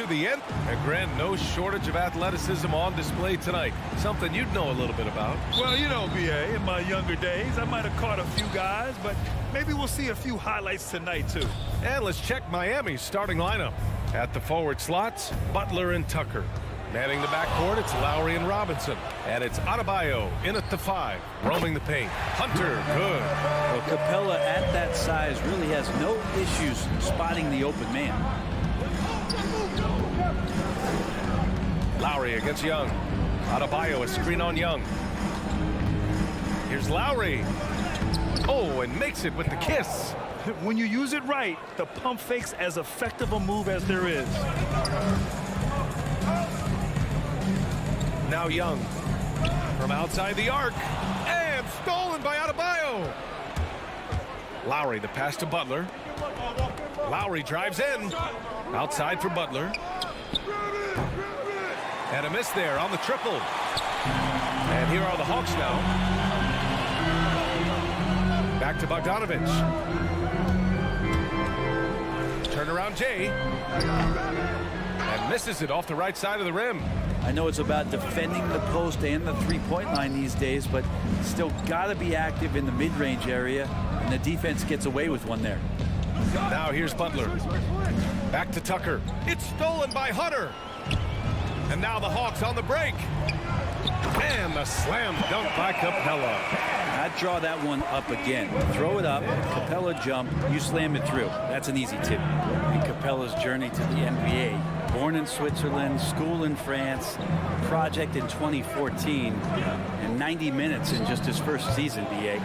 the end. And Grant, no shortage of athleticism on display tonight. Something you'd know a little bit about. Well, you know, B.A., in my younger days, I might have caught a few guys, but maybe we'll see a few highlights tonight, too. And let's check Miami's starting lineup. At the forward slots, Butler and Tucker. Manning the backcourt, it's Lowry and Robinson. And it's Adebayo in at the 5, roaming the paint. Hunter, good. Well, Capella at that size really has no issues spotting the open man. Lowry against Young. Adebayo, a screen on Young. Here's Lowry. Oh, and makes it with the kiss. When you use it right, the pump fake's as effective a move as there is. Now Young from outside the arc, and stolen by Adebayo. Lowry, the pass to Butler. Lowry drives in. Outside for Butler. And a miss there on the triple. And here are the Hawks now. Back to Bogdanovich. Turnaround Jay. And misses it off the right side of the rim. I know it's about defending the post and the three-point line these days, but still got to be active in the mid-range area, and the defense gets away with one there. Now here's Butler. Back to Tucker. It's stolen by Hunter. And now the Hawks on the break. And the slam dunk by Capella. I'd draw that one up again. Throw it up, Capella jump, you slam it through. That's an easy tip. And Capella's journey to the NBA. Born in Switzerland, school in France, project in 2014, and 90 minutes in just his first season, B.A.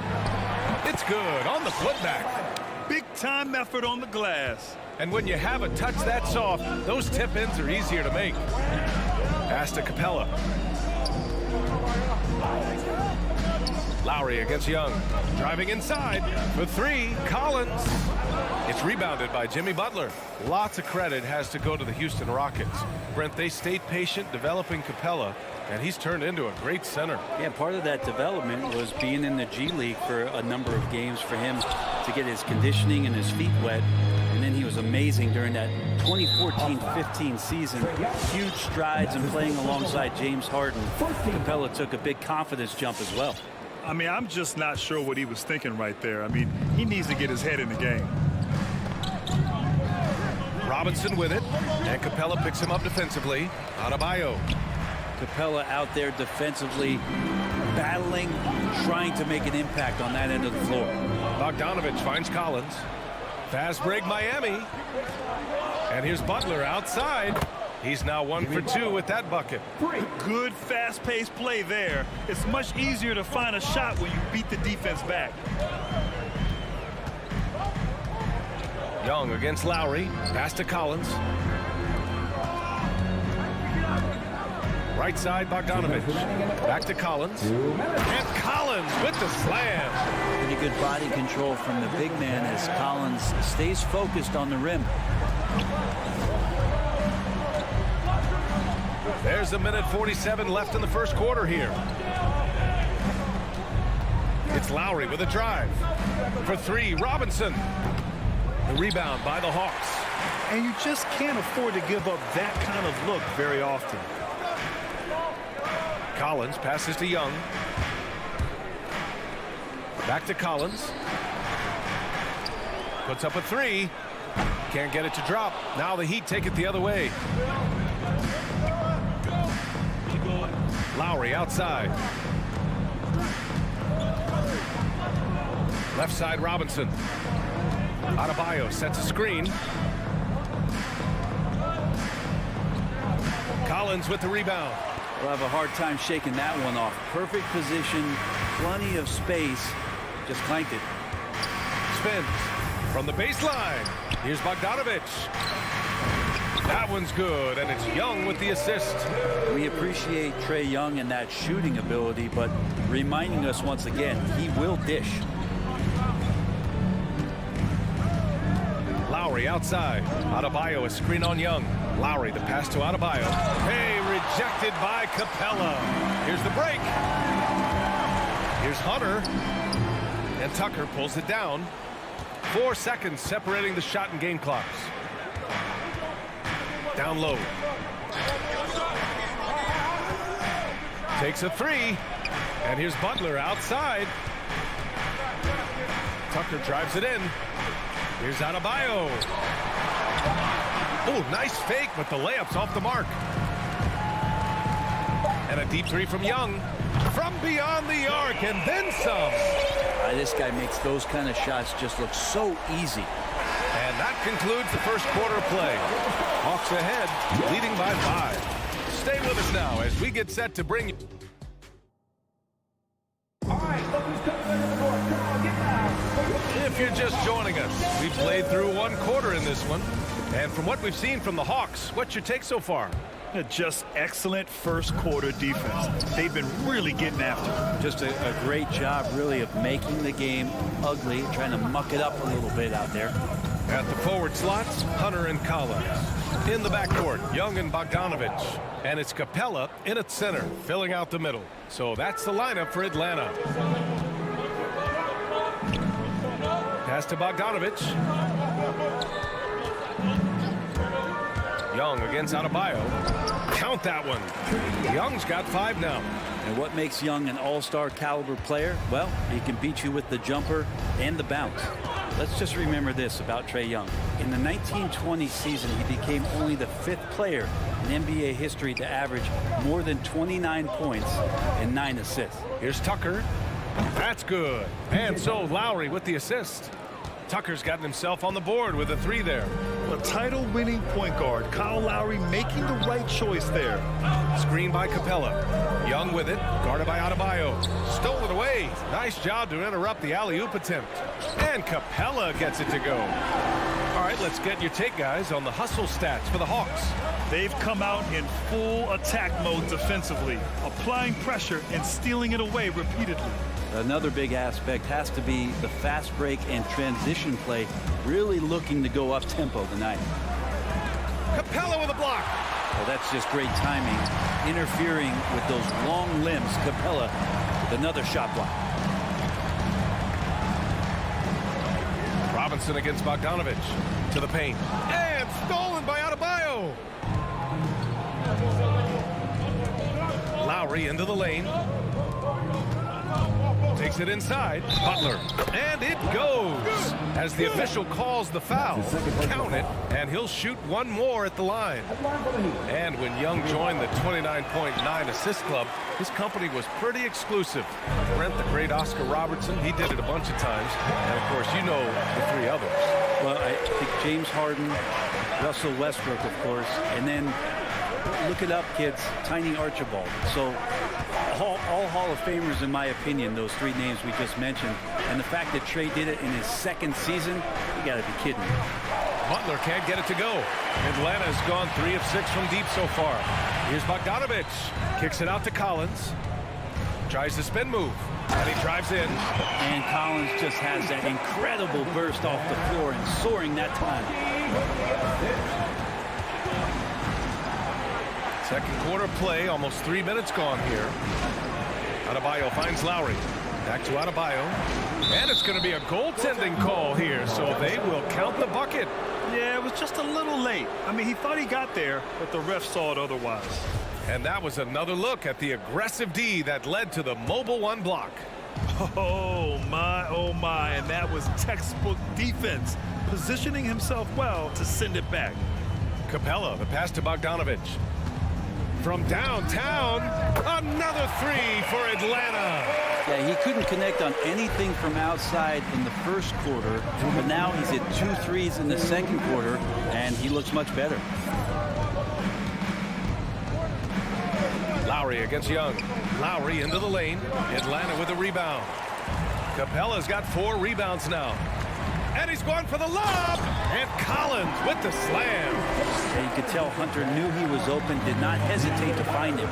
It's good on the putback. Big-time effort on the glass. And when you have a touch that soft, those tip-ins are easier to make. Pass to Capella. Lowry against Young. Driving inside for 3. Collins. It's rebounded by Jimmy Butler. Lots of credit has to go to the Houston Rockets. Brent, they stayed patient developing Capella, and he's turned into a great center. Yeah, part of that development was being in the G League for a number of games for him to get his conditioning and his feet wet. And then he was amazing during that 2014-15 season. Huge strides and playing alongside James Harden. Capella took a big confidence jump as well. I mean, I'm just not sure what he was thinking right there. I mean, he needs to get his head in the game. Robinson with it, and Capella picks him up defensively. Adebayo. Capella out there defensively, battling, trying to make an impact on that end of the floor. Bogdanovich finds Collins. Fast break Miami. And here's Butler outside. He's now 1 for 2 with that bucket. Good fast-paced play there. It's much easier to find a shot when you beat the defense back. Young against Lowry. Pass to Collins. Right side, Bogdanovich. Back to Collins. And Collins with the slam. Pretty good body control from the big man as Collins stays focused on the rim. There's a minute 47 left in the first quarter here. It's Lowry with a drive. For 3, Robinson. The rebound by the Hawks. And you just can't afford to give up that kind of look very often. Collins passes to Young. Back to Collins. Puts up a 3. Can't get it to drop. Now the Heat take it the other way. Lowry outside. Left side Robinson. Adebayo sets a screen. Collins with the rebound. We'll have a hard time shaking that one off. Perfect position, plenty of space. Just clanked it. Spins from the baseline. Here's Bogdanovich. That one's good, and it's Young with the assist. We appreciate Trae Young and that shooting ability, but reminding us once again, he will dish. Lowry outside. Adebayo, a screen on Young. Lowry, the pass to Adebayo. Hey, rejected by Capella. Here's the break. Here's Hunter. And Tucker pulls it down. 4 seconds separating the shot and game clocks. down low. Takes a three. And here's Butler outside. Tucker drives it in. Here's Adebayo. Oh, nice fake, but the layup's off the mark. And a deep three from Young. From beyond the arc, and then some. This guy makes those kind of shots just look so easy. And that concludes the first quarter of play. Hawks ahead, leading by 5. Stay with us now as we get set to bring you. If you're just joining us, we've played through one quarter in this one. And from what we've seen from the Hawks, what's your take so far? Just excellent first quarter defense. They've been really getting after it. Just a great job, really, of making the game ugly, trying to muck it up a little bit out there. At the forward slots, Hunter and Collins. In the backcourt, Young and Bogdanovich. And it's Capella in at center, filling out the middle. So that's the lineup for Atlanta. Pass to Bogdanovich. Young against Adebayo. Count that one. Young's got 5 now. And what makes Young an all-star caliber player? Well, he can beat you with the jumper and the bounce. Let's just remember this about Trae Young. In the 1920 season, he became only the 5th player in NBA history to average more than 29 points and 9 assists. Here's Tucker. That's good. And so Lowry with the assist. Tucker's gotten himself on the board with a 3 there. A title-winning point guard, Kyle Lowry, making the right choice there. Screen by Capella. Young with it, guarded by Adebayo. Stole it away. Nice job to interrupt the alley-oop attempt. And Capella gets it to go. All right, let's get your take, guys, on the hustle stats for the Hawks. They've come out in full attack mode defensively, applying pressure and stealing it away repeatedly. Another big aspect has to be the fast break and transition play, really looking to go up-tempo tonight. Capella with a block. Well, that's just great timing, interfering with those long limbs. Capella with another shot block. Robinson against Bogdanovich. To the paint. And stolen by Adebayo. Lowry into the lane. Takes it inside. Butler. And it goes. As the official calls the foul. Count it. And he'll shoot one more at the line. And when Young joined the 29.9 assist club, his company was pretty exclusive. Brent, the great Oscar Robertson, he did it a bunch of times. And, of course, you know the 3 others. Well, I think James Harden, Russell Westbrook, of course, and then look it up, kids, Tiny Archibald. So all Hall of Famers, in my opinion, those 3 names we just mentioned. And the fact that Trae did it in his 2nd season, you got to be kidding me. Butler can't get it to go. Atlanta's gone 3 of 6 from deep so far. Here's Bogdanovich. Kicks it out to Collins. Tries the spin move. And he drives in. And Collins just has that incredible burst off the floor and soaring that time. Second quarter play, almost 3 minutes gone here. Adebayo finds Lowry. Back to Adebayo. And it's going to be a goaltending call here, so they will count the bucket. Yeah, it was just a little late. I mean, he thought he got there, but the ref saw it otherwise. And that was another look at the aggressive D that led to the mobile 1 block. Oh my, and that was textbook defense, positioning himself well to send it back. Capella, the pass to Bogdanovich. From downtown, another 3 for Atlanta. Yeah, he couldn't connect on anything from outside in the first quarter, but now he's at 2 threes in the second quarter, and he looks much better. Lowry against Young. Lowry into the lane. Atlanta with a rebound. Capella's got 4 rebounds now. And he's going for the lob. And Collins with the slam. And you could tell Hunter knew he was open, did not hesitate to find him.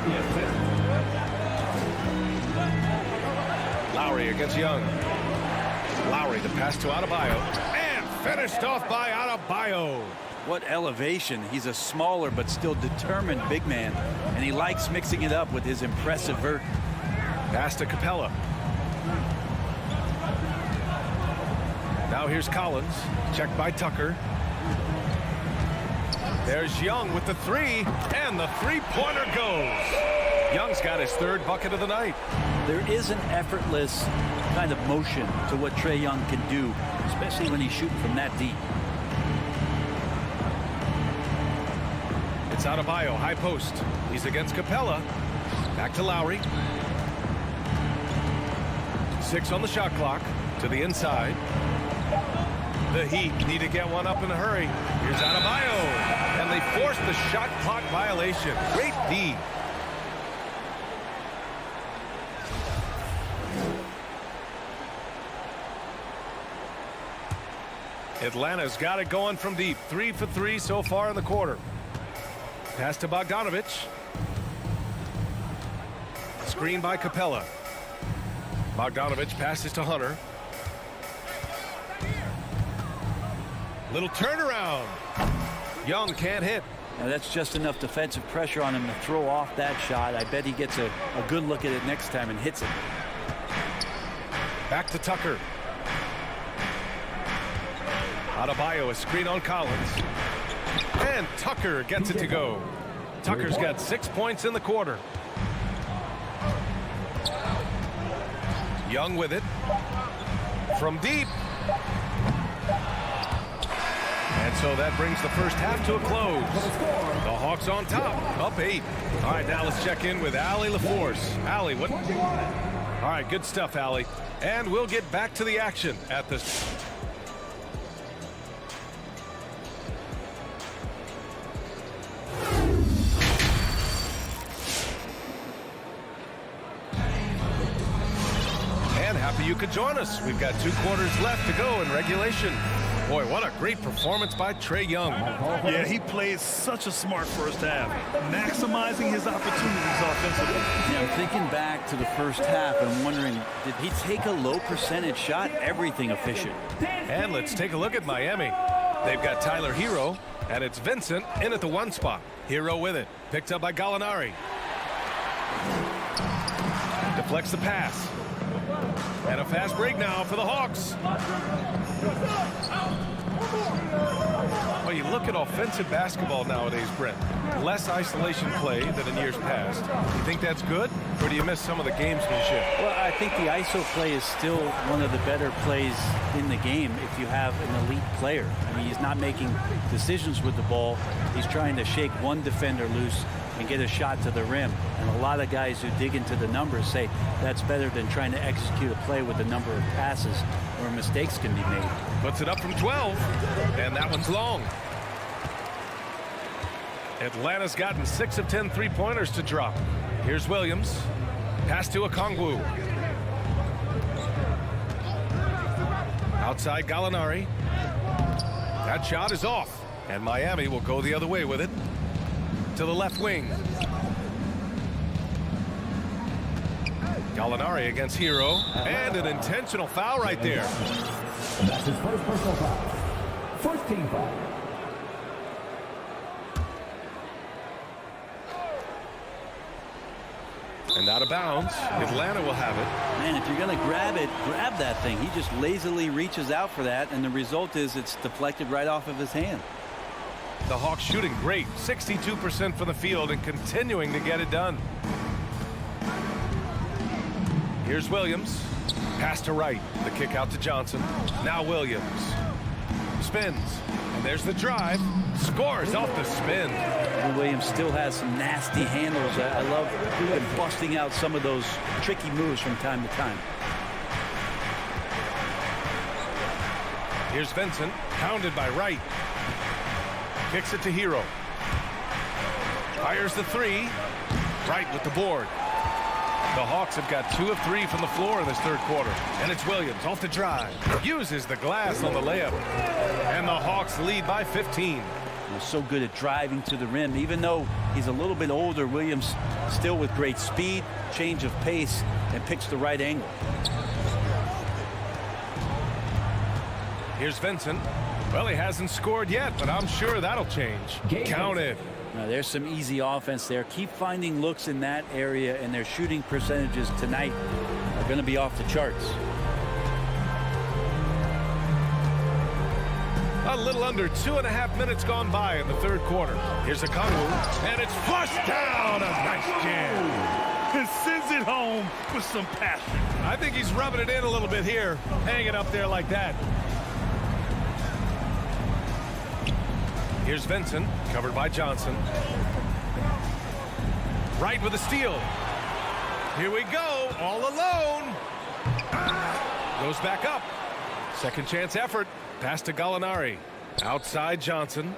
Lowry against Young. Lowry, the pass to Adebayo. And finished off by Adebayo. What elevation. He's a smaller but still determined big man. And he likes mixing it up with his impressive vert. Pass to Capella. Now here's Collins. Checked by Tucker. There's Young with the three, and the three-pointer goes. Young's got his third bucket of the night. There is an effortless kind of motion to what Trae Young can do, especially when he's shooting from that deep. It's Adebayo, high post. He's against Capella. Back to Lowry. 6 on the shot clock. To the inside. The Heat need to get one up in a hurry. Here's Adebayo. And they force the shot clock violation. Great D. Atlanta's got it going from deep. 3 for 3 so far in the quarter. Pass to Bogdanovich. Screen by Capella. Bogdanovich passes to Hunter. Little turnaround. Young can't hit. Now that's just enough defensive pressure on him to throw off that shot. I bet he gets a good look at it next time and hits it. Back to Tucker. Adebayo, a screen on Collins. And Tucker gets it to go. Tucker's got 6 points in the quarter. Young with it. From deep. And so that brings the first half to a close. The Hawks on top, up 8. All right, now let's check in with Allie LaForce. Allie, what? All right, good stuff, Allie. And we'll get back to the action at the... Happy you could join us. We've got 2 quarters left to go in regulation. Boy, what a great performance by Trae Young. Yeah, he played such a smart first half, maximizing his opportunities offensively. You know, thinking back to the first half, I'm wondering, did he take a low percentage shot? Everything efficient. And let's take a look at Miami. They've got Tyler Hero, and it's Vincent in at the 1 spot. Hero with it, picked up by Gallinari. Deflects the pass. And a fast break now for the Hawks. Well, you look at offensive basketball nowadays, Brent. Less isolation play than in years past. You think that's good, or do you miss some of the gamesmanship? Well, I think the ISO play is still one of the better plays in the game if you have an elite player. I mean, he's not making decisions with the ball. He's trying to shake one defender loose and get a shot to the rim. And a lot of guys who dig into the numbers say that's better than trying to execute a play with a number of passes where mistakes can be made. Puts it up from 12, and that one's long. Atlanta's gotten 6 of 10 three-pointers to drop. Here's Williams. Pass to Okongwu. Outside Gallinari. That shot is off, and Miami will go the other way with it. To the left wing. Gallinari against Hero, and an intentional foul right there. That's his first personal foul. First team foul. And out of bounds. Atlanta will have it. Man, if you're going to grab it, grab that thing. He just lazily reaches out for that, and the result is it's deflected right off of his hand. The Hawks shooting great, 62% from the field and continuing to get it done. Here's Williams. Pass to Wright. The kick out to Johnson. Now Williams. Spins. And there's the drive. Scores off the spin. Williams still has some nasty handles. I love him busting out some of those tricky moves from time to time. Here's Vincent. Pounded by Wright. Kicks it to Hero. Fires the 3. Wright with the board. The Hawks have got 2 of 3 from the floor in this third quarter. And it's Williams off the drive. Uses the glass on the layup. And the Hawks lead by 15. He's so good at driving to the rim. Even though he's a little bit older, Williams still with great speed, change of pace, and picks the right angle. Here's Vincent. Well, he hasn't scored yet, but I'm sure that'll change. Counted. Now, there's some easy offense there. Keep finding looks in that area, and their shooting percentages tonight are going to be off the charts. A little under 2.5 minutes gone by in the third quarter. Here's a Kongwu, and it's flushed down. A nice jam. And sends it home with some passion. I think he's rubbing it in a little bit here, hanging up there like that. Here's Vincent, covered by Johnson. Right with a steal. Here we go, all alone. Goes back up. Second chance effort. Pass to Gallinari. Outside Johnson.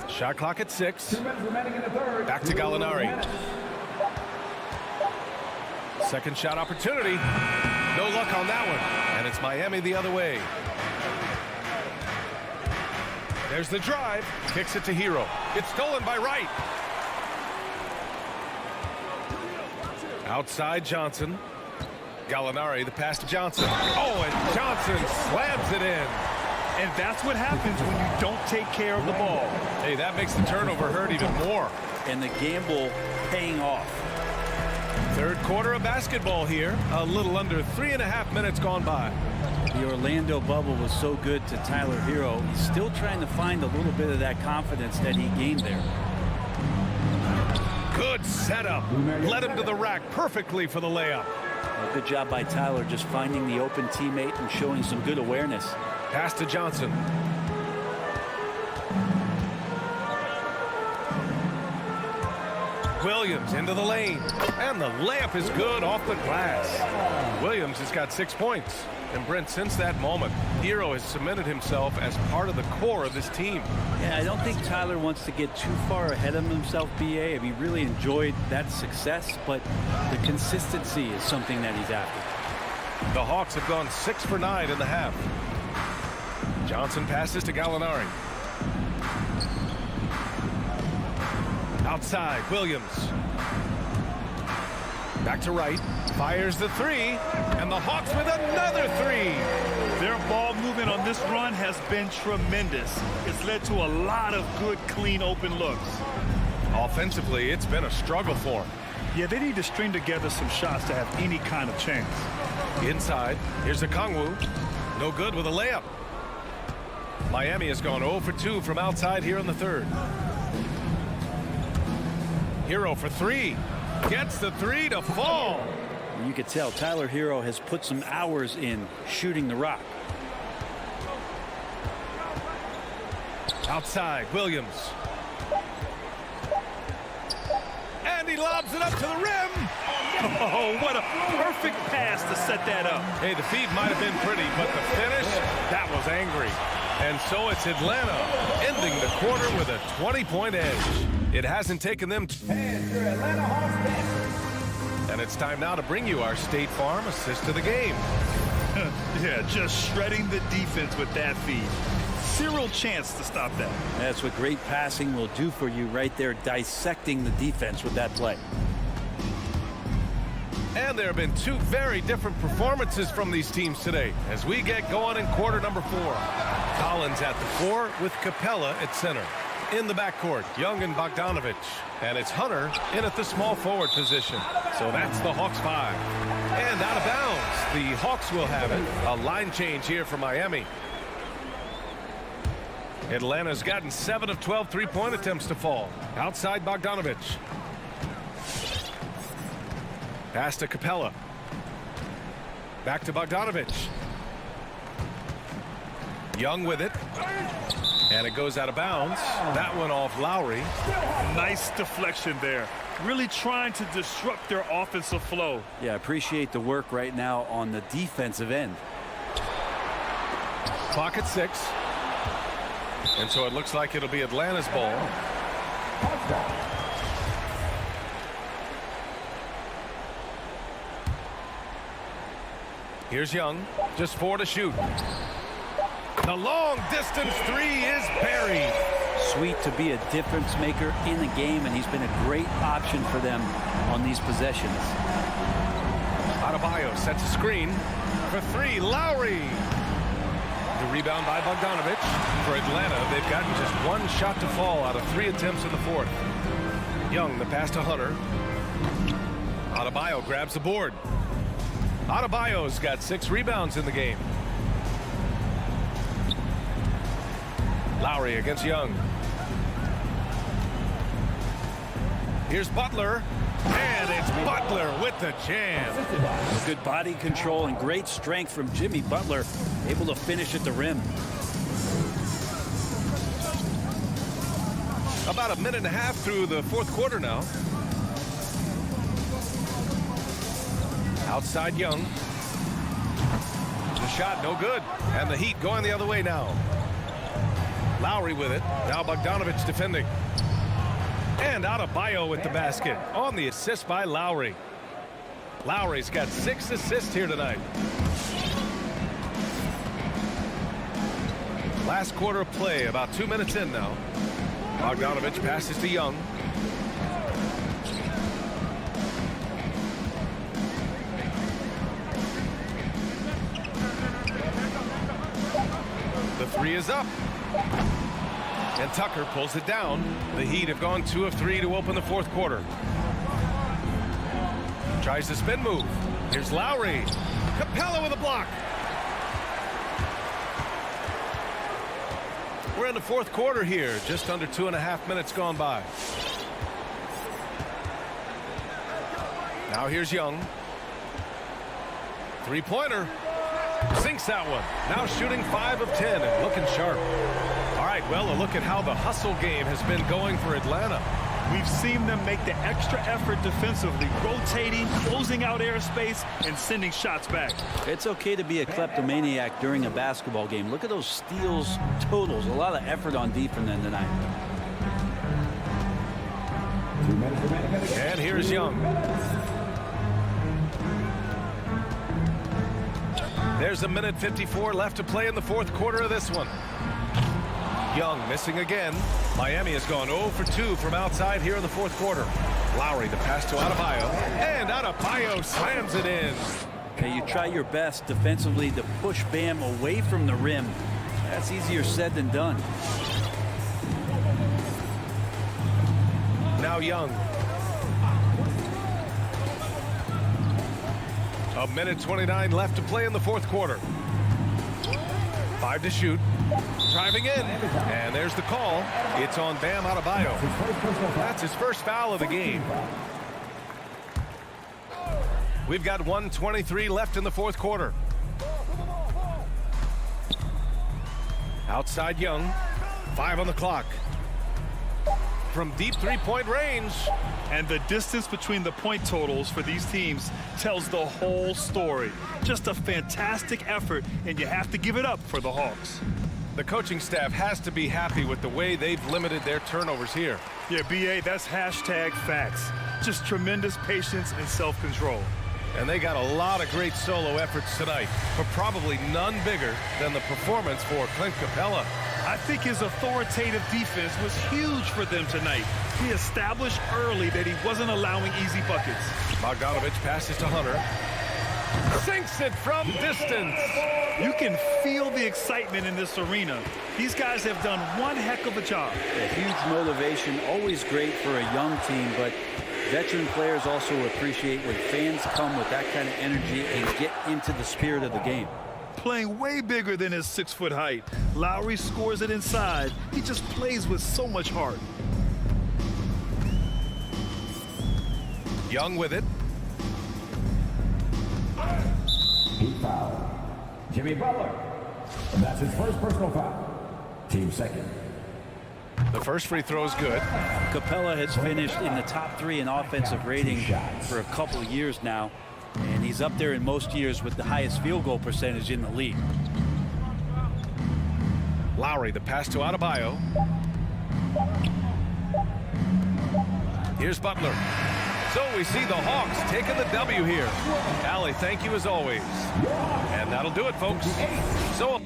Shot clock at 6. Back to Gallinari. Second shot opportunity. No luck on that one. And it's Miami the other way. There's the drive. Kicks it to Hero. It's stolen by Wright. Outside Johnson. Gallinari, the pass to Johnson. Oh, and Johnson slams it in. And that's what happens when you don't take care of the ball. Hey, that makes the turnover hurt even more. And the gamble paying off. Third quarter of basketball here. A little under 3.5 minutes gone by. The Orlando bubble was so good to Tyler Hero. He's still trying to find a little bit of that confidence that he gained there. Good setup. Led him to the rack perfectly for the layup. Well, good job by Tyler just finding the open teammate and showing some good awareness. Pass to Johnson. Williams into the lane. And the layup is good off the glass. Williams has got 6 points. And Brent, since that moment, Hero has cemented himself as part of the core of this team. Yeah, I don't think Tyler wants to get too far ahead of himself, BA. I mean, he really enjoyed that success, but the consistency is something that he's after. The Hawks have gone 6 for 9 in the half. Johnson passes to Gallinari. Outside, Williams. Back to Wright. Fires the 3. And the Hawks with another 3. Their ball movement on this run has been tremendous. It's led to a lot of good, clean, open looks. Offensively, it's been a struggle for them. Yeah, they need to string together some shots to have any kind of chance. Inside, here's a Kongwu. No good with a layup. Miami has gone 0 for 2 from outside here in the third. Hero for 3. Gets the 3 to fall. You could tell Tyler Hero has put some hours in shooting the rock. Outside, Williams. And he lobs it up to the rim. Oh, what a perfect pass to set that up. Hey, the feed might have been pretty, but the finish, that was angry. And so it's Atlanta ending the quarter with a 20-point edge. It hasn't taken them. And your Atlanta Hawks Panthers. And it's time now to bring you our State Farm assist to the game. Yeah, just shredding the defense with that feed. Zero chance to stop that. That's what great passing will do for you right there, dissecting the defense with that play. And there have been 2 very different performances from these teams today as we get going in quarter number 4. Collins at the 4 with Capella at center. In the backcourt, Young and Bogdanovich. And it's Hunter in at the small forward position. So that's the Hawks 5. And out of bounds, the Hawks will have it. A line change here for Miami. Atlanta's gotten 7 of 12 three-point attempts to fall. Outside Bogdanovich. Pass to Capella. Back to Bogdanovich. Young with it. And it goes out of bounds. That one off Lowry. Nice deflection there. Really trying to disrupt their offensive flow. Yeah, appreciate the work right now on the defensive end. Clock at 6. And so it looks like it'll be Atlanta's ball. Here's Young. Just 4 to shoot. The long distance 3 is buried. Sweet to be a difference maker in the game, and he's been a great option for them on these possessions. Adebayo sets a screen for 3. Lowry. The rebound by Bogdanovich. For Atlanta, they've gotten just 1 shot to fall out of 3 attempts in the fourth. Young, the pass to Hunter. Adebayo grabs the board. Adebayo's got 6 rebounds in the game. Lowry against Young. Here's Butler. And it's Butler with the jam. Good body control and great strength from Jimmy Butler. Able to finish at the rim. About a minute and a half through the fourth quarter now. Outside Young. The shot no good. And the Heat going the other way now. Lowry with it. Now Bogdanovich defending. And Adebayo with the basket on the assist by Lowry. Lowry's got 6 assists here tonight. Last quarter of play, about 2 minutes in now. Bogdanovich passes to Young. The three is up. And Tucker pulls it down. The Heat have gone 2 of 3 to open the fourth quarter. Tries the spin move. Here's Lowry. Capella with a block. We're in the fourth quarter here. Just under 2.5 minutes gone by. Now here's Young. Three-pointer. Sinks that one. Now shooting 5 of 10 and looking sharp. All right, well, a look at how the hustle game has been going for Atlanta. We've seen them make the extra effort defensively, rotating, closing out airspace, and sending shots back. It's okay to be a kleptomaniac during a basketball game. Look at those steals totals. A lot of effort on defense tonight. And here's Young. There's 1:54 left to play in the fourth quarter of this one. Young missing again. Miami has gone 0 for 2 from outside here in the fourth quarter. Lowry, the pass to Adebayo. And Adebayo slams it in. Okay, you try your best defensively to push Bam away from the rim. That's easier said than done. Now Young. 1:29 left to play in the fourth quarter. 5 to shoot. Driving in. And there's the call. It's on Bam Adebayo. That's his first foul of the game. We've got 1:23 left in the fourth quarter. Outside Young. 5 on the clock. From deep three-point range. And the distance between the point totals for these teams tells the whole story. Just a fantastic effort, and you have to give it up for the Hawks. The coaching staff has to be happy with the way they've limited their turnovers here. Yeah, BA, that's hashtag facts. Just tremendous patience and self-control. And they got a lot of great solo efforts tonight, but probably none bigger than the performance for Clint Capella. I think his authoritative defense was huge for them tonight. He established early that he wasn't allowing easy buckets. Bogdanovich passes to Hunter. Sinks it from distance. You can feel the excitement in this arena. These guys have done one heck of a job. A huge motivation, always great for a young team, but veteran players also appreciate when fans come with that kind of energy and get into the spirit of the game. Playing way bigger than his 6-foot height. Lowry scores it inside. He just plays with so much heart. Young with it. Heat foul. Jimmy Butler. And that's his first personal foul. Team second. The first free throw is good. Capella has finished in the top 3 in offensive rating for a couple years now, and he's up there in most years with the highest field goal percentage in the league. Lowry, the pass to Adebayo. Here's Butler. So we see the Hawks taking the W here. Allie, thank you as always. And that'll do it, folks. So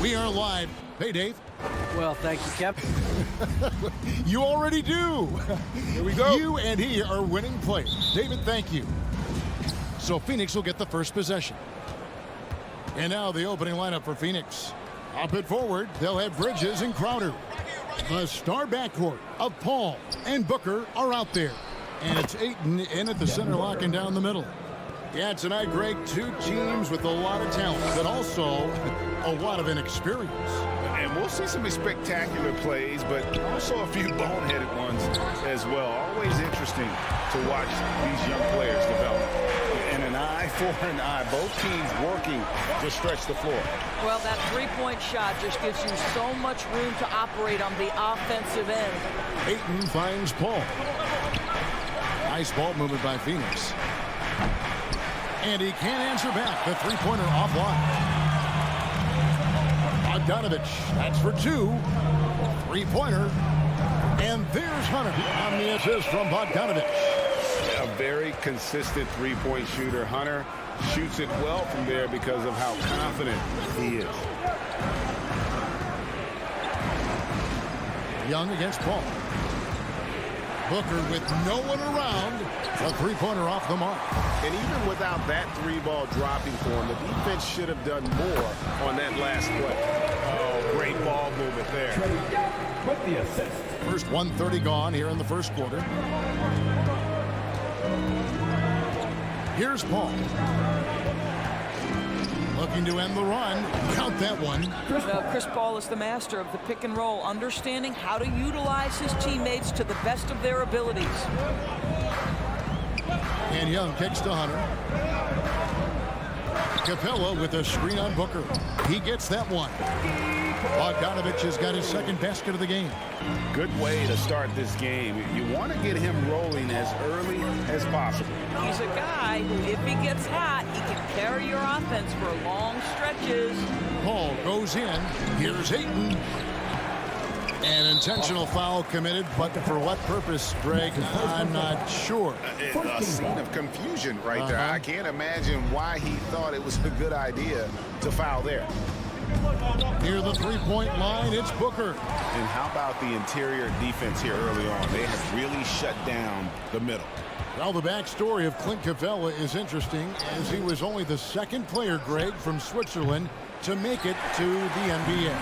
We are live. Hey, Dave. Well, thank you, Kevin. You already do. Here we go. You and he are winning players. David, thank you. So Phoenix will get the first possession. And now the opening lineup for Phoenix. Up and forward, they'll have Bridges and Crowder. The star backcourt of Paul and Booker are out there. And it's Ayton in at the center, locking down the middle. Yeah, tonight, Greg, two teams with a lot of talent, but also a lot of inexperience. And we'll see some spectacular plays, but also a few boneheaded ones as well. Always interesting to watch these young players develop. And an eye for an eye. Both teams working to stretch the floor. Well, that three-point shot just gives you so much room to operate on the offensive end. Ayton finds Paul. Nice ball movement by Phoenix. And he can't answer back. The three-pointer offline. Bogdanovich, that's for two. Three-pointer. And there's Hunter on the assist from Bogdanovich. A very consistent three-point shooter. Hunter shoots it well from there because of how confident he is. Young against Paul. Booker with no one around. A three-pointer off the mark. And even without that three-ball dropping for him, the defense should have done more on that last play. Oh, great ball movement there. With the assist. First 1:30 gone here in the first quarter. Here's Paul. Looking to end the run. Count that one. Chris Paul is the master of the pick and roll, understanding how to utilize his teammates to the best of their abilities. And Young kicks to Hunter. Capella with a screen on Booker. He gets that one. Bogdanovich has got his second basket of the game. Good way to start this game. You want to get him rolling as early as possible. He's a guy who, if he gets hot, he can carry your offense for long stretches. Paul goes in. Here's Ayton. An intentional foul committed, but for what purpose, Greg? I'm not sure. A scene of confusion right there. I can't imagine why he thought it was a good idea to foul there. Near the three-point line, it's Booker. And how about the interior defense here early on? They have really shut down the middle. Well, the backstory of Clint Capella is interesting, as he was only the second player, Greg, from Switzerland to make it to the NBA.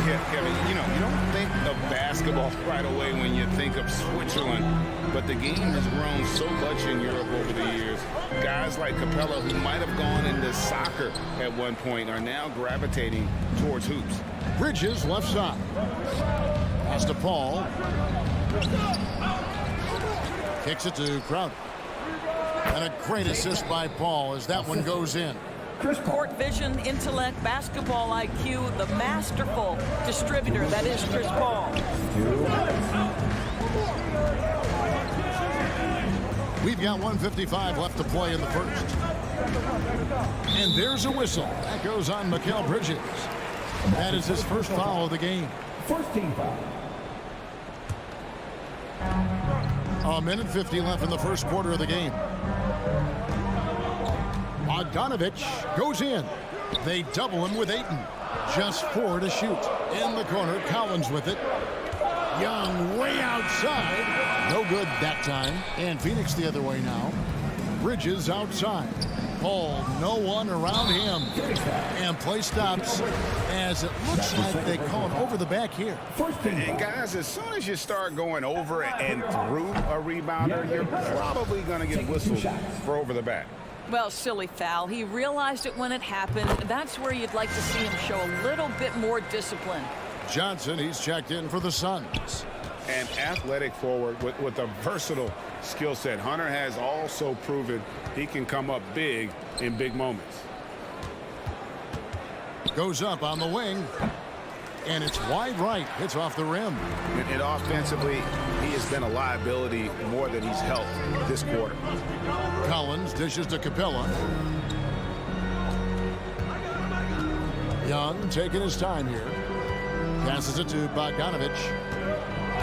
Yeah, Kevin, you don't think of basketball right away when you think of Switzerland, but the game has grown so much in Europe over the years. Guys like Capella, who might have gone into soccer at one point, are now gravitating towards hoops. Bridges left side. Pass to Paul. Kicks it to Crowder. And a great assist by Paul as that one goes in. Court vision, intellect, basketball IQ, the masterful distributor that is Chris Paul. We've got 1:55 left to play in the first. And there's a whistle. That goes on Mikal Bridges. That is his first foul of the game. First team foul. A minute 50 left in the first quarter of the game. Bogdanovich goes in. They double him with Ayton. Just 4 to shoot. In the corner, Collins with it. Young way outside. No good that time. And Phoenix the other way now. Bridges outside. Paul, no one around him. And play stops as it looks like they call it over the back here. And guys, as soon as you start going over and through a rebounder, you're probably going to get whistled for over the back. Well, silly foul. He realized it when it happened. That's where you'd like to see him show a little bit more discipline. Johnson, he's checked in for the Suns. An athletic forward with a versatile skill set. Hunter has also proven he can come up big in big moments. Goes up on the wing. And it's wide right. Hits off the rim. And offensively, he has been a liability more than he's helped this quarter. Collins dishes to Capella. Young taking his time here. Passes it to Bogdanovich.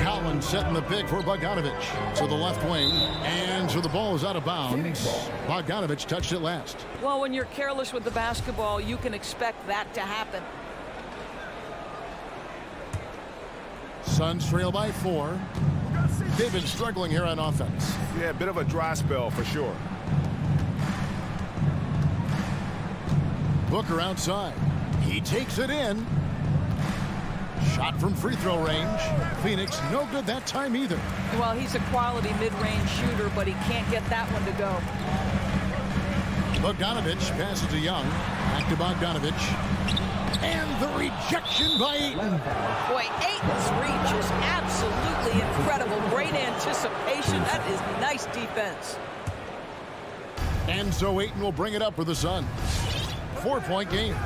Collins setting the pick for Bogdanovich to the left wing. And so the ball is out of bounds. Bogdanovich touched it last. Well, when you're careless with the basketball, you can expect that to happen. Suns trail by 4. They've been struggling here on offense. Yeah, a bit of a dry spell for sure. Booker outside. He takes it in. Shot from free throw range. Phoenix no good that time either. Well, he's a quality mid-range shooter, but he can't get that one to go. Bogdanovich passes to Young. Back to Bogdanovich. And the rejection by Ayton. Boy, Ayton's reach is absolutely incredible. Great anticipation. That is nice defense. And so Ayton will bring it up for the Suns. 4-point game.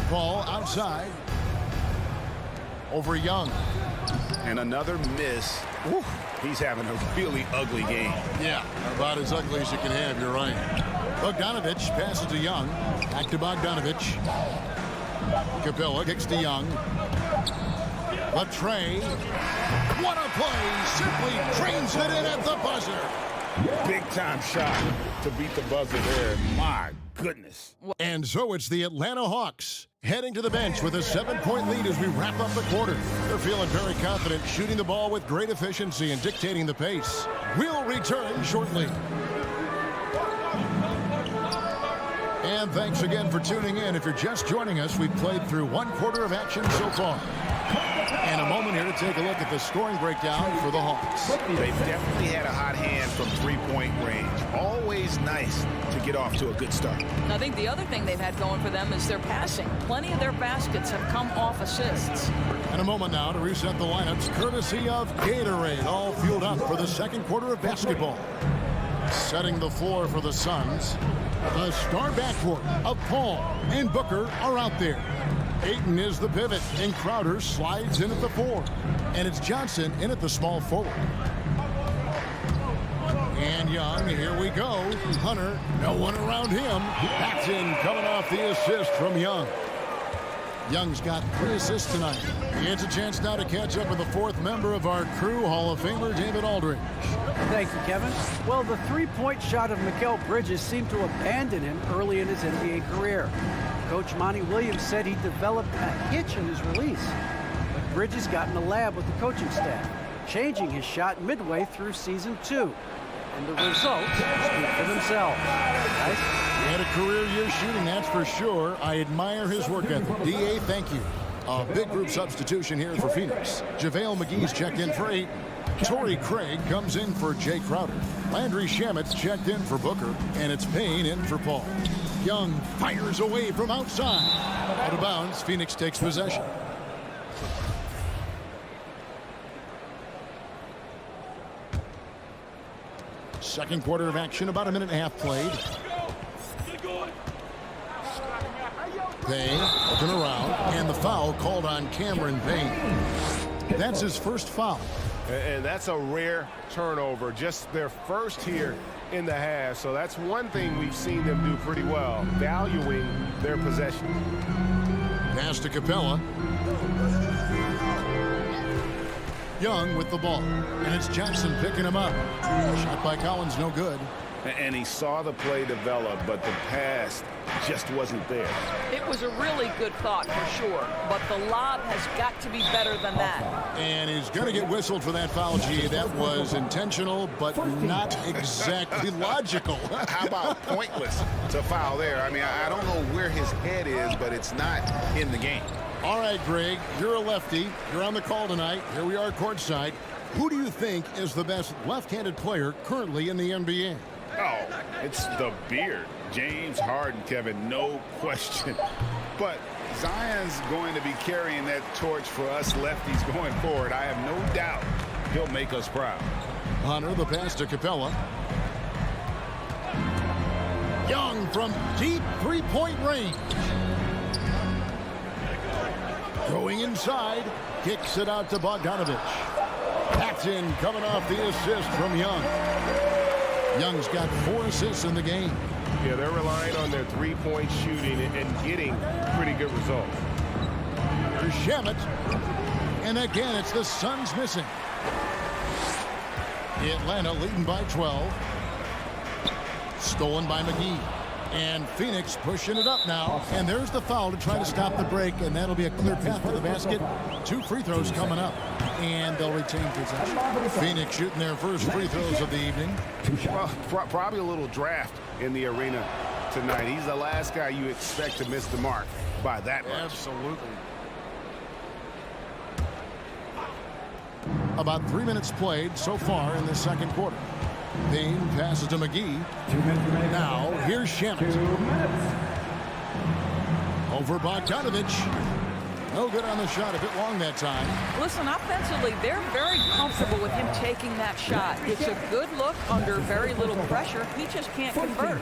Ball outside. Over Young. And another miss. Woo. He's having a really ugly game. Yeah, about as ugly as you can have, you're right. Bogdanovich passes to Young. Back to Bogdanovich. Capella kicks to Young. Latre. What a play! Simply trains it in at the buzzer. Big time shot to beat the buzzer there. My goodness. And so it's the Atlanta Hawks heading to the bench with a 7-point lead as we wrap up the quarter. They're feeling very confident, shooting the ball with great efficiency and dictating the pace. We'll return shortly. And thanks again for tuning in. If you're just joining us, we've played through 1 quarter of action so far. And a moment here to take a look at the scoring breakdown for the Hawks. They've definitely had a hot hand from three-point range. Always nice to get off to a good start. I think the other thing they've had going for them is their passing. Plenty of their baskets have come off assists. And a moment now to reset the lineups, courtesy of Gatorade, all fueled up for the second quarter of basketball. Setting the floor for the Suns, the star backcourt of Paul and Booker are out there. Ayton is the pivot, and Crowder slides in at the 4. And it's Johnson in at the small forward. And Young, here we go. Hunter, no one around him. That's in, coming off the assist from Young. Young's got 3 assists tonight. He gets a chance now to catch up with the 4th member of our crew, Hall of Famer David Aldridge. Thank you, Kevin. Well, the 3-point shot of Mikal Bridges seemed to abandon him early in his NBA career. Coach Monty Williams said he developed a hitch in his release. But Bridges got in the lab with the coaching staff, changing his shot midway through season 2. And the results speak for themselves. Guys? He had a career year shooting, that's for sure. I admire his work ethic. D.A., thank you. A big group substitution here for Phoenix. JaVale McGee's checked in for 8. Torrey Craig comes in for Jay Crowder. Landry Shamet's checked in for Booker. And it's Payne in for Paul. Young fires away from outside. Out of bounds, Phoenix takes possession. Second quarter of action, about a minute and a half played. Payne looking around, and the foul called on Cameron Payne. That's his first foul. And that's a rare turnover, just their first here in the half. So that's one thing we've seen them do pretty well, valuing their possession. Pass to Capella. Young with the ball, and it's Johnson picking him up. Shot by Collins, no good. And he saw the play develop, but the pass just wasn't there. It was a really good thought for sure, but the lob has got to be better than that. And he's going to get whistled for that foul, G. That was intentional, but not exactly logical. How about pointless to foul there? I mean, I don't know where his head is, but it's not in the game. All right, Greg, you're a lefty. You're on the call tonight. Here we are courtside. Who do you think is the best left-handed player currently in the NBA? Oh, it's the beard. James Harden, Kevin, no question. But Zion's going to be carrying that torch for us lefties going forward. I have no doubt he'll make us proud. Hunter, the pass to Capella. Young from deep three-point range. Going inside, kicks it out to Bogdanovich. That's in, coming off the assist from Young. Young's got 4 assists in the game. Yeah, they're relying on their three-point shooting and getting pretty good results. Here's Shamet. And again, it's the Suns missing. Atlanta leading by 12. Stolen by McGee. And Phoenix pushing it up now. And there's the foul to try to stop the break. And that'll be a clear path to the basket. 2 free throws coming up. And they'll retain possession. Phoenix shooting their first free throws of the evening. Well, probably a little draft in the arena tonight. He's the last guy you expect to miss the mark by that much. Absolutely. About 3 minutes played so far in the second quarter. Payne passes to McGee. Now, here's Shemp. Over Bogdanovich. No good on the shot, a bit long that time. Listen, offensively, they're very comfortable with him taking that shot. It's a good look under very little pressure. He just can't convert.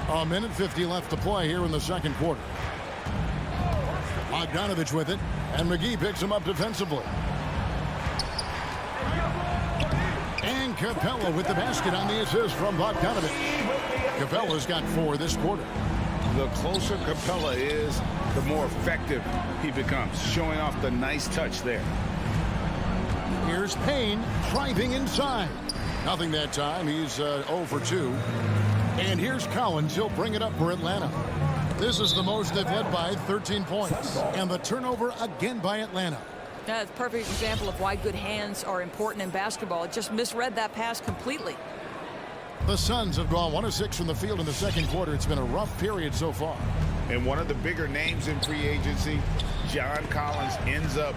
A minute 50 left to play here in the second quarter. Bogdanovich with it, and McGee picks him up defensively. And Capella with the basket on the assist from Bogdanovich. Capella's got 4 this quarter. The closer Capella is, the more effective he becomes, showing off the nice touch there. Here's Payne driving inside. Nothing that time. He's 0 for 2. And here's Collins. He'll bring it up for Atlanta. This is the most they've led by, 13 points. And the turnover again by Atlanta. That's a perfect example of why good hands are important in basketball. It just misread that pass completely. The Suns have gone 1 of 6 from the field in the second quarter. It's been a rough period so far. And one of the bigger names in free agency, John Collins, ends up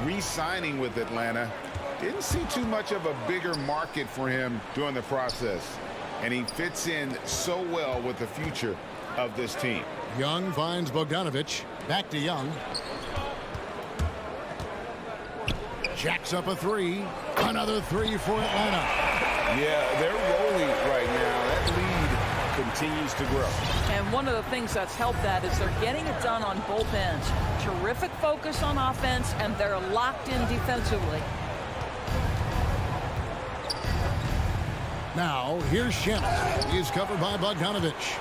re-signing with Atlanta. Didn't see too much of a bigger market for him during the process. And he fits in so well with the future of this team. Young finds Bogdanovich. Back to Young. Jacks up a 3. Another 3 for Atlanta. Yeah, they're rolling right now. That lead continues to grow. And one of the things that's helped that is they're getting it done on both ends. Terrific focus on offense, and they're locked in defensively. Now, here's Shemp. He's covered by Bogdanovich.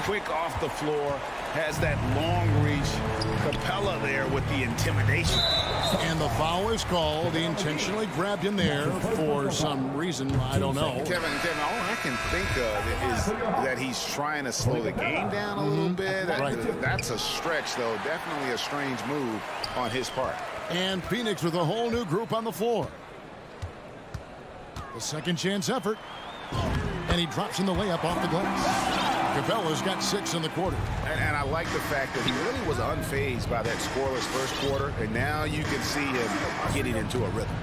Quick off the floor, has that long reach. Capella there with the intimidation. And the foul is called. He intentionally grabbed him there for some reason. I don't know. Kevin, all I can think of is that he's trying to slow the game down a little bit. Right. That's a stretch, though. Definitely a strange move on his part. And Phoenix with a whole new group on the floor. The second chance effort. And he drops in the layup off the glass. Capella's got 6 in the quarter. And I like the fact that he really was unfazed by that scoreless first quarter. And now you can see him getting into a rhythm.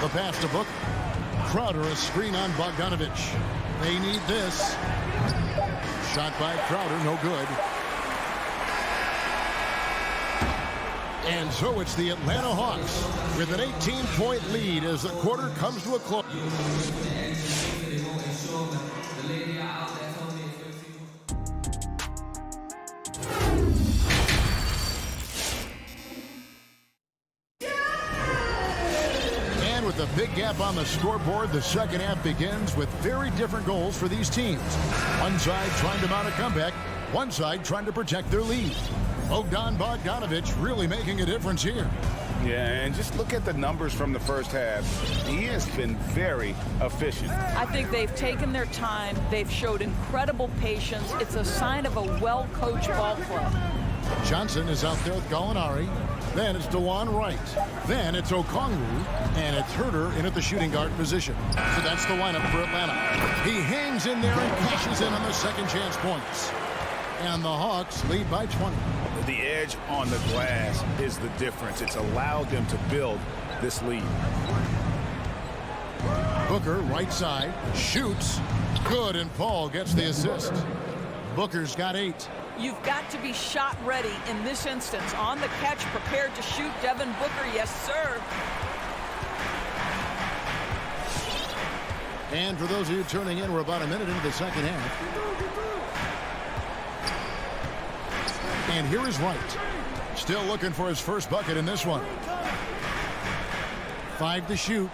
The pass to Book. Crowder, a screen on Bogdanovich. They need this. Shot by Crowder, no good. And so it's the Atlanta Hawks with an 18-point lead as the quarter comes to a close. And with a big gap on the scoreboard, the second half begins with very different goals for these teams. One side trying to mount a comeback, one side trying to protect their lead. Bogdanovich really making a difference here. Yeah, and just look at the numbers from the first half. He has been very efficient. I think they've taken their time. They've showed incredible patience. It's a sign of a well-coached ball club. Johnson is out there with Gallinari. Then it's DeJuan Wright. Then it's Okongwu. And it's Herter in at the shooting guard position. So that's the lineup for Atlanta. He hangs in there and cashes in on the second chance points. And the Hawks lead by 20. The edge on the glass is the difference. It's allowed them to build this lead. Booker, right side, shoots. Good, and Paul gets the assist. Booker's got 8. You've got to be shot ready in this instance. On the catch, prepared to shoot. Devin Booker, yes, sir. And for those of you turning in, we're about a minute into the second half. And here is Wright. Still looking for his first bucket in this one. 5 to shoot.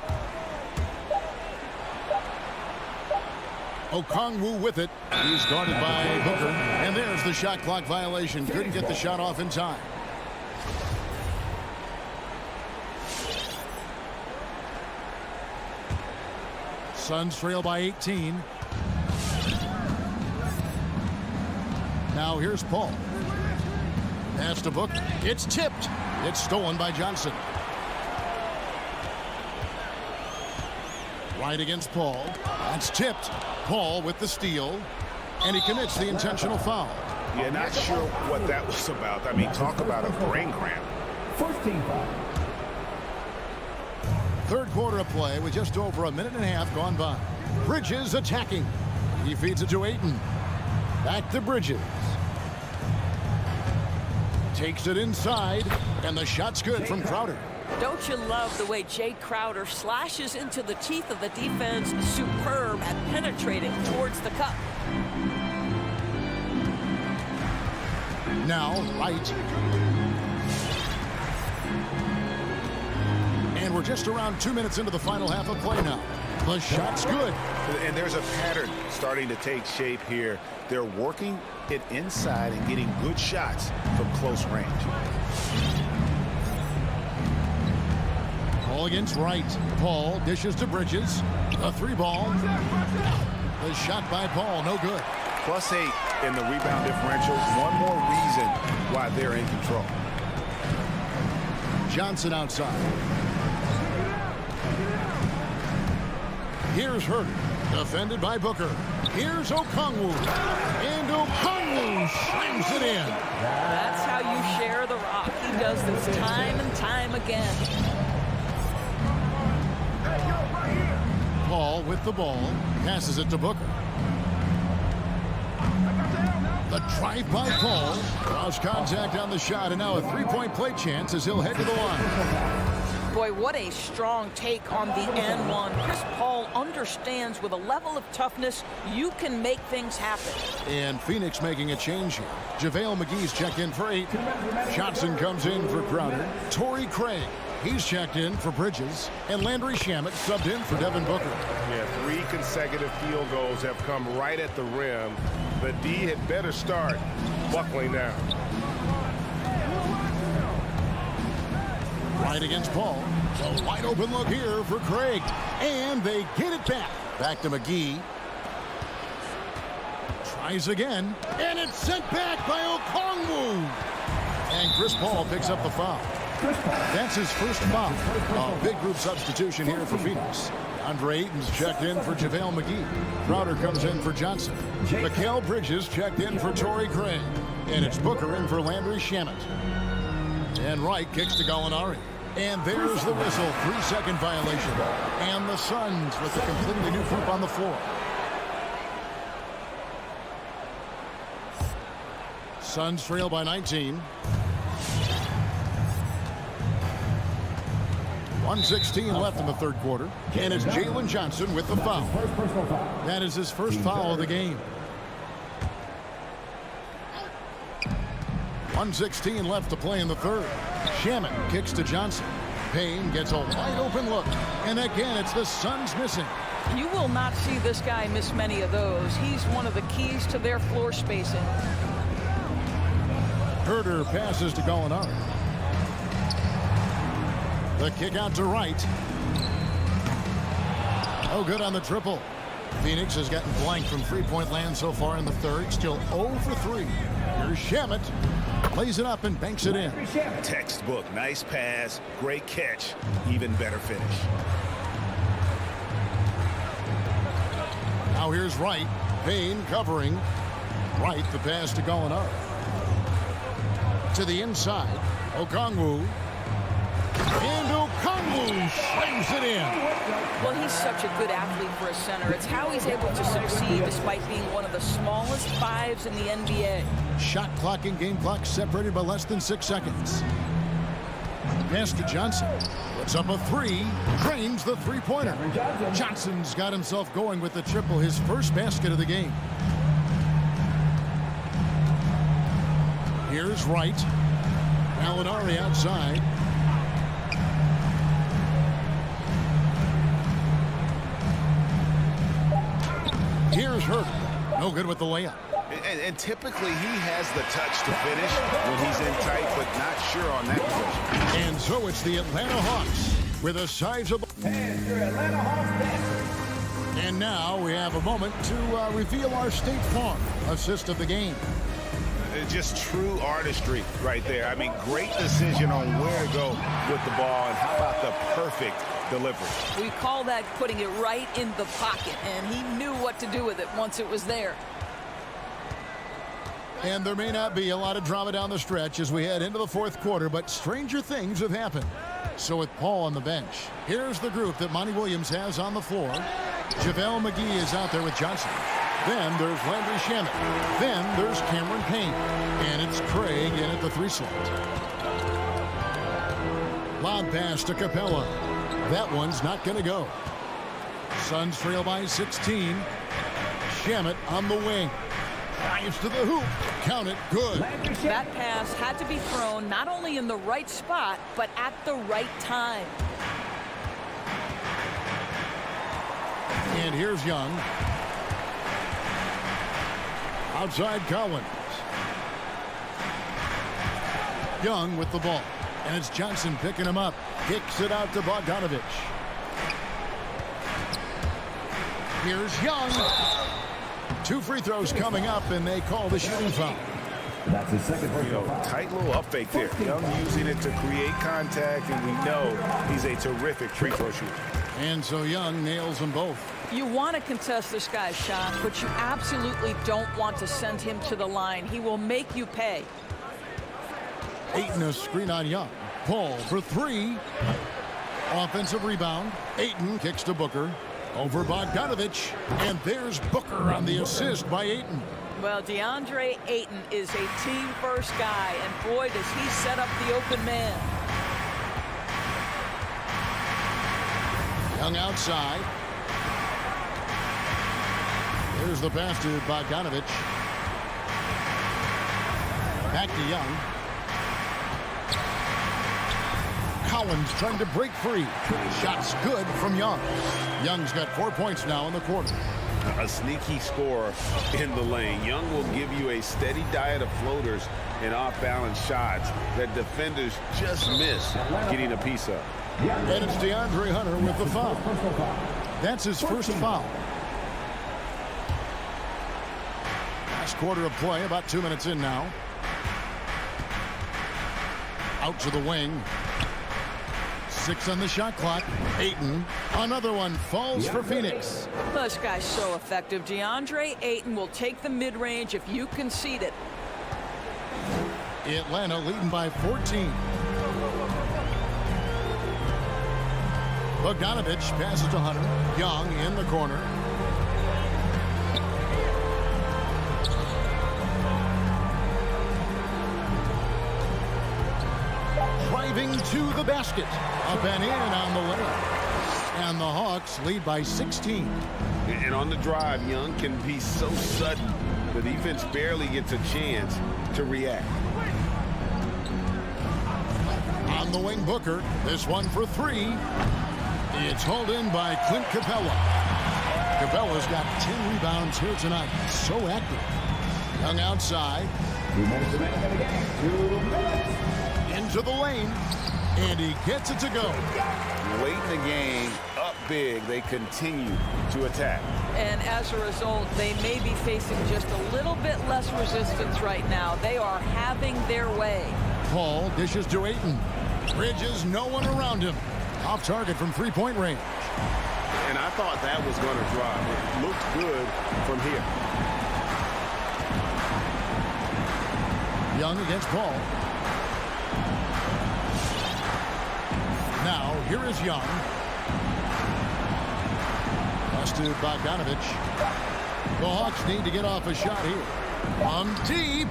Okongwu with it. He's guarded by Booker. And there's the shot clock violation. Couldn't get the shot off in time. Suns trail by 18. Now here's Paul. Pass to Booker. It's tipped. It's stolen by Johnson. Right against Paul. That's tipped. Paul with the steal. And he commits the intentional foul. Yeah, not sure what that was about. I mean, talk about a brain cramp. First team foul. Third quarter of play with just over a minute and a half gone by. Bridges attacking. He feeds it to Ayton. Back to Bridges. Takes it inside, and the shot's good from Crowder. Don't you love the way Jay Crowder slashes into the teeth of the defense? Superb at penetrating towards the cup. Now, right. And we're just around 2 minutes into the final half of play now. The shot's good. And there's a pattern starting to take shape here. They're working it inside and getting good shots from close range. Paul against Wright. Paul dishes to Bridges. The three ball. The shot by Paul, no good. +8 in the rebound differential. One more reason why they're in control. Johnson outside. Here's Herter, defended by Booker. Here's Okongwu, and Okongwu slams it in. That's how you share the rock. He does this time and time again. Paul with the ball, passes it to Booker. The drive by Paul, draws contact on the shot, and now a three-point play chance as he'll head to the line. Boy, what a strong take on the N1. Chris Paul understands with a level of toughness, you can make things happen. And Phoenix making a change here. JaVale McGee's checked in for 8. Johnson comes in for Crowder. Torrey Craig, he's checked in for Bridges. And Landry Shamet subbed in for Devin Booker. Yeah, 3 consecutive field goals have come right at the rim. The D had better start buckling now. Right against Paul. A wide open look here for Craig. And they get it back. Back to McGee. Tries again. And it's sent back by Okongwu. And Chris Paul picks up the foul. That's his first foul. A big group substitution here for Phoenix. Andre Ayton's checked in for JaVale McGee. Crowder comes in for Johnson. Mikal Bridges checked in for Torrey Craig. And it's Booker in for Landry Shamet. And Wright kicks to Gallinari. And there's the whistle. 3-second violation. And the Suns with a completely new group on the floor. Suns trail by 19. 1:16 left in the third quarter. And it's Jalen Johnson with the foul. That is his first foul of the game. 1:16 left to play in the third. Shamet kicks to Johnson. Payne gets a wide open look. And again, it's the Suns missing. You will not see this guy miss many of those. He's one of the keys to their floor spacing. Herter passes to Gallinari. The kick out to Wright. No good on the triple. Phoenix has gotten blank from three-point land so far in the third. Still 0 for 3. Here's Shamet. Lays it up and banks it in. Textbook. Nice pass. Great catch. Even better finish. Now here's Wright. Payne covering. Wright, the pass to Gallinari. To the inside. Okongwu. And Okongwu slams it in. Well, he's such a good athlete for a center. It's how he's able to succeed despite being one of the smallest 5s in the NBA. Shot clock and game clock separated by less than 6 seconds. Pass to Johnson. Puts up a 3. Drains the three-pointer. Johnson's got himself going with the triple, his first basket of the game. Here's Wright. Gallinari outside. Here's Herter. No good with the layup. And typically he has the touch to finish when he's in tight, but not sure on that possession. And so it's the Atlanta Hawks with a sizable. And your Atlanta Hawks dancers. And now we have a moment to reveal our State Farm assist of the game. It's just true artistry right there. I mean, great decision on where to go with the ball, and how about the perfect delivery. We call that putting it right in the pocket, and he knew what to do with it once it was there. And there may not be a lot of drama down the stretch as we head into the fourth quarter, but stranger things have happened. So with Paul on the bench, here's the group that Monty Williams has on the floor. JaVale McGee is out there with Johnson. Then there's Landry Shamet. Then there's Cameron Payne. And it's Craig in at the 3 slot. Lob pass to Capella. That one's not going to go. Suns trail by 16. Shamet on the wing. Drives to the hoop. Count it. Good. That pass had to be thrown not only in the right spot, but at the right time. And here's Young. Outside Collins. Young with the ball. And it's Johnson picking him up. Kicks it out to Bogdanovich. Here's Young. 2 free throws coming up, and they call the shooting foul. That's his second personal foul. Tight little up fake there. Young using it to create contact, and we know he's a terrific free throw shooter. And so Young nails them both. You want to contest this guy's shot, but you absolutely don't want to send him to the line. He will make you pay. Ayton a screen on Young. Paul for 3. Offensive rebound. Ayton kicks to Booker. Over Bogdanovich. And there's Booker on the assist by Ayton. Well, DeAndre Ayton is a team-first guy, and boy, does he set up the open man. Young outside. Here's the pass to Bogdanovich. Back to Young. Collins trying to break free. Shot's good from Young. Young's got 4 points now in the quarter. A sneaky scorer in the lane. Young will give you a steady diet of floaters and off-balance shots that defenders just miss getting a piece of. And it's DeAndre Hunter with the foul. That's his first foul. Last quarter of play, about 2 minutes in now. Out to the wing. 6 on the shot clock. Ayton. Another one falls for Phoenix. This guy's so effective. DeAndre Ayton will take the mid-range if you concede it. Atlanta leading by 14. Bogdanovich passes to Hunter. Young in the corner. Driving to the basket. Up and in on the layup. And the Hawks lead by 16. And on the drive, Young can be so sudden. The defense barely gets a chance to react. On the wing, Booker. This one for 3. It's hauled in by Clint Capella. Capella's got 10 rebounds here tonight. So active. Young outside. 2 minutes remaining in the game. 2 minutes. Into the lane. And he gets it to go. Late in the game, up big, they continue to attack. And as a result, they may be facing just a little bit less resistance right now. They are having their way. Paul dishes to Ayton. Bridges, no one around him. Off target from 3-point range. And I thought that was going to drop. It looked good from here. Young against Paul. Now, here is Young. Pass to Bogdanovich. The Hawks need to get off a shot here. From deep.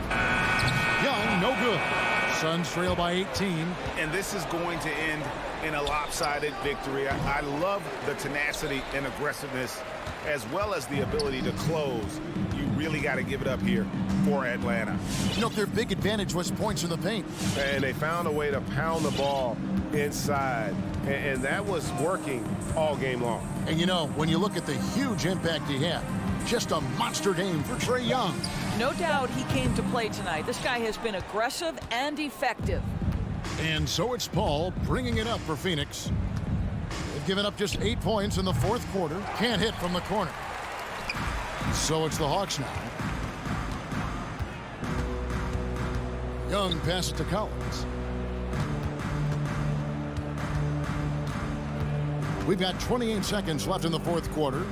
Young, no good. Suns trail by 18. And this is going to end in a lopsided victory. I love the tenacity and aggressiveness, as well as the ability to close. You really got to give it up here for Atlanta. You know, their big advantage was points in the paint. And they found a way to pound the ball inside. And that was working all game long. And you know, when you look at the huge impact he had, just a monster game for Trae Young. No doubt he came to play tonight. This guy has been aggressive and effective. And so it's Paul bringing it up for Phoenix. They've They've given up just 8 points in the fourth quarter. Can't hit from the corner. So it's the Hawks now. Young passes to Collins. We've got 28 seconds left in the fourth quarter.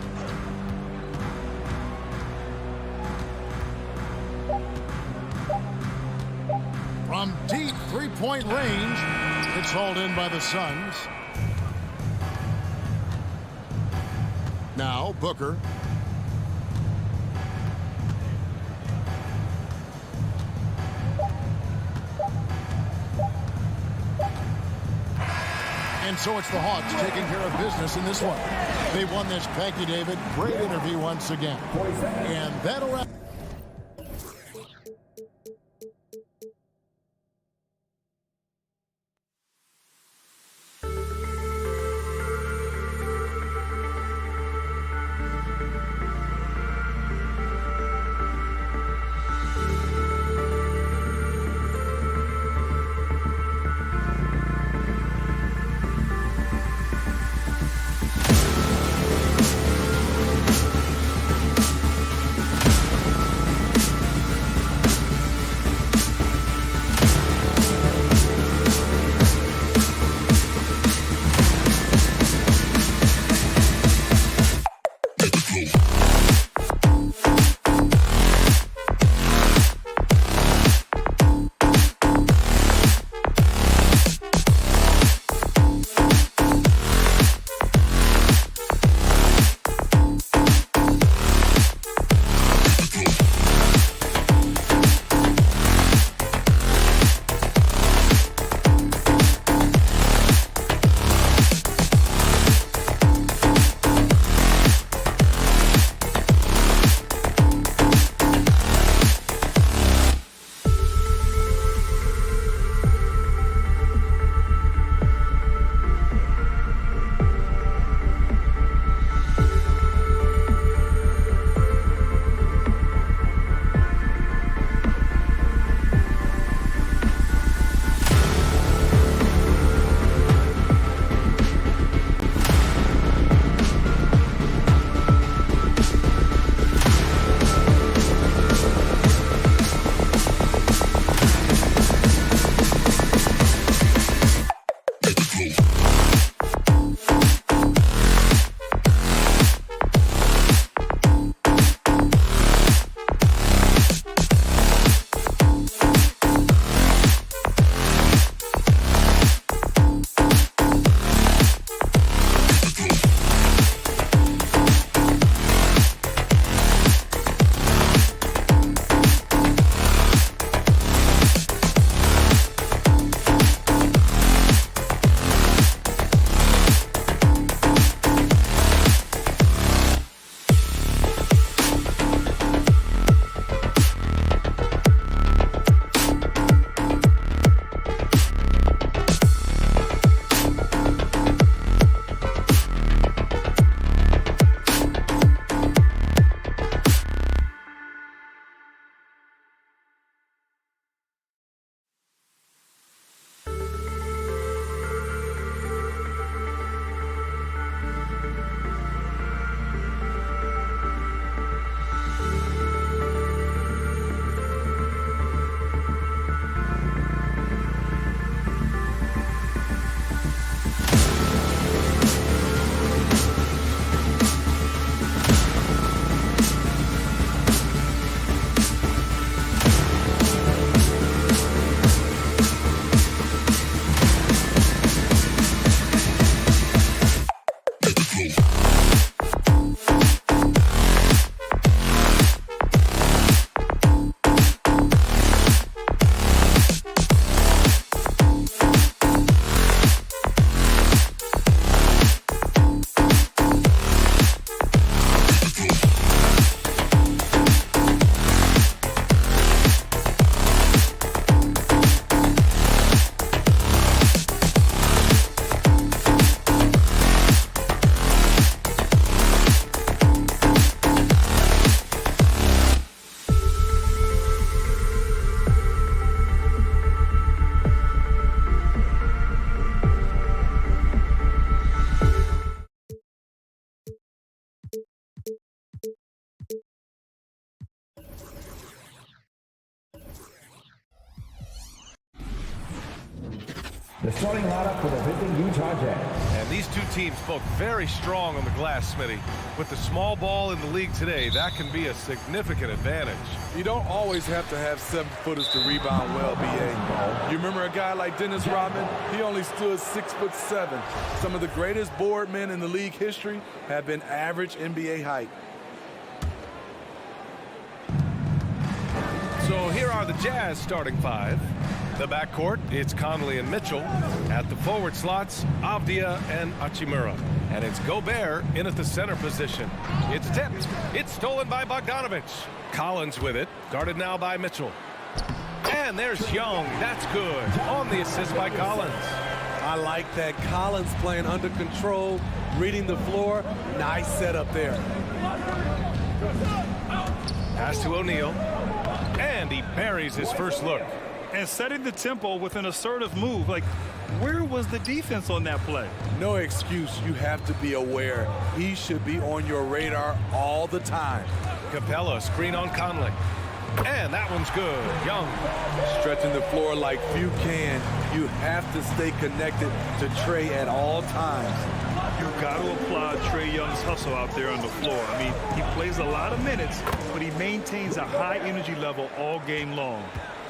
From deep three-point range, it's hauled in by the Suns. Now, Booker. And so it's the Hawks taking care of business in this one. They won this. Thank you, David. Great interview once again. And that'll wrap. The starting lineup for the visiting Utah Jazz. And these two teams both very strong on the glass, Smitty. With the small ball in the league today, that can be a significant advantage. You don't always have to have 7-footers to rebound well, B.A. You remember a guy like Dennis Rodman? He only stood 6'7". Some of the greatest board men in the league history have been average NBA height. So here are the Jazz starting five. The backcourt, it's Conley and Mitchell. At the forward slots, Avdia and Hachimura. And it's Gobert in at the center position. It's tipped. It's stolen by Bogdanovich. Collins with it, guarded now by Mitchell. And there's Young. That's good. On the assist by Collins. I like that. Collins playing under control, reading the floor. Nice setup there. Pass to O'Neal. And he buries his first look. And setting the tempo with an assertive move. Like, where was the defense on that play? No excuse. You have to be aware. He should be on your radar all the time. Capella, screen on Conley. And that one's good. Young. Stretching the floor like few can. You have to stay connected to Trey at all times. You've got to applaud Trae Young's hustle out there on the floor. I mean, he plays a lot of minutes, but he maintains a high energy level all game long.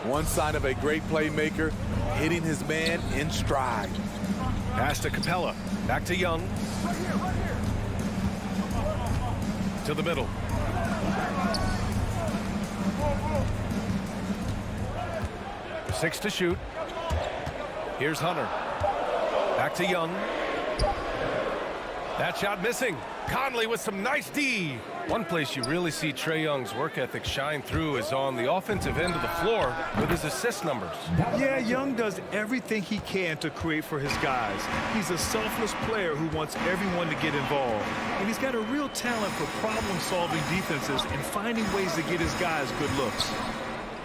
One sign of a great playmaker, hitting his man in stride. Pass to Capella. Back to Young. To the middle. Six to shoot. Here's Hunter. Back to Young. That shot missing. Conley with some nice D. One place you really see Trae Young's work ethic shine through is on the offensive end of the floor with his assist numbers. Yeah, Young does everything he can to create for his guys. He's a selfless player who wants everyone to get involved. And he's got a real talent for problem-solving defenses and finding ways to get his guys good looks.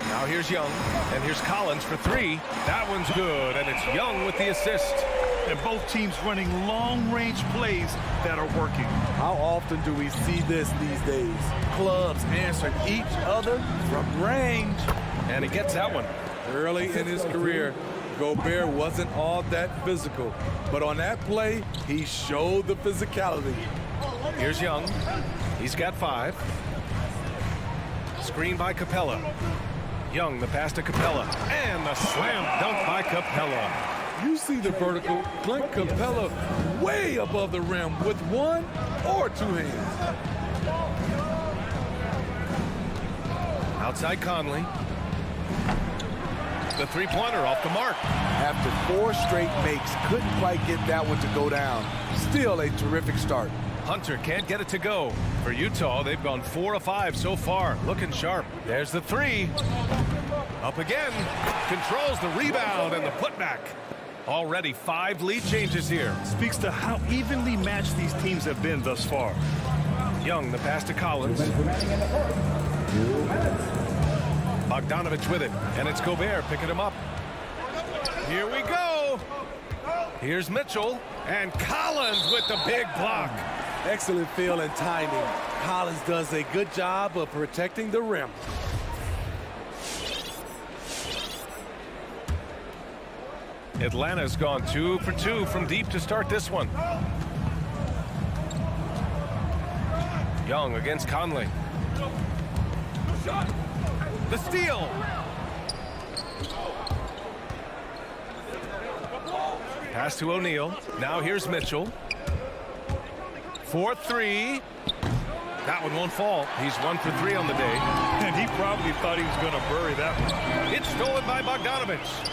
Now here's Young, and here's Collins for three. That one's good, and it's Young with the assist. And both teams running long-range plays that are working. How often do we see this these days? Clubs answering each other from range. And he gets that one. Early in his career, Gobert wasn't all that physical. But on that play, he showed the physicality. Here's Young. He's got five. Screen by Capella. Young, the pass to Capella. And the slam dunk by Capella. You see the vertical, Clint Capella way above the rim with one or two hands. Outside Conley. The three-pointer off the mark. After 4 straight makes, couldn't quite get that one to go down. Still a terrific start. Hunter can't get it to go. For Utah, they've gone 4 of 5 so far. Looking sharp. There's the three. Up again. Controls the rebound and the putback. Already 5 lead changes here. Speaks to how evenly matched these teams have been thus far. Young, the pass to Collins. Bogdanovich with it, and it's Gobert picking him up. Here we go. Here's Mitchell, and Collins with the big block. Excellent feel and timing. Collins does a good job of protecting the rim. Atlanta's gone 2 for 2 from deep to start this one. Young against Conley. The steal. Pass to O'Neal. Now here's Mitchell. 4-3. That one won't fall. He's 1 for 3 on the day. And he probably thought he was going to bury that one. It's stolen by Bogdanovich.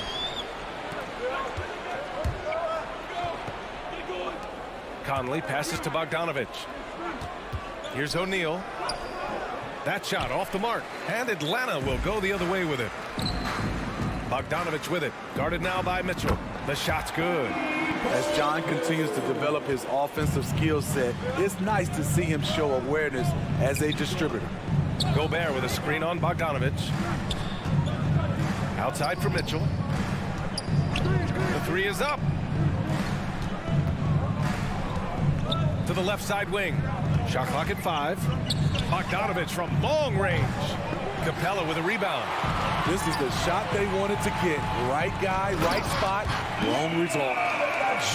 Conley passes to Bogdanovich. Here's O'Neal. That shot off the mark, and Atlanta will go the other way with it. Bogdanovich with it, guarded now by Mitchell. The shot's good. As John continues to develop his offensive skill set, it's nice to see him show awareness as a distributor. Gobert with a screen on Bogdanovich. Outside for Mitchell. The three is up. To the left side wing. Shot clock at 5. Bogdanovich from long range. Capella with a rebound. This is the shot they wanted to get. Right guy, right spot, wrong result.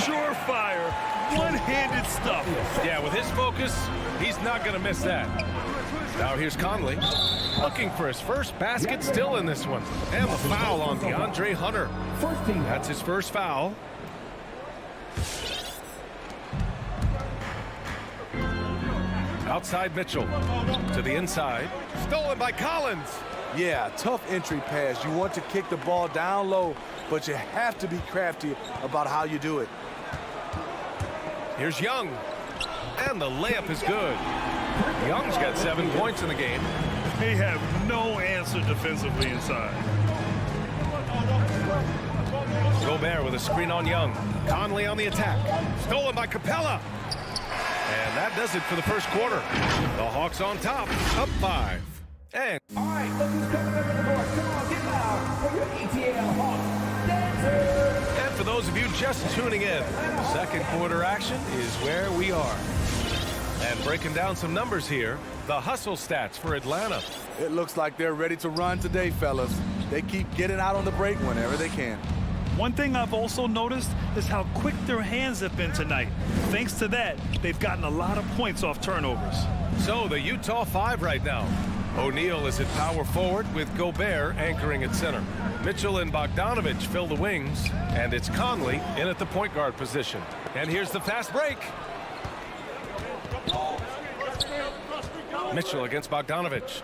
Surefire, one-handed stuff. Yeah, with his focus, he's not going to miss that. Now here's Conley, looking for his first basket, still in this one. And the foul on DeAndre Hunter. That's his first foul. Outside Mitchell to the inside. Stolen by Collins. Yeah, tough entry pass. You want to kick the ball down low, but you have to be crafty about how you do it. Here's Young. And the layup is good. Young's got 7 points in the game. They have no answer defensively inside. Gobert with a screen on Young. Conley on the attack. Stolen by Capella. And that does it for the first quarter. The Hawks on top, up 5. And All right, look who's coming up to the court. Come on, get loud for your ETL Hawks dancers. And for those of you just tuning in, second quarter action is where we are. And breaking down some numbers here, the hustle stats for Atlanta. It looks like they're ready to run today, fellas. They keep getting out on the break whenever they can. One thing I've also noticed is how quick their hands have been tonight. Thanks to that, they've gotten a lot of points off turnovers. So the Utah 5 right now. O'Neal is at power forward with Gobert anchoring at center. Mitchell and Bogdanovich fill the wings, and it's Conley in at the point guard position. And here's the fast break. Mitchell against Bogdanovich.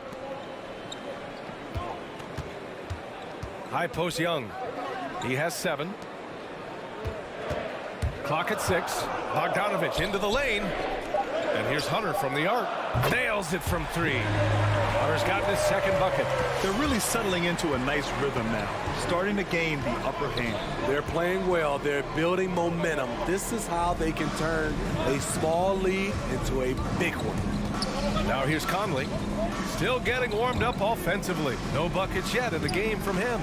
High post Young. He has 7. Clock at 6. Bogdanovich into the lane. And here's Hunter from the arc. Nails it from 3. Hunter's gotten his second bucket. They're really settling into a nice rhythm now, starting to gain the upper hand. They're playing well. They're building momentum. This is how they can turn a small lead into a big one. Now here's Conley. Still getting warmed up offensively. No buckets yet in the game from him.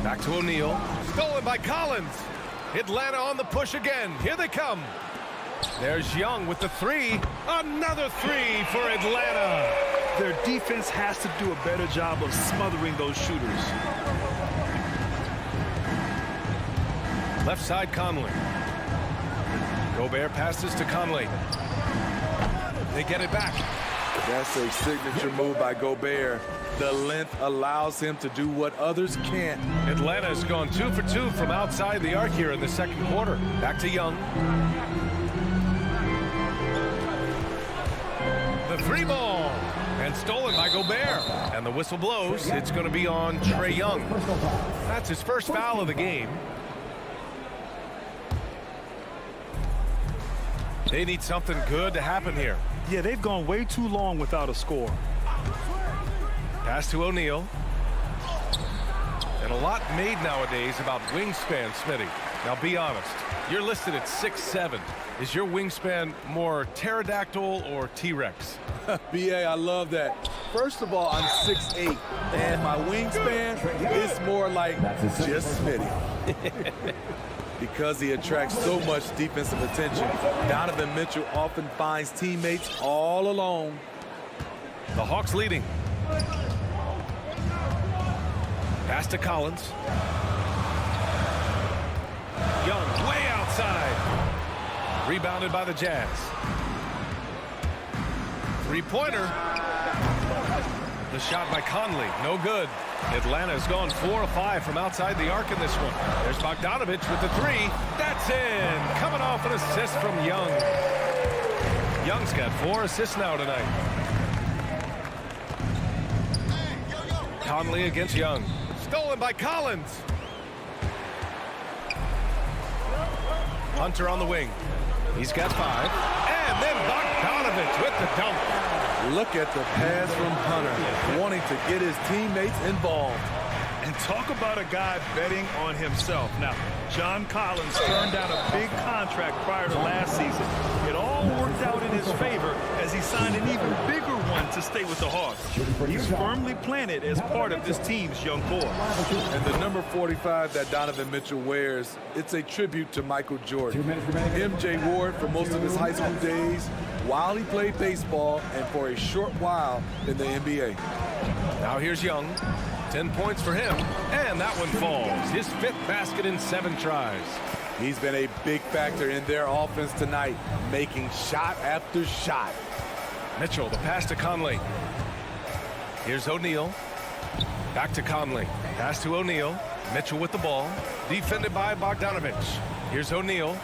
Back to O'Neal. Stolen by Collins. Atlanta on the push again. Here they come. There's Young with the 3. Another 3 for Atlanta. Their defense has to do a better job of smothering those shooters. Left side Conley. Gobert passes to Conley. They get it back. That's a signature move by Gobert. The length allows him to do what others can't. Atlanta has gone 2 for 2 from outside the arc here in the second quarter. Back to Young. The 3 ball. And stolen by Gobert. And the whistle blows. It's going to be on Trae Young. That's his first foul of the game. They need something good to happen here. Yeah, they've gone way too long without a score. Pass to O'Neal. And a lot made nowadays about wingspan, Smitty. Now be honest, you're listed at 6'7". Is your wingspan more pterodactyl or T-Rex? BA, I love that. First of all, I'm 6'8", and my wingspan is more like just Smitty. Because he attracts so much defensive attention, Donovan Mitchell often finds teammates all alone. The Hawks leading. Pass to Collins. Young way outside. Rebounded by the Jazz. 3-pointer. The shot by Conley, no good. Atlanta's gone 4 of 5 from outside the arc in this one. There's Bogdanovich with the 3. That's in. Coming off an assist from Young. Young's got 4 assists now tonight. Conley against Young. Stolen by Collins. Hunter on the wing. He's got 5. And then Bogdanovich with the dunk. Look at the pass from Hunter, wanting to get his teammates involved. And talk about a guy betting on himself. Now, John Collins turned down a big contract prior to last season. It all worked out in his favor as he signed an even bigger one to stay with the Hawks. He's firmly planted as part of this team's young core. And the number 45 that Donovan Mitchell wears, it's a tribute to Michael Jordan. MJ wore it for most of his high school days while he played baseball and for a short while in the NBA. Now here's Young. 10 points for him, and that one falls. His 5th basket in 7 tries. He's been a big factor in their offense tonight, making shot after shot. Mitchell, the pass to Conley. Here's O'Neal. Back to Conley. Pass to O'Neal. Mitchell with the ball. Defended by Bogdanovich. Here's O'Neal.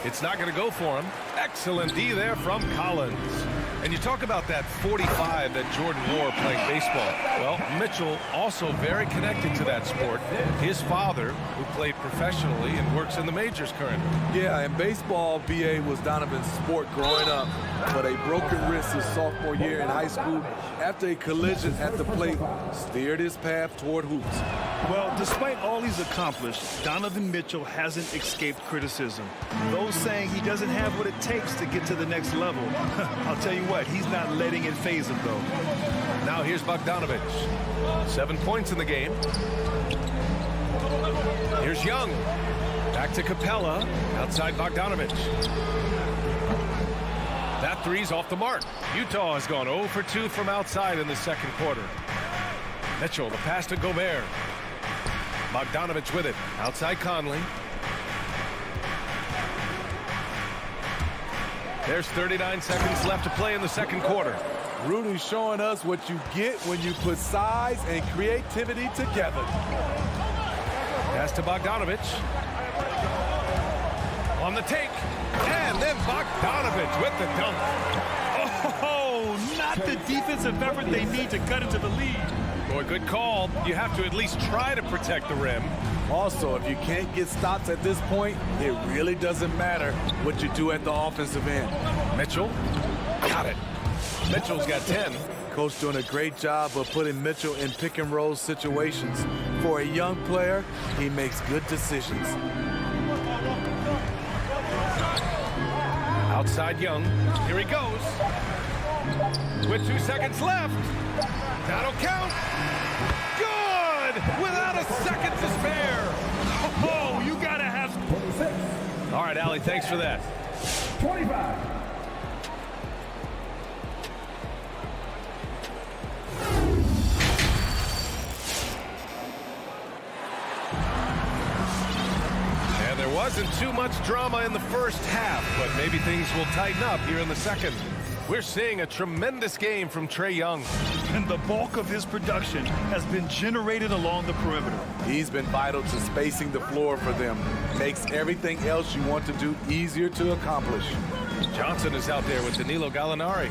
It's not going to go for him. Excellent D there from Collins. And you talk about that 45 that Jordan wore playing baseball. Well, Mitchell also very connected to that sport. His father, who played professionally and works in the majors currently. Yeah, and baseball, BA, was Donovan's sport growing up, but a broken wrist his sophomore year in high school after a collision at the plate steered his path toward hoops. Well, despite all he's accomplished, Donovan Mitchell hasn't escaped criticism. Those saying he doesn't have what it takes to get to the next level. I'll tell you what, he's not letting it faze him, though. Now here's Bogdanovich. 7 points in the game. Here's Young. Back to Capella. Outside Bogdanovich. That three's off the mark. Utah has gone 0 for 2 from outside in the second quarter. Mitchell, the pass to Gobert. Bogdanovich with it. Outside Conley. There's 39 seconds left to play in the second quarter. Rudy showing us what you get when you put size and creativity together. Pass to Bogdanovich. On the take. And then Bogdanovich with the dunk. Oh, not the defensive effort they need to cut into the lead. Boy, good call. You have to at least try to protect the rim. Also, if you can't get stops at this point, it really doesn't matter what you do at the offensive end. Mitchell. Got it. Mitchell's got 10. Coach doing a great job of putting Mitchell in pick and roll situations. For a young player, he makes good decisions. Outside Young. Here he goes. With 2 seconds left. That'll count. Good! Without a second to spare. Oh, you gotta have... 26. All right, Allie, thanks for that. 25. And there wasn't too much drama in the first half, but maybe things will tighten up here in the second. We're seeing a tremendous game from Trae Young. And the bulk of his production has been generated along the perimeter. He's been vital to spacing the floor for them. Makes everything else you want to do easier to accomplish. Johnson is out there with Danilo Gallinari.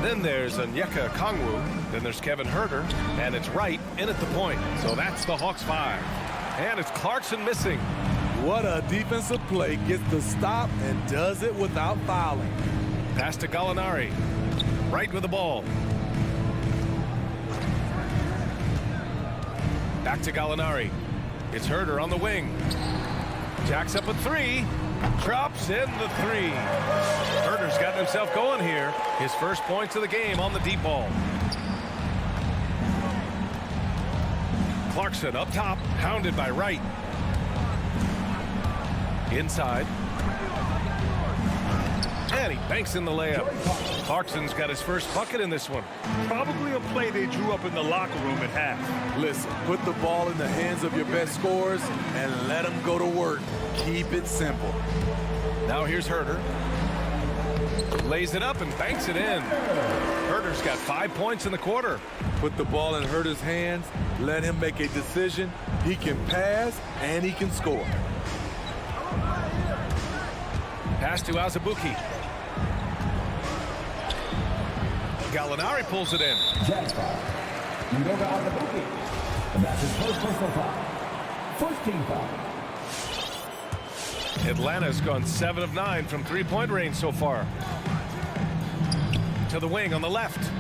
Then there's Onyeka Okongwu. Then there's Kevin Huerter. And it's Wright in at the point. So that's the Hawks 5. And it's Clarkson missing. What a defensive play. Gets the stop and does it without fouling. Pass to Gallinari. Right with the ball. Back to Gallinari. It's Huerter on the wing. Jacks up a 3. Drops in the 3. Huerter's gotten himself going here. His first points of the game on the deep ball. Clarkson up top. Hounded by Wright. Inside. And he banks in the layup. Clarkson's got his first bucket in this one. Probably a play they drew up in the locker room at half. Listen, put the ball in the hands of your best scorers and let them go to work. Keep it simple. Now here's Huerter. Lays it up and banks it in. Huerter's got 5 points in the quarter. Put the ball in Huerter's hands. Let him make a decision. He can pass and he can score. Pass to Azubuike. Gallinari pulls it in. Jazz foul. Udoka Azubuike. That's his first personal foul. First team foul. Atlanta's gone 7 of 9 from three-point range so far. To the wing on the left.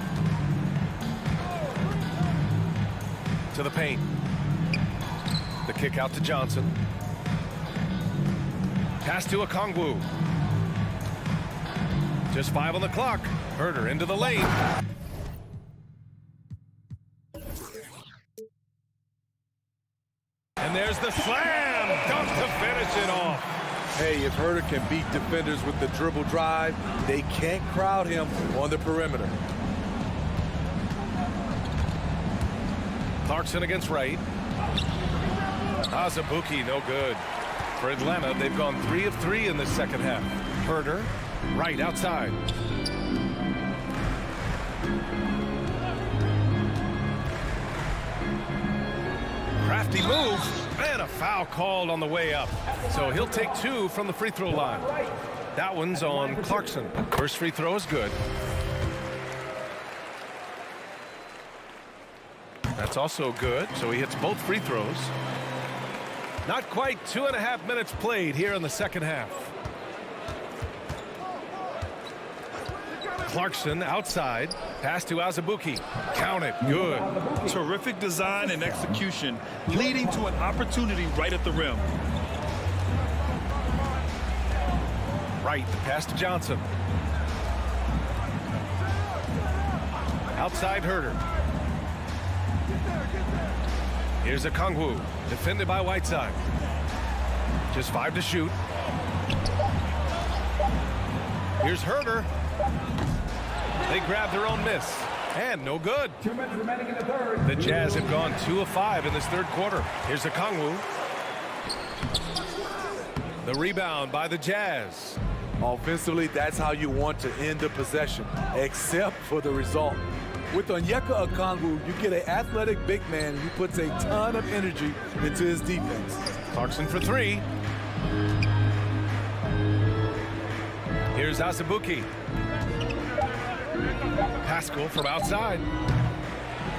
To the paint. The kick out to Johnson. Pass to Okongwu. Just 5 on the clock. Huerter into the lane. And there's the slam dunk to finish it off. Hey, if Huerter can beat defenders with the dribble drive, they can't crowd him on the perimeter. Clarkson against Wright. Azubuike, no good. For Atlanta, they've gone 3 of 3 in the second half. Herder, Wright outside. Crafty move, and a foul called on the way up. So he'll take 2 from the free throw line. That one's on Clarkson. First free throw is good. That's also good, so he hits both free throws. Not quite 2.5 minutes played here in the second half. Clarkson outside, pass to Azubuike. Count it, good. Terrific design and execution, leading to an opportunity right at the rim. Right, the pass to Johnson. Outside Herder. Here's Okongwu, defended by Whiteside. Just 5 to shoot. Here's Herder. They grab their own miss. And no good. 2 minutes remaining in the third. The Jazz have gone 2 of 5 in this third quarter. Here's Okongwu. The rebound by the Jazz. Offensively, that's how you want to end the possession, except for the result. With Onyeka Okongwu, you get an athletic big man who puts a ton of energy into his defense. Clarkson for 3. Here's Azubuike. Pascal from outside.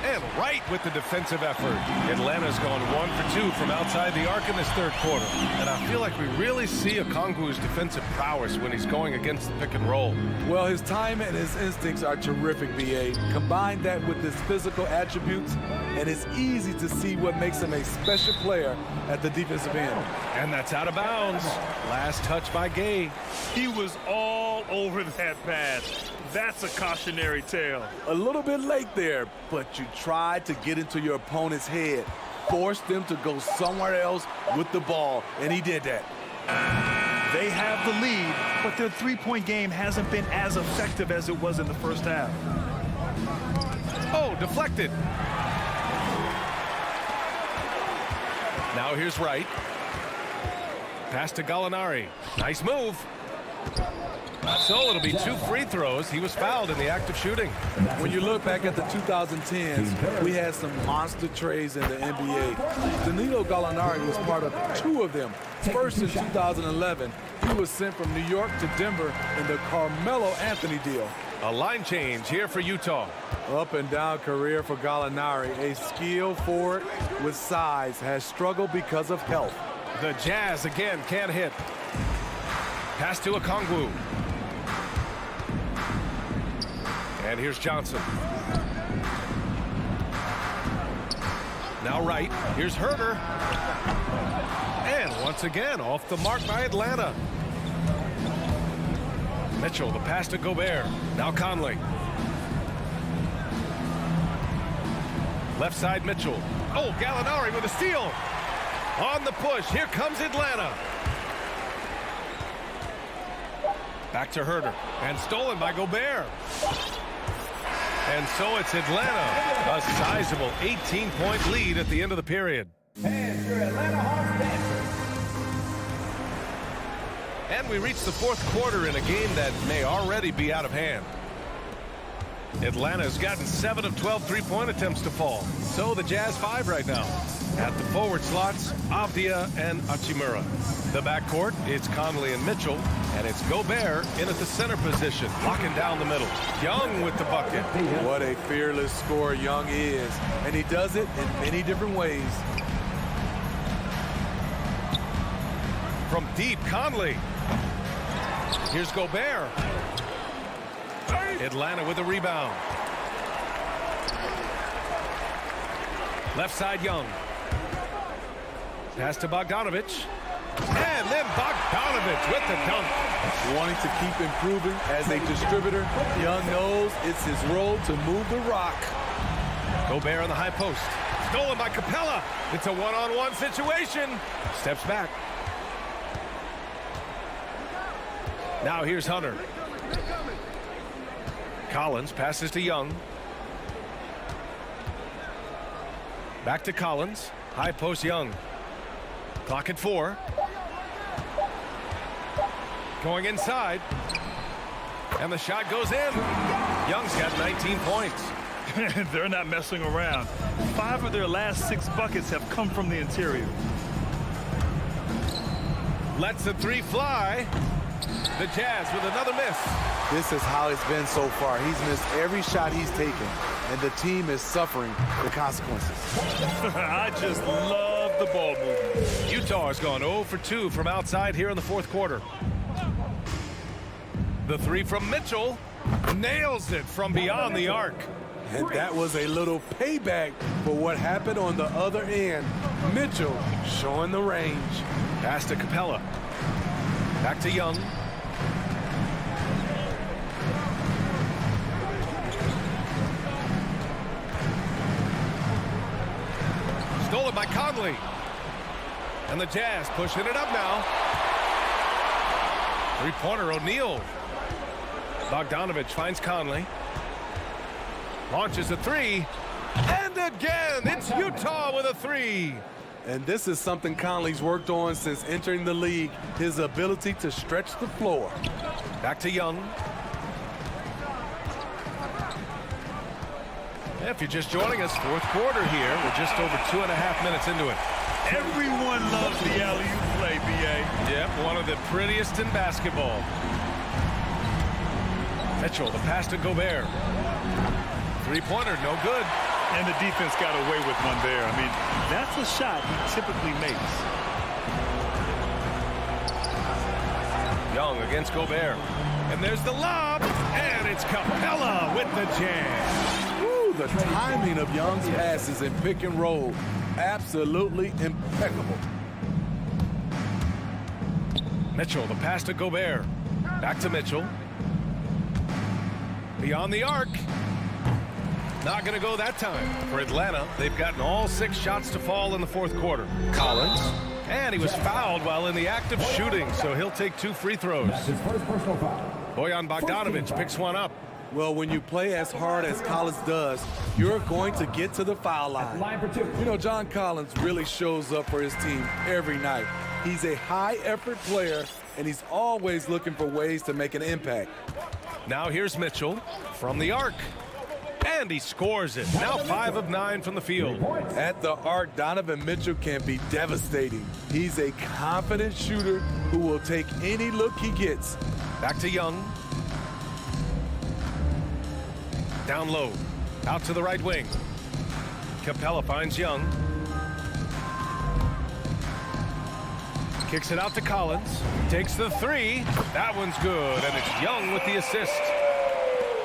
And Wright with the defensive effort. Atlanta's gone 1 for 2 from outside the arc in this third quarter. And I feel like we really see Okongwu's defensive prowess when he's going against the pick and roll. Well, his time and his instincts are terrific, B.A. Combine that with his physical attributes, and it's easy to see what makes him a special player at the defensive end. And that's out of bounds. Last touch by Gay. He was all over that pass. That's a cautionary tale. A little bit late there, but you tried to get into your opponent's head, force them to go somewhere else with the ball, and he did that. They have the lead, but their three-point game hasn't been as effective as it was in the first half. Oh, deflected. Now here's Wright. Pass to Gallinari. Nice move. So it'll be 2 free throws. He was fouled in the act of shooting. When you look back at the 2010s, we had some monster trades in the NBA. Danilo Gallinari was part of 2 of them. First in 2011, he was sent from New York to Denver in the Carmelo Anthony deal. A line change here for Utah. Up and down career for Gallinari. A skilled forward with size, has struggled because of health. The Jazz again can't hit. Pass to Okongwu. And here's Johnson. Now Wright. Here's Herder. And once again, off the mark by Atlanta. Mitchell, the pass to Gobert. Now Conley. Left side Mitchell. Oh, Gallinari with a steal. On the push. Here comes Atlanta. Back to Herder. And stolen by Gobert. And so it's Atlanta. A sizable 18-point lead at the end of the period. And your Atlanta Hawks dancer. And we reach the fourth quarter in a game that may already be out of hand. Atlanta's gotten 7 of 12 three-point attempts to fall. So the Jazz 5 right now. At the forward slots, Avdia and Hachimura. The backcourt, it's Conley and Mitchell. And it's Gobert in at the center position, locking down the middle. Young with the bucket. What a fearless scorer Young is. And he does it in many different ways. From deep, Conley. Here's Gobert. Atlanta with a rebound. Left side, Young. Pass to Bogdanovich. And then Bogdanovich with the dunk. Wanting to keep improving as a distributor, Young knows it's his role to move the rock. Gobert on the high post. Stolen by Capella. It's a one-on-one situation. Steps back. Now here's Hunter. Collins passes to Young. Back to Collins. High post Young. Clock at 4. Going inside. And the shot goes in. Young's got 19 points. They're not messing around. 5 of their last 6 buckets have come from the interior. Lets the 3 fly. The Jazz with another miss. This is how it's been so far. He's missed every shot he's taken, and the team is suffering the consequences. I just love the ball movement. Utah has gone 0 for 2 from outside here in the fourth quarter. The 3 from Mitchell. Nails it from beyond the arc. And that was a little payback for what happened on the other end. Mitchell showing the range. Pass to Capella. Back to Young. Stolen by Conley. And the Jazz pushing it up now. Three-pointer O'Neal. Bogdanovich finds Conley. Launches a 3. And again, it's Utah with a 3. And this is something Conley's worked on since entering the league, his ability to stretch the floor. Back to Young. If you're just joining us, fourth quarter here. We're just over 2.5 minutes into it. Everyone loves the alley-oop play, B.A. Yep, one of the prettiest in basketball. Mitchell, the pass to Gobert. Three-pointer, no good. And the defense got away with one there. I mean, that's a shot he typically makes. Young against Gobert. And there's the lob. And it's Capella with the jam. Woo, the timing of Young's passes in pick and roll, absolutely impeccable. Mitchell, the pass to Gobert. Back to Mitchell. Beyond the arc. Not going to go that time. For Atlanta, they've gotten all 6 shots to fall in the fourth quarter. Collins. And he was fouled while in the act of shooting, so he'll take 2 free throws. That's his first personal foul. Bojan Bogdanovich picks one up. Well, when you play as hard as Collins does, you're going to get to the foul line. Line for 2. You know, John Collins really shows up for his team every night. He's a high-effort player, and he's always looking for ways to make an impact. Now here's Mitchell from the arc. And he scores it. Now 5 of 9 from the field. At the arc, Donovan Mitchell can be devastating. He's a confident shooter who will take any look he gets. Back to Young. Down low. Out to the right wing. Capella finds Young. Kicks it out to Collins. Takes the 3. That one's good. And it's Young with the assist.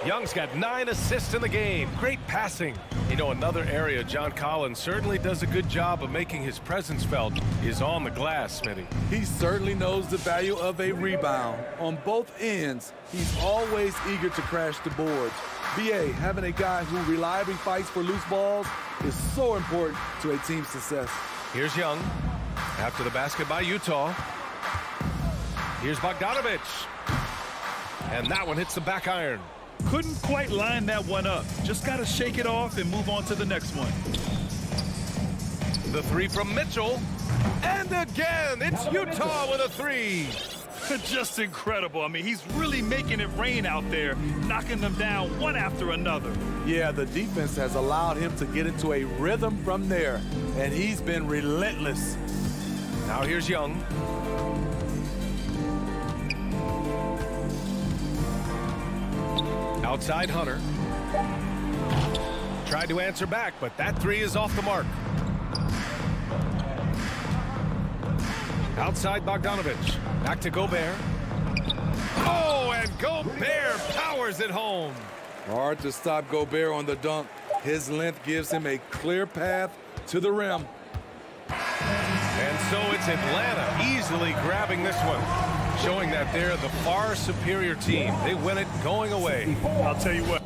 Young's got 9 assists in the game. Great passing. You know, another area John Collins certainly does a good job of making his presence felt is on the glass, Smitty. He certainly knows the value of a rebound. On both ends, he's always eager to crash the boards. BA, having a guy who reliably fights for loose balls is so important to a team's success. Here's Young. After the basket by Utah. Here's Bogdanovich. And that one hits the back iron. Couldn't quite line that one up. Just got to shake it off and move on to the next one. The 3 from Mitchell. And again, it's Utah with a 3. Just incredible. I mean, he's really making it rain out there, knocking them down one after another. Yeah, the defense has allowed him to get into a rhythm from there, and he's been relentless. Now here's Young. Outside Hunter. Tried to answer back, but that 3 is off the mark. Outside Bogdanovich. Back to Gobert. Oh, and Gobert powers it home. Hard to stop Gobert on the dunk. His length gives him a clear path to the rim. And so it's Atlanta easily grabbing this one, showing that they're the far superior team. They win it going away. I'll tell you what.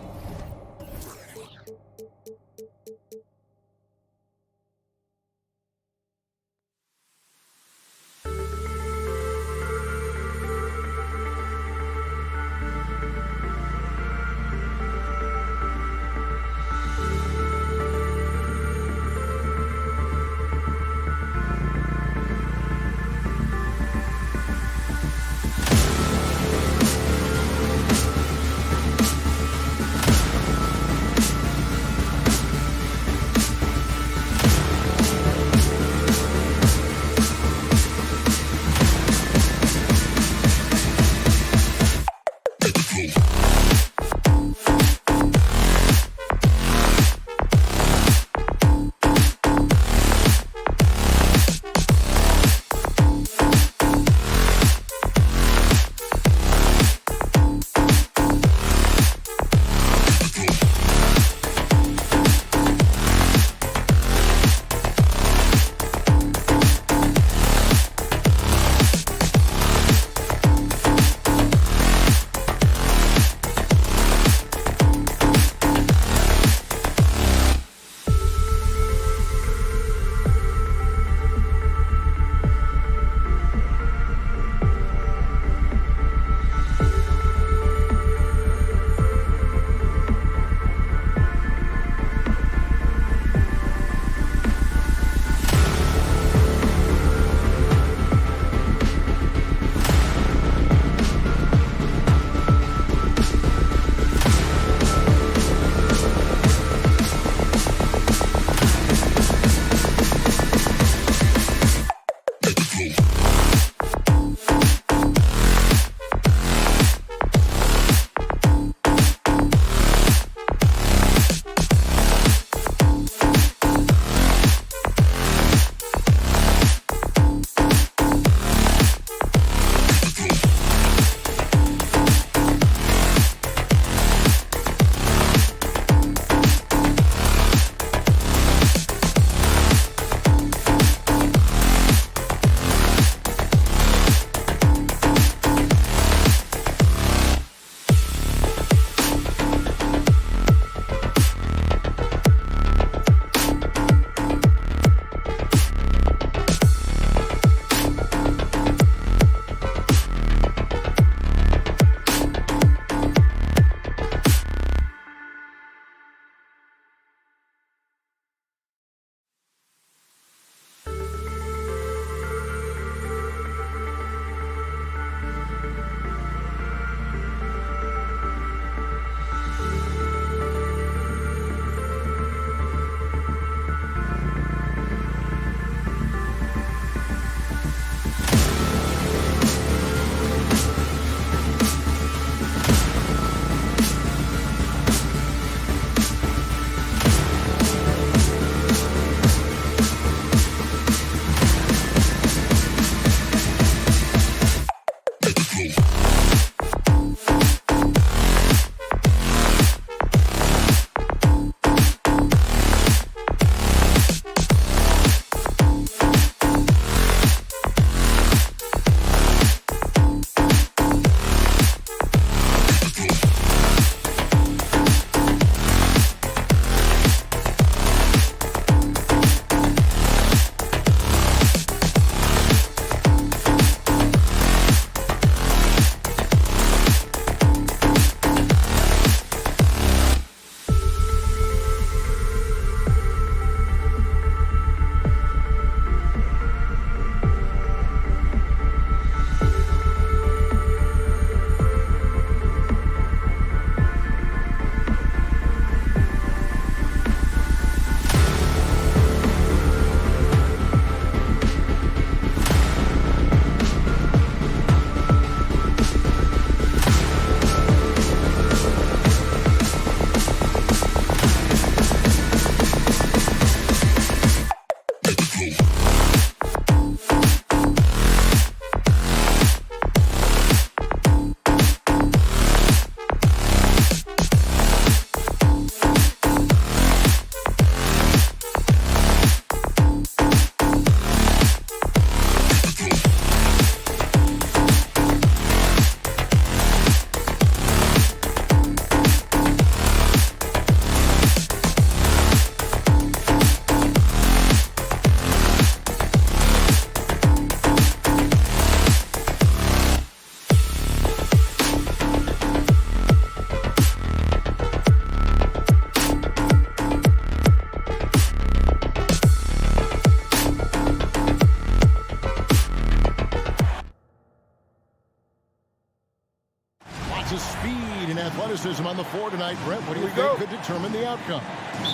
Of speed and athleticism on the floor tonight. Brett, what do you think could determine the outcome?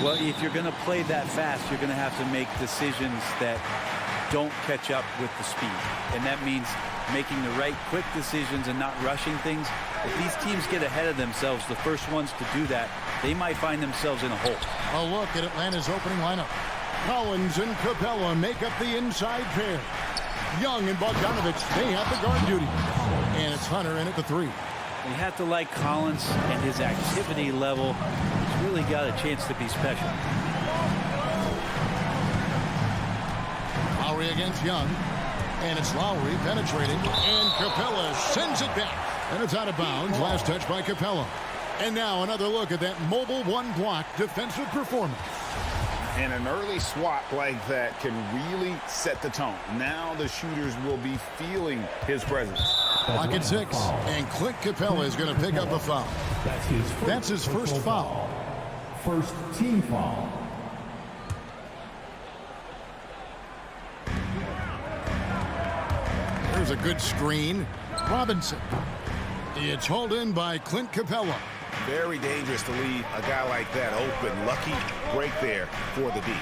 Well, if you're going to play that fast, you're going to have to make decisions that don't catch up with the speed. And that means making the right quick decisions and not rushing things. If these teams get ahead of themselves, the first ones to do that, they might find themselves in a hole. A look at Atlanta's opening lineup. Collins and Capella make up the inside pair. Young and Bogdanovich, they have the guard duty. And it's Hunter in at the three. You have to like Collins and his activity level. He's really got a chance to be special. Lowry against Young. And it's Lowry penetrating. And Capella sends it back. And it's out of bounds. Last touch by Capella. And now another look at that mobile one-block defensive performance. And an early swat like that can really set the tone. Now the shooters will be feeling his presence. Clock at 6. And Clint Capella is going to pick up a foul. That's his first foul. First team foul. There's a good screen. Robinson. It's hauled in by Clint Capella. Very dangerous to leave a guy like that open. Lucky break there for the D.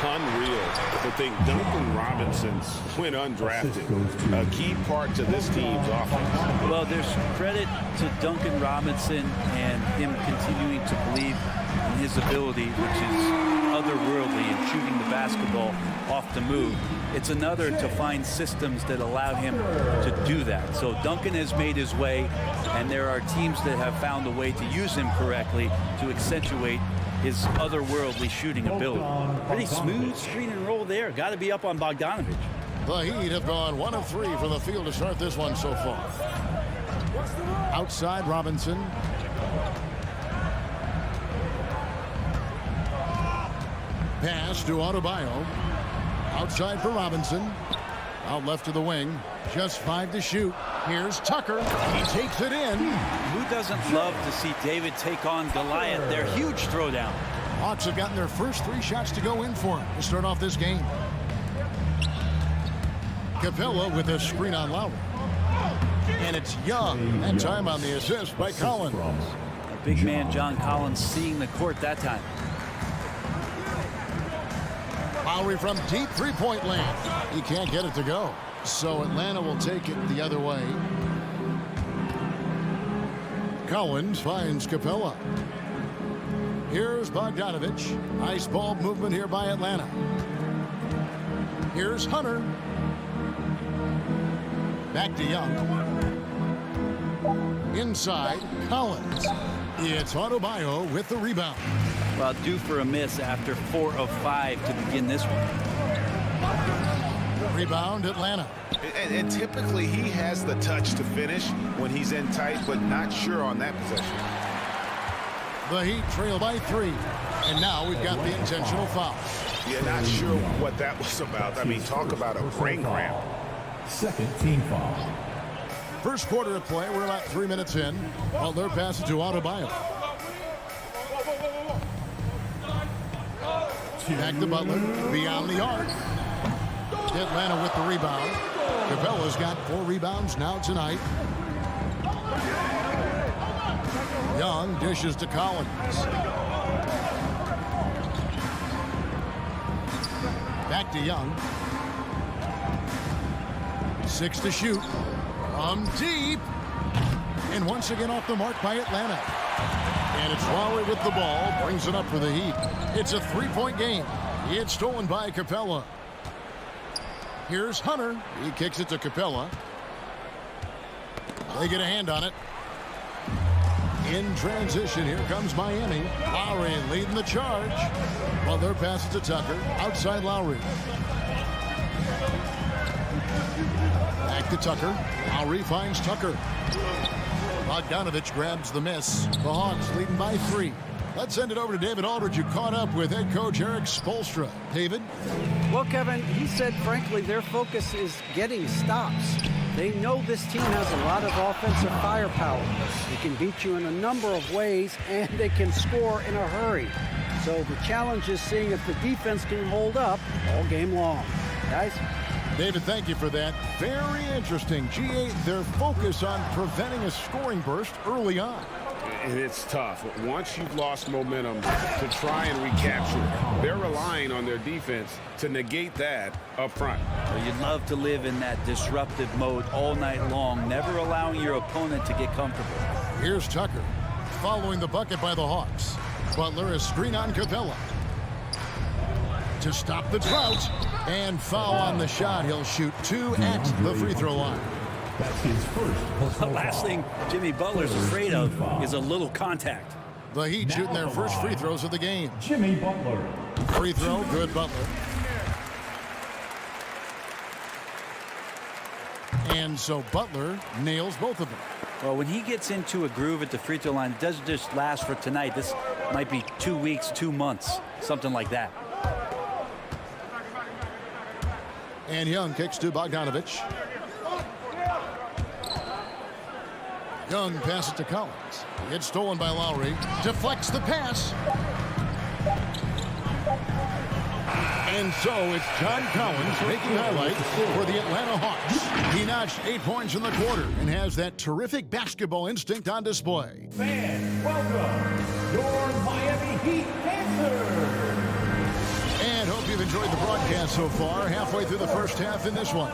Unreal to think Duncan Robinson went undrafted. A key part to this team's offense. Well, there's credit to Duncan Robinson and him continuing to believe in his ability, which is otherworldly in shooting the basketball off the move. It's another to find systems that allow him to do that. So Duncan has made his way, and there are teams that have found a way to use him correctly to accentuate his otherworldly shooting ability. Pretty smooth screen and roll there. Got to be up on Bogdanovich. The Heat have gone 1 of 3 from the field to start this one so far. Outside Robinson. Pass to Adebayo. Outside for Robinson. Out left to the wing. Just 5 to shoot. Here's Tucker. He takes it in. Who doesn't love to see David take on Goliath? Their huge throwdown. Hawks have gotten their first 3 shots to go in for him to start off this game. Capella with a screen on Lowry. And it's Young. That time on the assist by Collins. A big man, John Collins, seeing the court that time. Lowry from deep three-point land. He can't get it to go. So Atlanta will take it the other way. Collins finds Capella. Here's Bogdanovich. Nice ball movement here by Atlanta. Here's Hunter. Back to Young. Inside, Collins. It's Adebayo with the rebound. Well, due for a miss after 4 of 5 to begin this one. Rebound, Atlanta. And typically he has the touch to finish when he's in tight, but not sure on that possession. The Heat trail by 3. And now we've got the intentional foul. Yeah, not sure what that was about. I mean, talk about a brain cramp. Second team foul. First quarter of play. We're about 3 minutes in. Butler passes to Adebayo. Back to Butler. Beyond the arc. Atlanta with the rebound. Capella's got 4 rebounds now tonight. Young dishes to Collins. Back to Young. 6 to shoot. From deep. And once again off the mark by Atlanta. And it's Lowry with the ball. Brings it up for the Heat. It's a 3-point game. It's stolen by Capella. Here's Hunter. He kicks it to Capella. They get a hand on it. In transition, here comes Miami. Lowry leading the charge. Butler passes to Tucker. Outside Lowry. Back to Tucker. Lowry finds Tucker. Bogdanovich grabs the miss. The Hawks leading by 3. Let's send it over to David Aldridge, who caught up with head coach Eric Spoelstra. David? Well, Kevin, he said, frankly, their focus is getting stops. They know this team has a lot of offensive firepower. They can beat you in a number of ways, and they can score in a hurry. So the challenge is seeing if the defense can hold up all game long. Guys? David, thank you for that. Very interesting. G8, their focus on preventing a scoring burst early on. And it's tough. Once you've lost momentum, to try and recapture it. They're relying on their defense to negate that up front. Well, you'd love to live in that disruptive mode all night long, never allowing your opponent to get comfortable. Here's Tucker, following the bucket by the Hawks. Butler is screen on Capella. To stop the drought, and foul on the shot. He'll shoot 2 at the free throw line. That's his first. The last thing Jimmy Butler's afraid of is a little contact. The Heat shooting their first free throws of the game. Jimmy Butler. Free throw, good Butler. And so Butler nails both of them. Well, when he gets into a groove at the free throw line, it doesn't just last for tonight. This might be 2 weeks, 2 months, something like that. And Young kicks to Bogdanovich. Young passes to Collins. It's stolen by Lowry. Deflects the pass. And so it's John Collins making highlights for the Atlanta Hawks. He notched 8 points in the quarter and has that terrific basketball instinct on display. Fans, welcome your Miami Heat dancers. And hope you've enjoyed the broadcast so far. Halfway through the first half in this one.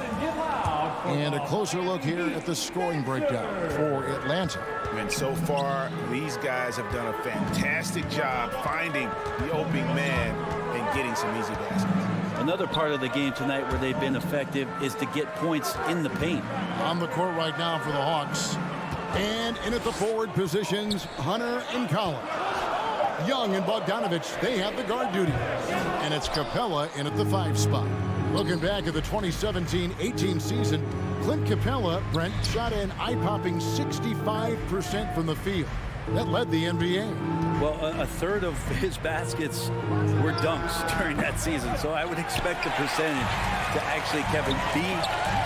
And a closer look here at the scoring breakdown for Atlanta. And so far, these guys have done a fantastic job finding the opening man and getting some easy baskets. Another part of the game tonight where they've been effective is to get points in the paint. On the court right now for the Hawks. And in at the forward positions, Hunter and Collins. Young and Bogdanovich, they have the guard duty. And it's Capella in at the 5 spot. Looking back at the 2017-18 season, Clint Capella, Brent, shot an eye-popping 65% from the field. That led the NBA. Well, a third of his baskets were dunks during that season, so I would expect the percentage to actually, Kevin, be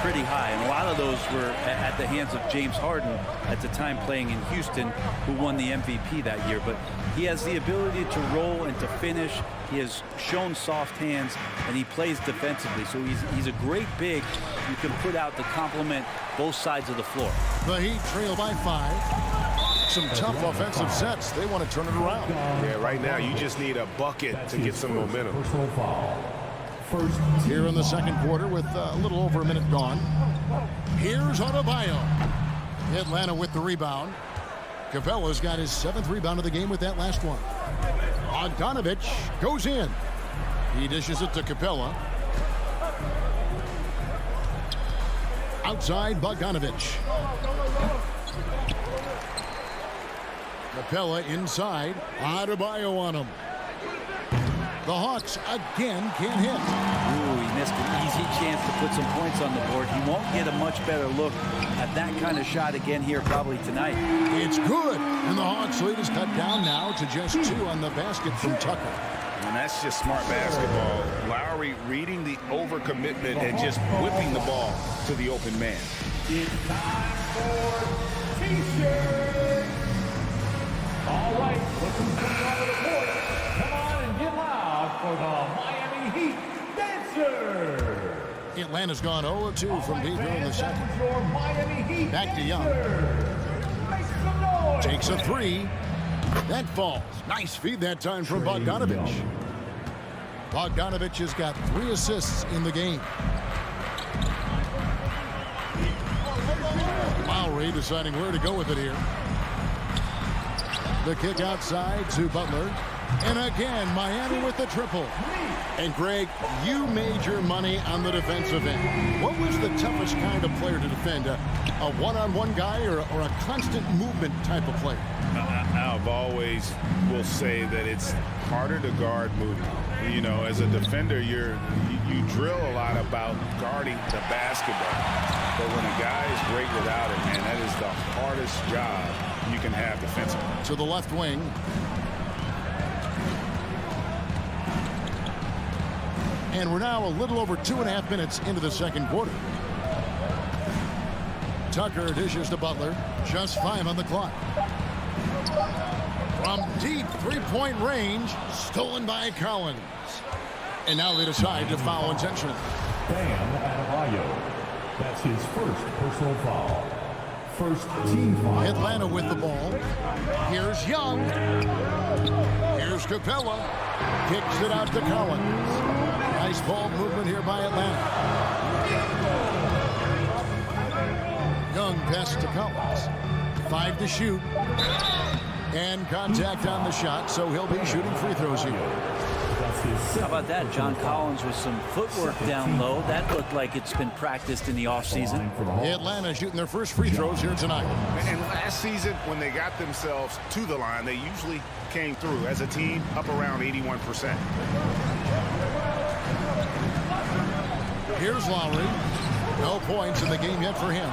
pretty high. And a lot of those were at the hands of James Harden at the time playing in Houston, who won the MVP that year. But he has the ability to roll and to finish. He has shown soft hands, and he plays defensively. So he's a great big you can put out to complement both sides of the floor. The Heat trail by 5. Some tough offensive sets. They want to turn it around. Yeah, right now you just need a bucket to get some momentum. Here in the second quarter with a little over a minute gone. Here's Adebayo. Atlanta with the rebound. Capella's got his 7th rebound of the game with that last one. Bogdanovich goes in. He dishes it to Capella. Outside Bogdanovich. Capella inside. Adebayo on him. The Hawks again can't hit. Ooh, he missed an easy chance to put some points on the board. He won't get a much better look at that kind of shot again here probably tonight. It's good. And the Hawks lead is cut down now to just 2 on the basket from Tucker. And that's just smart basketball. Lowry reading the overcommitment and just whipping the ball to the open man. It's time for T-shirts. All right, looking for the court. Come on and get loud for the Miami Heat Dancers. Atlanta's gone 0-2 from deep here in the second. Back to Young. Takes a 3. That falls. Nice feed that time from Bogdanovich. Bogdanovich has got 3 assists in the game. Lowry deciding where to go with it here. The kick outside to Butler. And again, Miami with the triple. And Greg, you made your money on the defensive end. What was the toughest kind of player to defend? A one-on-one guy or a constant movement type of player? I've always will say that it's harder to guard movement. You know, as a defender, you drill a lot about guarding the basketball. But when a guy is great without it, man, that is the hardest job you can have defensively. To the left wing. And we're now a little over 2.5 minutes into the second quarter. Tucker dishes to Butler. Just 5 on the clock. From deep three-point range, stolen by Collins. And now they decide to foul intentionally. Bam Adebayo. That's his first personal foul. First team foul. Atlanta with the ball. Here's Young. Here's Capella. Kicks it out to Collins. Nice ball movement here by Atlanta. Young passes to Collins. 5 to shoot. And contact on the shot, so he'll be shooting free throws here. How about that? John Collins with some footwork down low. That looked like it's been practiced in the offseason. Atlanta shooting their first free throws here tonight. And last season, when they got themselves to the line, they usually came through as a team up around 81%. Here's Lowry. No points in the game yet for him.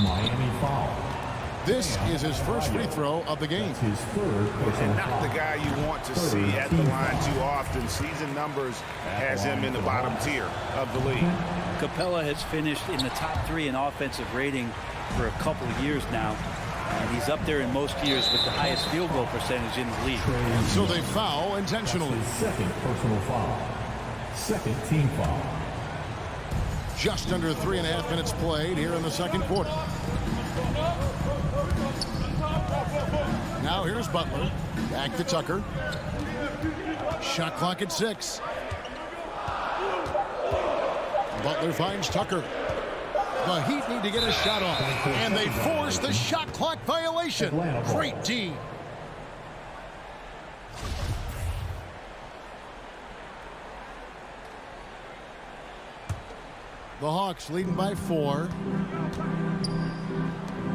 Miami foul. This is his first free throw of the game. His third personal And not foul. the guy you want to see at the line too often. Season numbers has him in the bottom tier of the league. Capella has finished in the top 3 in offensive rating for a couple of years now. And he's up there in most years with the highest field goal percentage in the league. So they foul intentionally. His second personal foul. Second team foul. Just under 3.5 minutes played here in the second quarter. Now here's Butler. Back to Tucker. Shot clock at 6. Butler finds Tucker. The Heat need to get a shot off. And they force the shot clock violation. Great D. The Hawks leading by 4.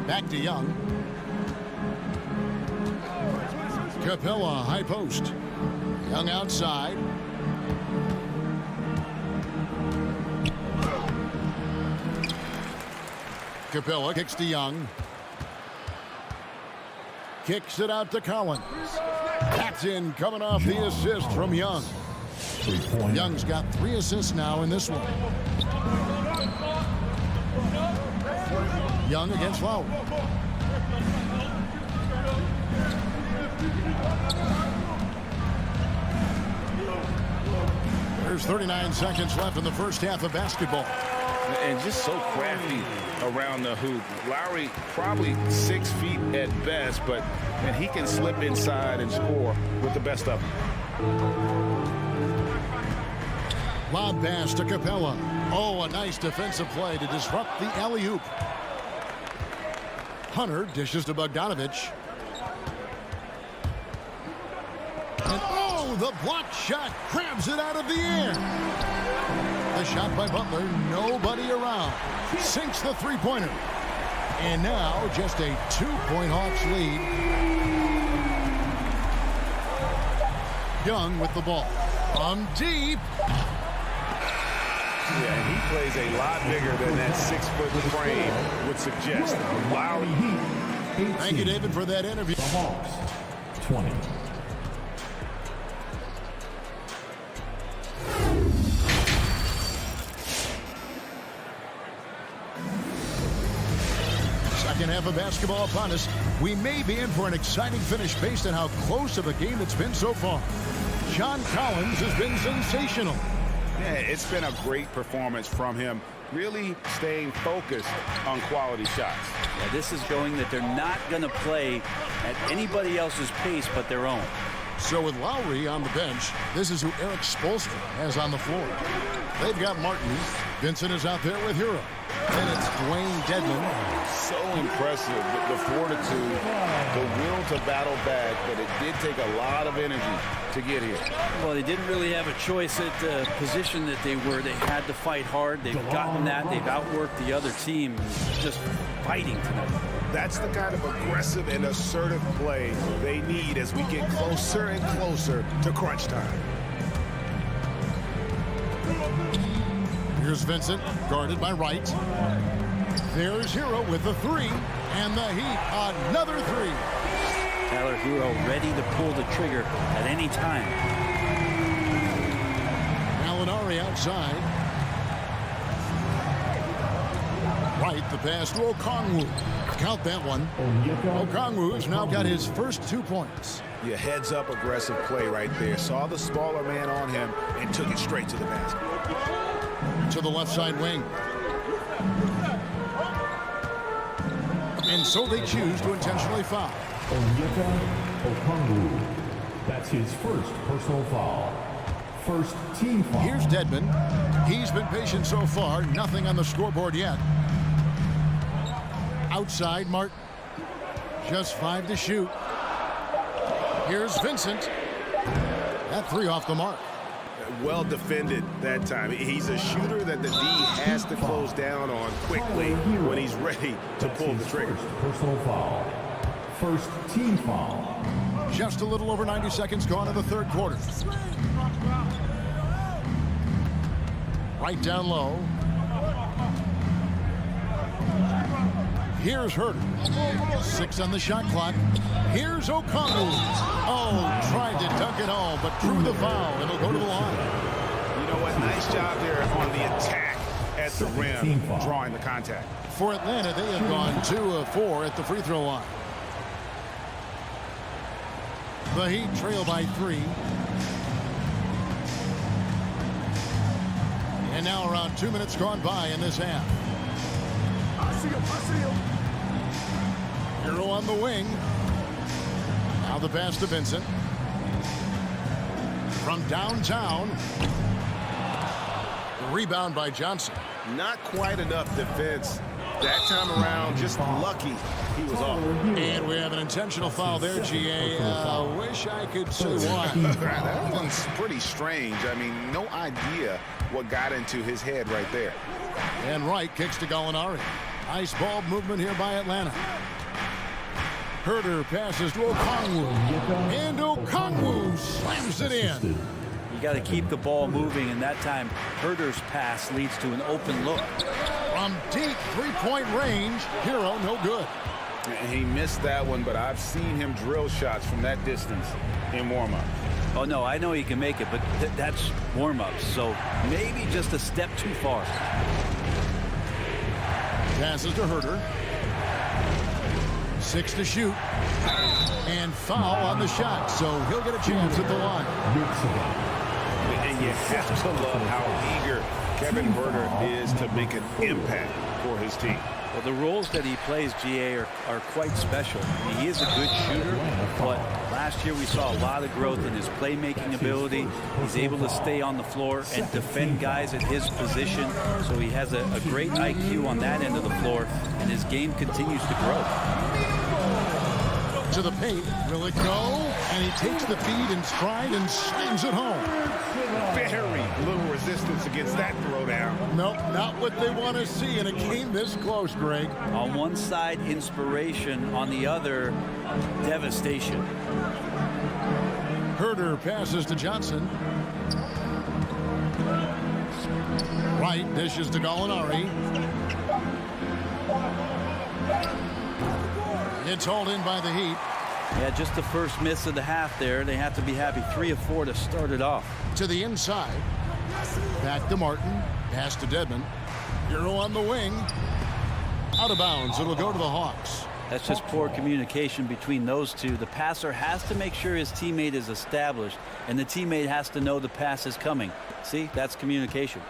Back to Young. Capella, high post. Young outside. Capella kicks to Young. Kicks it out to Collins. That's in, coming off the assist from Young. Young's got 3 assists now in this one. Young against Lowry. There's 39 seconds left in the first half of basketball. And just so crafty around the hoop. Lowry probably 6 feet at best, but and he can slip inside and score with the best of them. Lob pass to Capella. Oh, a nice defensive play to disrupt the alley-oop. Hunter dishes to Bogdanovich. And oh, the block shot grabs it out of the air. The shot by Butler, nobody around. Sinks the three-pointer. And now just a 2-point Hawks lead. Young with the ball. From deep. Yeah, he plays a lot bigger than that 6-foot frame would suggest. Lowry. Thank you, David, for that interview. The Hawks, 20. Second half of basketball upon us. We may be in for an exciting finish based on how close of a game it's been so far. John Collins has been sensational. Yeah, it's been a great performance from him. Really staying focused on quality shots. Yeah, this is showing that they're not going to play at anybody else's pace but their own. So with Lowry on the bench, this is who Eric Spoelstra has on the floor. They've got Martin. Vincent is out there with Hero. And it's Dwayne Dedman. So impressive, the fortitude, the will to battle back, but it did take a lot of energy to get here. Well, they didn't really have a choice at the position that they were. They had to fight hard. They've gotten that. They've outworked the other team. Just fighting tonight. That's the kind of aggressive and assertive play they need as we get closer and closer to crunch time. Here's Vincent, guarded by Wright. There's Hero with a three, and the Heat, another three. Tyler Hero ready to pull the trigger at any time. Gallinari outside. Wright, the pass to Okongwu. Count that one. Okongwu's now got his first 2 points. Yeah, heads-up aggressive play right there. Saw the smaller man on him and took it straight to the basket. To the left side wing. And so they choose to intentionally foul. Okongwu. That's his first personal foul. First team foul. Here's Dedman. He's been patient so far. Nothing on the scoreboard yet. Outside, Martin. Just 5 to shoot. Here's Vincent. That three off the mark. Well defended that time. He's a shooter that the D has to close down on quickly when he's ready to pull the trigger. Personal foul. First team foul. Just a little over 90 seconds gone in the third quarter. Right down low. Here's Herter. 6 on the shot clock. Here's Okongwu. Oh, tried to dunk it home, but drew the foul. It'll go to the line. You know what? Nice job there on the attack at the rim, drawing the contact. For Atlanta, they have gone 2 of 4 at the free throw line. The Heat trail by 3. And now around 2 minutes gone by in this half. Hero on the wing. Now the pass to Vincent. From downtown. The rebound by Johnson. Not quite enough defense that time around. Just lucky he was off. And we have an intentional foul there, GA. Wish I could say why. That one's pretty strange. I mean, no idea what got into his head right there. And Wright kicks to Gallinari. Nice ball movement here by Atlanta. Herter passes to Okongwu. And Okongwu slams it in. You got to keep the ball moving, and that time Herter's pass leads to an open look. From deep three-point range, Hero no good. And he missed that one, but I've seen him drill shots from that distance in warm-up. Oh, no, I know he can make it, but that's warm-ups, so maybe just a step too far. Passes to Herter. 6 to shoot. And foul on the shot, so he'll get a chance at the line. And you have to love how eager Kevin Herter is to make an impact for his team. Well, the roles that he plays, GA, are quite special. I mean, he is a good shooter, but last year we saw a lot of growth in his playmaking ability. He's able to stay on the floor and defend guys at his position, so he has a great IQ on that end of the floor, and his game continues to grow. To the paint, will it go? And he takes the feed in stride and slams it home. Very little resistance against that throwdown. Nope, not what they want to see in a game this close, Greg. On one side, inspiration. On the other, devastation. Herter passes to Johnson. Wright dishes to Gallinari. It's hauled in by the Heat. Yeah, just the first miss of the half there. They have to be happy. 3 of 4 to start it off. To the inside. Back to Martin. Pass to Dedman. Hero on the wing. Out of bounds. It'll go to the Hawks. That's just poor communication between those two. The passer has to make sure his teammate is established, and the teammate has to know the pass is coming. See, that's communication.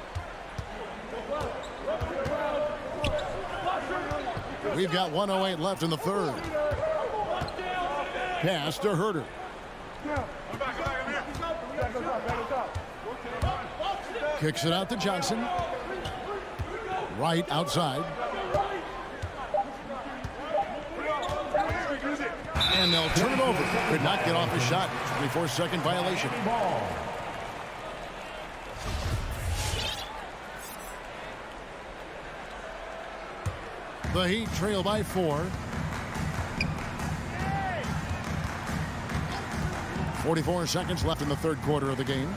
We've got 1:08 left in the third. Pass to Herter. Kicks it out to Johnson. Right outside. And they'll turn it over. Could not get off his shot. 24-second violation. The Heat trail by 4. 44 seconds left in the third quarter of the game.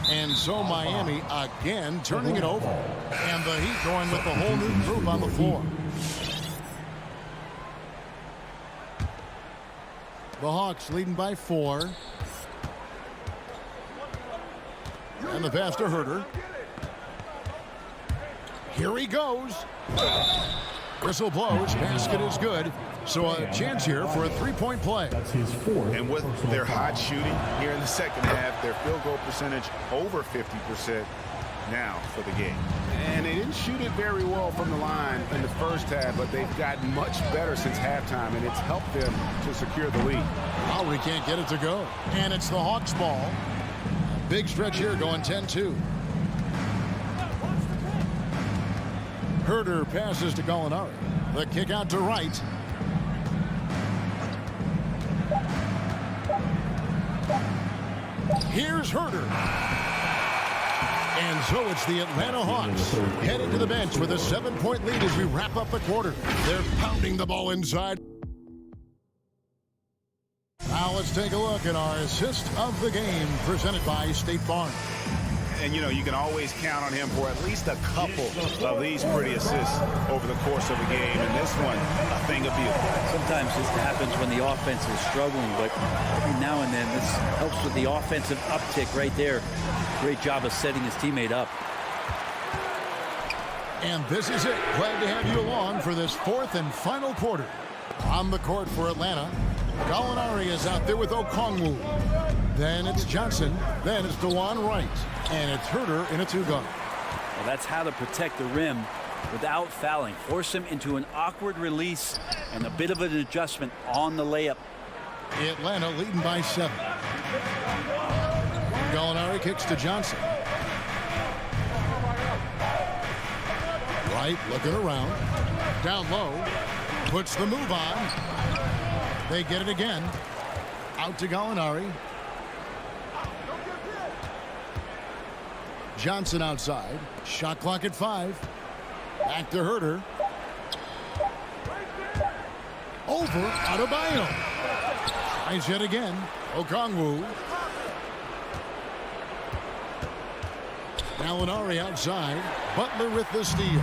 And so Miami again turning it over. And the Heat going with the whole new group on the floor. The Hawks leading by 4. And the pass to Herter. Here he goes. Whistle blows. Basket is good. So a chance here for a three-point play. That's his fourth. And with their hot shooting here in the second half, their field goal percentage over 50% now for the game. And they didn't shoot it very well from the line in the first half, but they've gotten much better since halftime, and it's helped them to secure the lead. Lowry can't get it to go. And it's the Hawks ball. Big stretch here going 10-2. Herter passes to Gallinari. The kick out to Wright. Here's Herter. And so it's the Atlanta Hawks headed to the bench with a 7-point lead as we wrap up the quarter. They're pounding the ball inside. Now let's take a look at our assist of the game presented by State Farm. And, you know, you can always count on him for at least a couple of these pretty assists over the course of a game. And this one, a thing of beauty. Sometimes this happens when the offense is struggling, but every now and then this helps with the offensive uptick right there. Great job of setting his teammate up. And this is it. Glad to have you along for this fourth and final quarter. On the court for Atlanta, Gallinari is out there with Okongwu. Then it's Johnson. Then it's DeJuan Wright. And it's Herter in a two-guard. Well, that's how to protect the rim without fouling. Force him into an awkward release and a bit of an adjustment on the layup. Atlanta leading by 7. Gallinari kicks to Johnson. Wright looking around. Down low. Puts the move on. They get it again. Out to Gallinari. Johnson outside. Shot clock at 5. Back to Herter. Over Adebayo. Tries yet again. Okongwu. Gallinari outside. Butler with the steal.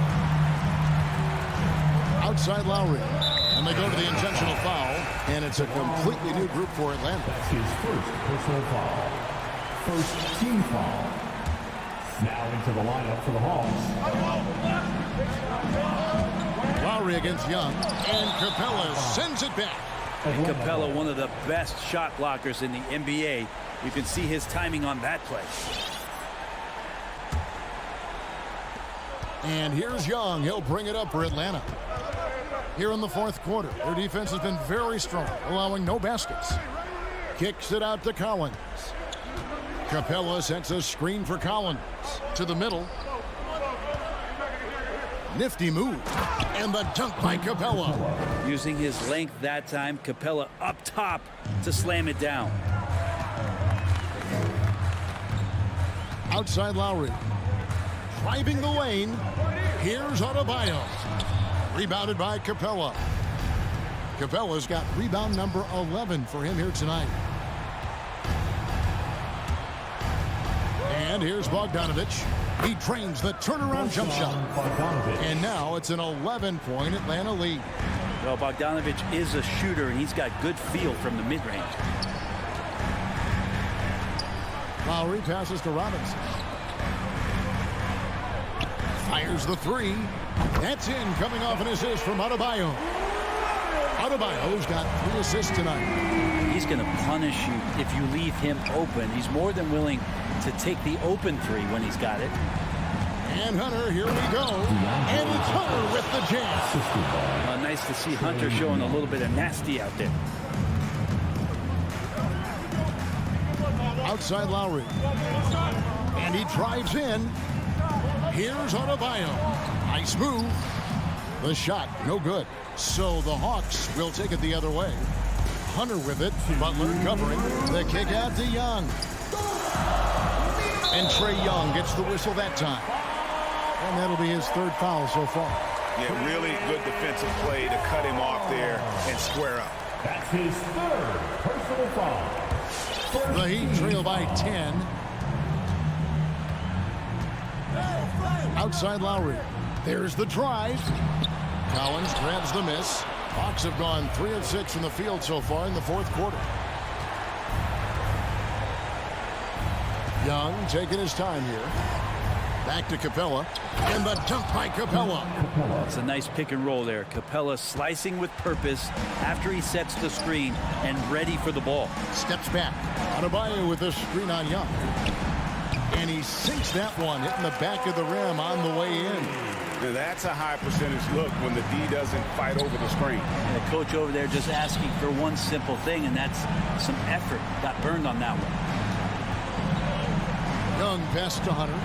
Outside Lowry. And they go to the intentional foul. And it's a completely new group for Atlanta. That's his first personal foul. First team foul. Now into the lineup for the Hawks. Lowry against Young. And Capella sends it back. And Capella, one of the best shot blockers in the NBA. You can see his timing on that play. And here's Young. He'll bring it up for Atlanta. Here in the fourth quarter, their defense has been very strong, allowing no baskets. Kicks it out to Collins. Capella sets a screen for Collins. To the middle. Nifty move. And the dunk by Capella. Using his length that time, Capella up top to slam it down. Outside Lowry. Driving the lane. Here's Adebayo. Rebounded by Capella. Capella's got rebound number 11 for him here tonight. And here's Bogdanovich. He trains the turnaround jump shot. And now it's an 11-point Atlanta lead. Well, Bogdanovich is a shooter, and he's got good feel from the mid-range. Lowry passes to Robinson. Fires the three. That's in, coming off an assist from Adebayo. Adebayo's got 3 assists tonight. He's going to punish you if you leave him open. He's more than willing to take the open three when he's got it. And Hunter, here we go. And it's Hunter with the jam. Nice to see Hunter showing a little bit of nasty out there. Outside Lowry. And he drives in. Here's Adebayo. Nice move. The shot, no good. So the Hawks will take it the other way. Hunter with it. Butler covering. The kick out to Young. And Trae Young gets the whistle that time. And that'll be his third foul so far. Yeah, really good defensive play to cut him off there and square up. That's his third personal foul. The Heat trail by 10. Outside Lowry. There's the drive. Collins grabs the miss. Hawks have gone 3 of 6 from the field so far in the fourth quarter. Young taking his time here. Back to Capella. And the dunk by Capella. It's a nice pick and roll there. Capella slicing with purpose after he sets the screen and ready for the ball. Steps back. Adebayo with a screen on Young. And he sinks that one, hitting the back of the rim on the way in. Now that's a high percentage look when the D doesn't fight over the screen. And the coach over there just asking for one simple thing, and that's some effort. Got burned on that one. Young pass to Hunter.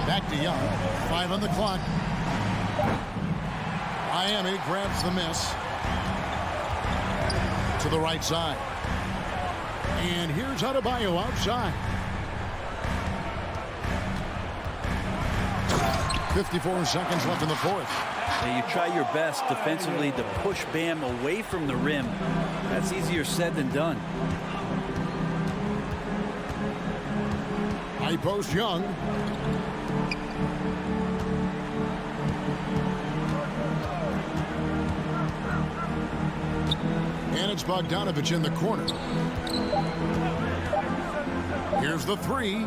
Back to Young. 5 on the clock. Miami grabs the miss. To the right side. And here's Adebayo outside. 54 seconds left in the fourth. Yeah, you try your best defensively to push Bam away from the rim. That's easier said than done. High post Young. And it's Bogdanovich in the corner. Here's the three.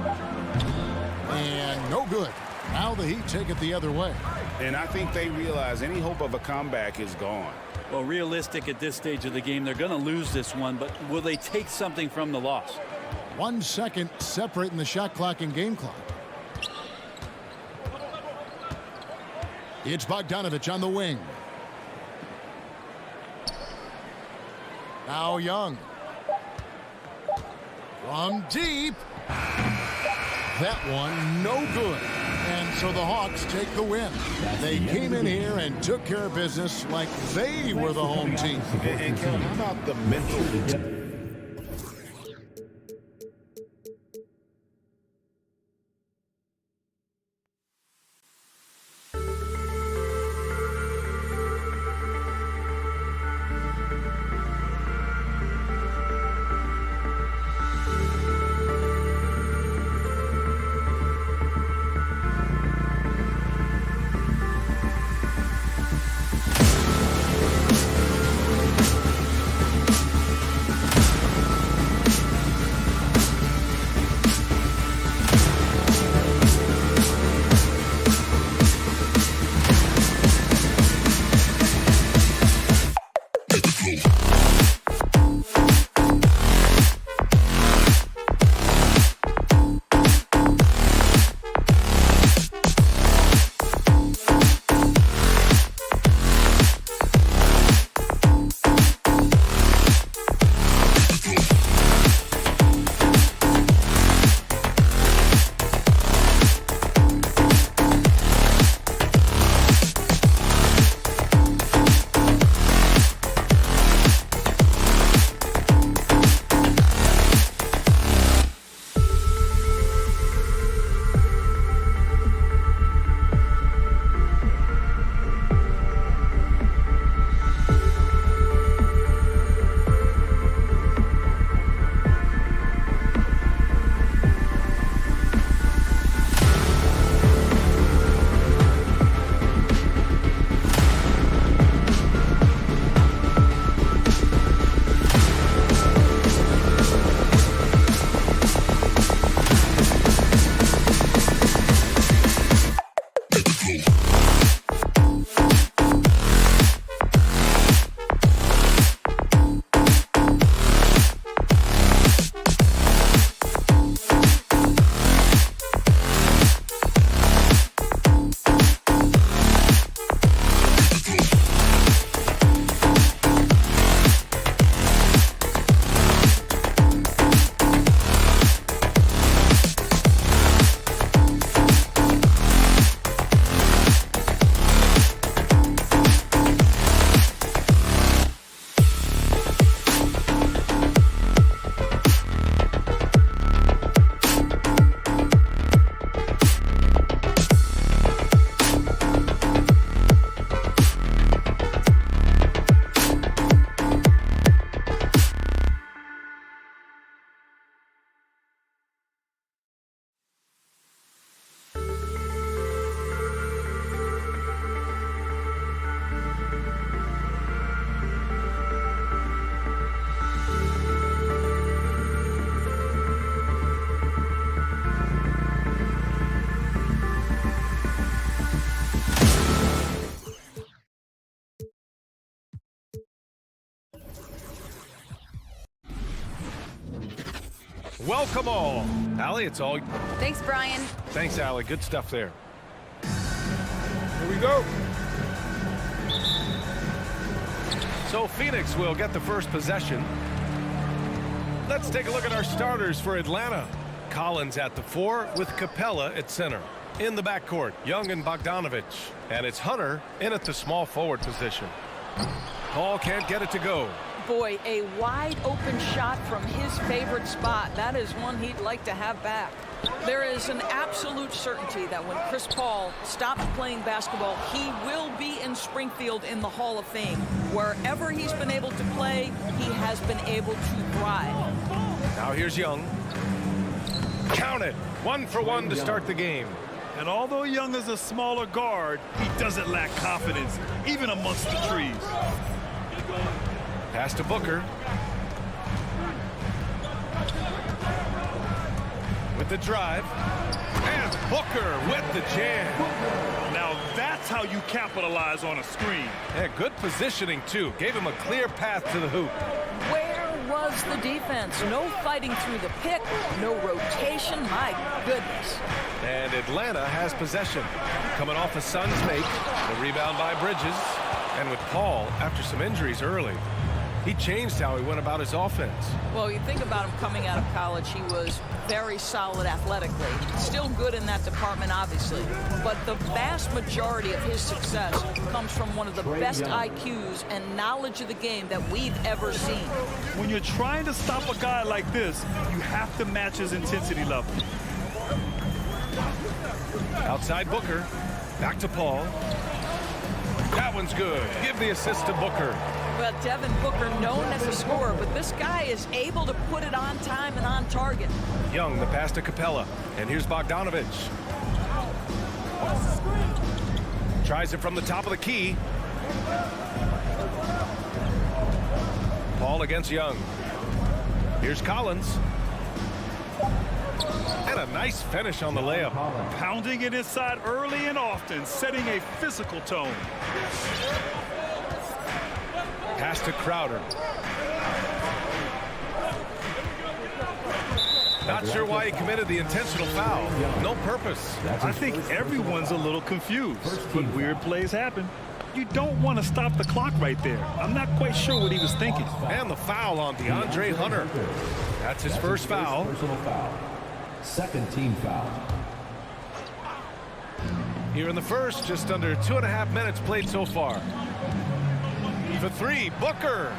And no good. Now the Heat take it the other way. And I think they realize any hope of a comeback is gone. Well, realistic at this stage of the game, they're going to lose this one, but will they take something from the loss? 1 second separating the shot clock and game clock. It's Bogdanovich on the wing. Now Young. From deep. That one no good. And so the Hawks take the win. They came in here and took care of business like they were the home team. And Kevin, how about the mental... Welcome all. Allie, it's all. Thanks, Brian. Thanks, Allie. Good stuff there. Here we go. So Phoenix will get the first possession. Let's take a look at our starters for Atlanta. Collins at the 4 with Capella at center. In the backcourt, Young and Bogdanovich. And it's Hunter in at the small forward position. Paul can't get it to go. Boy, a wide open shot from his favorite spot. That is one he'd like to have back. There is an absolute certainty that when Chris Paul stops playing basketball, he will be in Springfield in the Hall of Fame. Wherever he's been able to play, he has been able to thrive. Now here's Young. Count it. 1 for 1 to start the game. And although Young is a smaller guard, he doesn't lack confidence, even amongst the trees. Pass to Booker. With the drive. And Booker with the jam. Now that's how you capitalize on a screen. Yeah, good positioning, too. Gave him a clear path to the hoop. Where was the defense? No fighting through the pick, no rotation. My goodness. And Atlanta has possession. Coming off a Suns make. The rebound by Bridges. And with Paul, after some injuries early, he changed how he went about his offense. Well, you think about him coming out of college, he was very solid athletically. Still good in that department, obviously. But the vast majority of his success comes from one of the best IQs and knowledge of the game that we've ever seen. When you're trying to stop a guy like this, you have to match his intensity level. Outside Booker. Back to Paul. That one's good. Give the assist to Booker. Well, Devin Booker known as a scorer, but this guy is able to put it on time and on target. Young, the pass to Capella. And here's Bogdanovich. Tries it from the top of the key. Paul against Young. Here's Collins. And a nice finish on the layup. Pounding it inside early and often, setting a physical tone. Pass to Crowder. Not sure why he committed the intentional foul. No purpose. I think everyone's a little confused, but weird plays happen. You don't want to stop the clock right there. I'm not quite sure what he was thinking. And the foul on DeAndre Hunter. That's his first foul. Second team foul. Here in the first, just under 2.5 minutes played so far. For 3, Booker.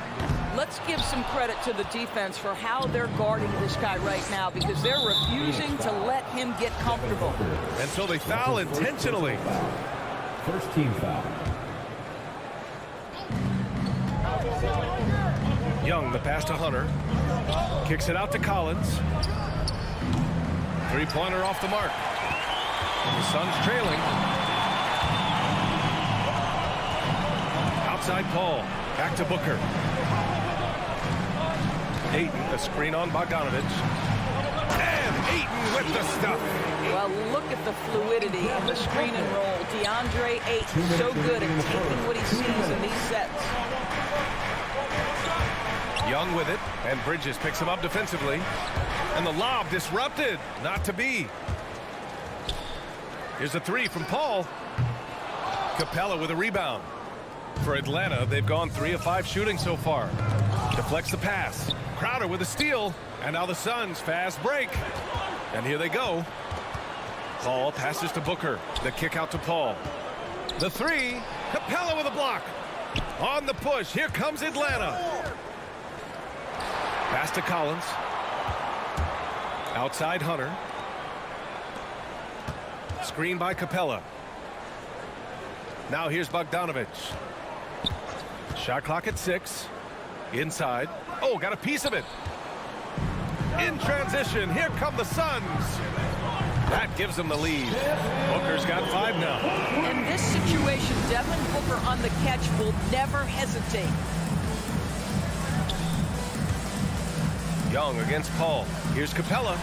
Let's give some credit to the defense for how they're guarding this guy right now, because they're refusing to let him get comfortable. And so they foul intentionally. First team foul. Young, the pass to Hunter. Kicks it out to Collins. 3-pointer off the mark. The Suns trailing. Outside Paul. Back to Booker. Ayton, a screen on Bogdanovich. And Ayton with the stuff. Well, look at the fluidity in the screen and roll. DeAndre Ayton so good at taking what he sees in these sets. Young with it, and Bridges picks him up defensively. And the lob disrupted. Not to be. Here's a 3 from Paul. Capella with a rebound. For Atlanta, they've gone 3 of 5 shooting so far. Deflects the pass. Crowder with a steal. And now the Suns fast break. And here they go. Paul passes to Booker. The kick out to Paul. The 3. Capella with a block. On the push. Here comes Atlanta. Pass to Collins. Outside Hunter. Screen by Capella. Now here's Bogdanovich. Shot clock at 6. Inside. Oh, got a piece of it. In transition. Here come the Suns. That gives them the lead. Booker's got 5 now. In this situation, Devin Booker on the catch will never hesitate. Young against Paul. Here's Capella.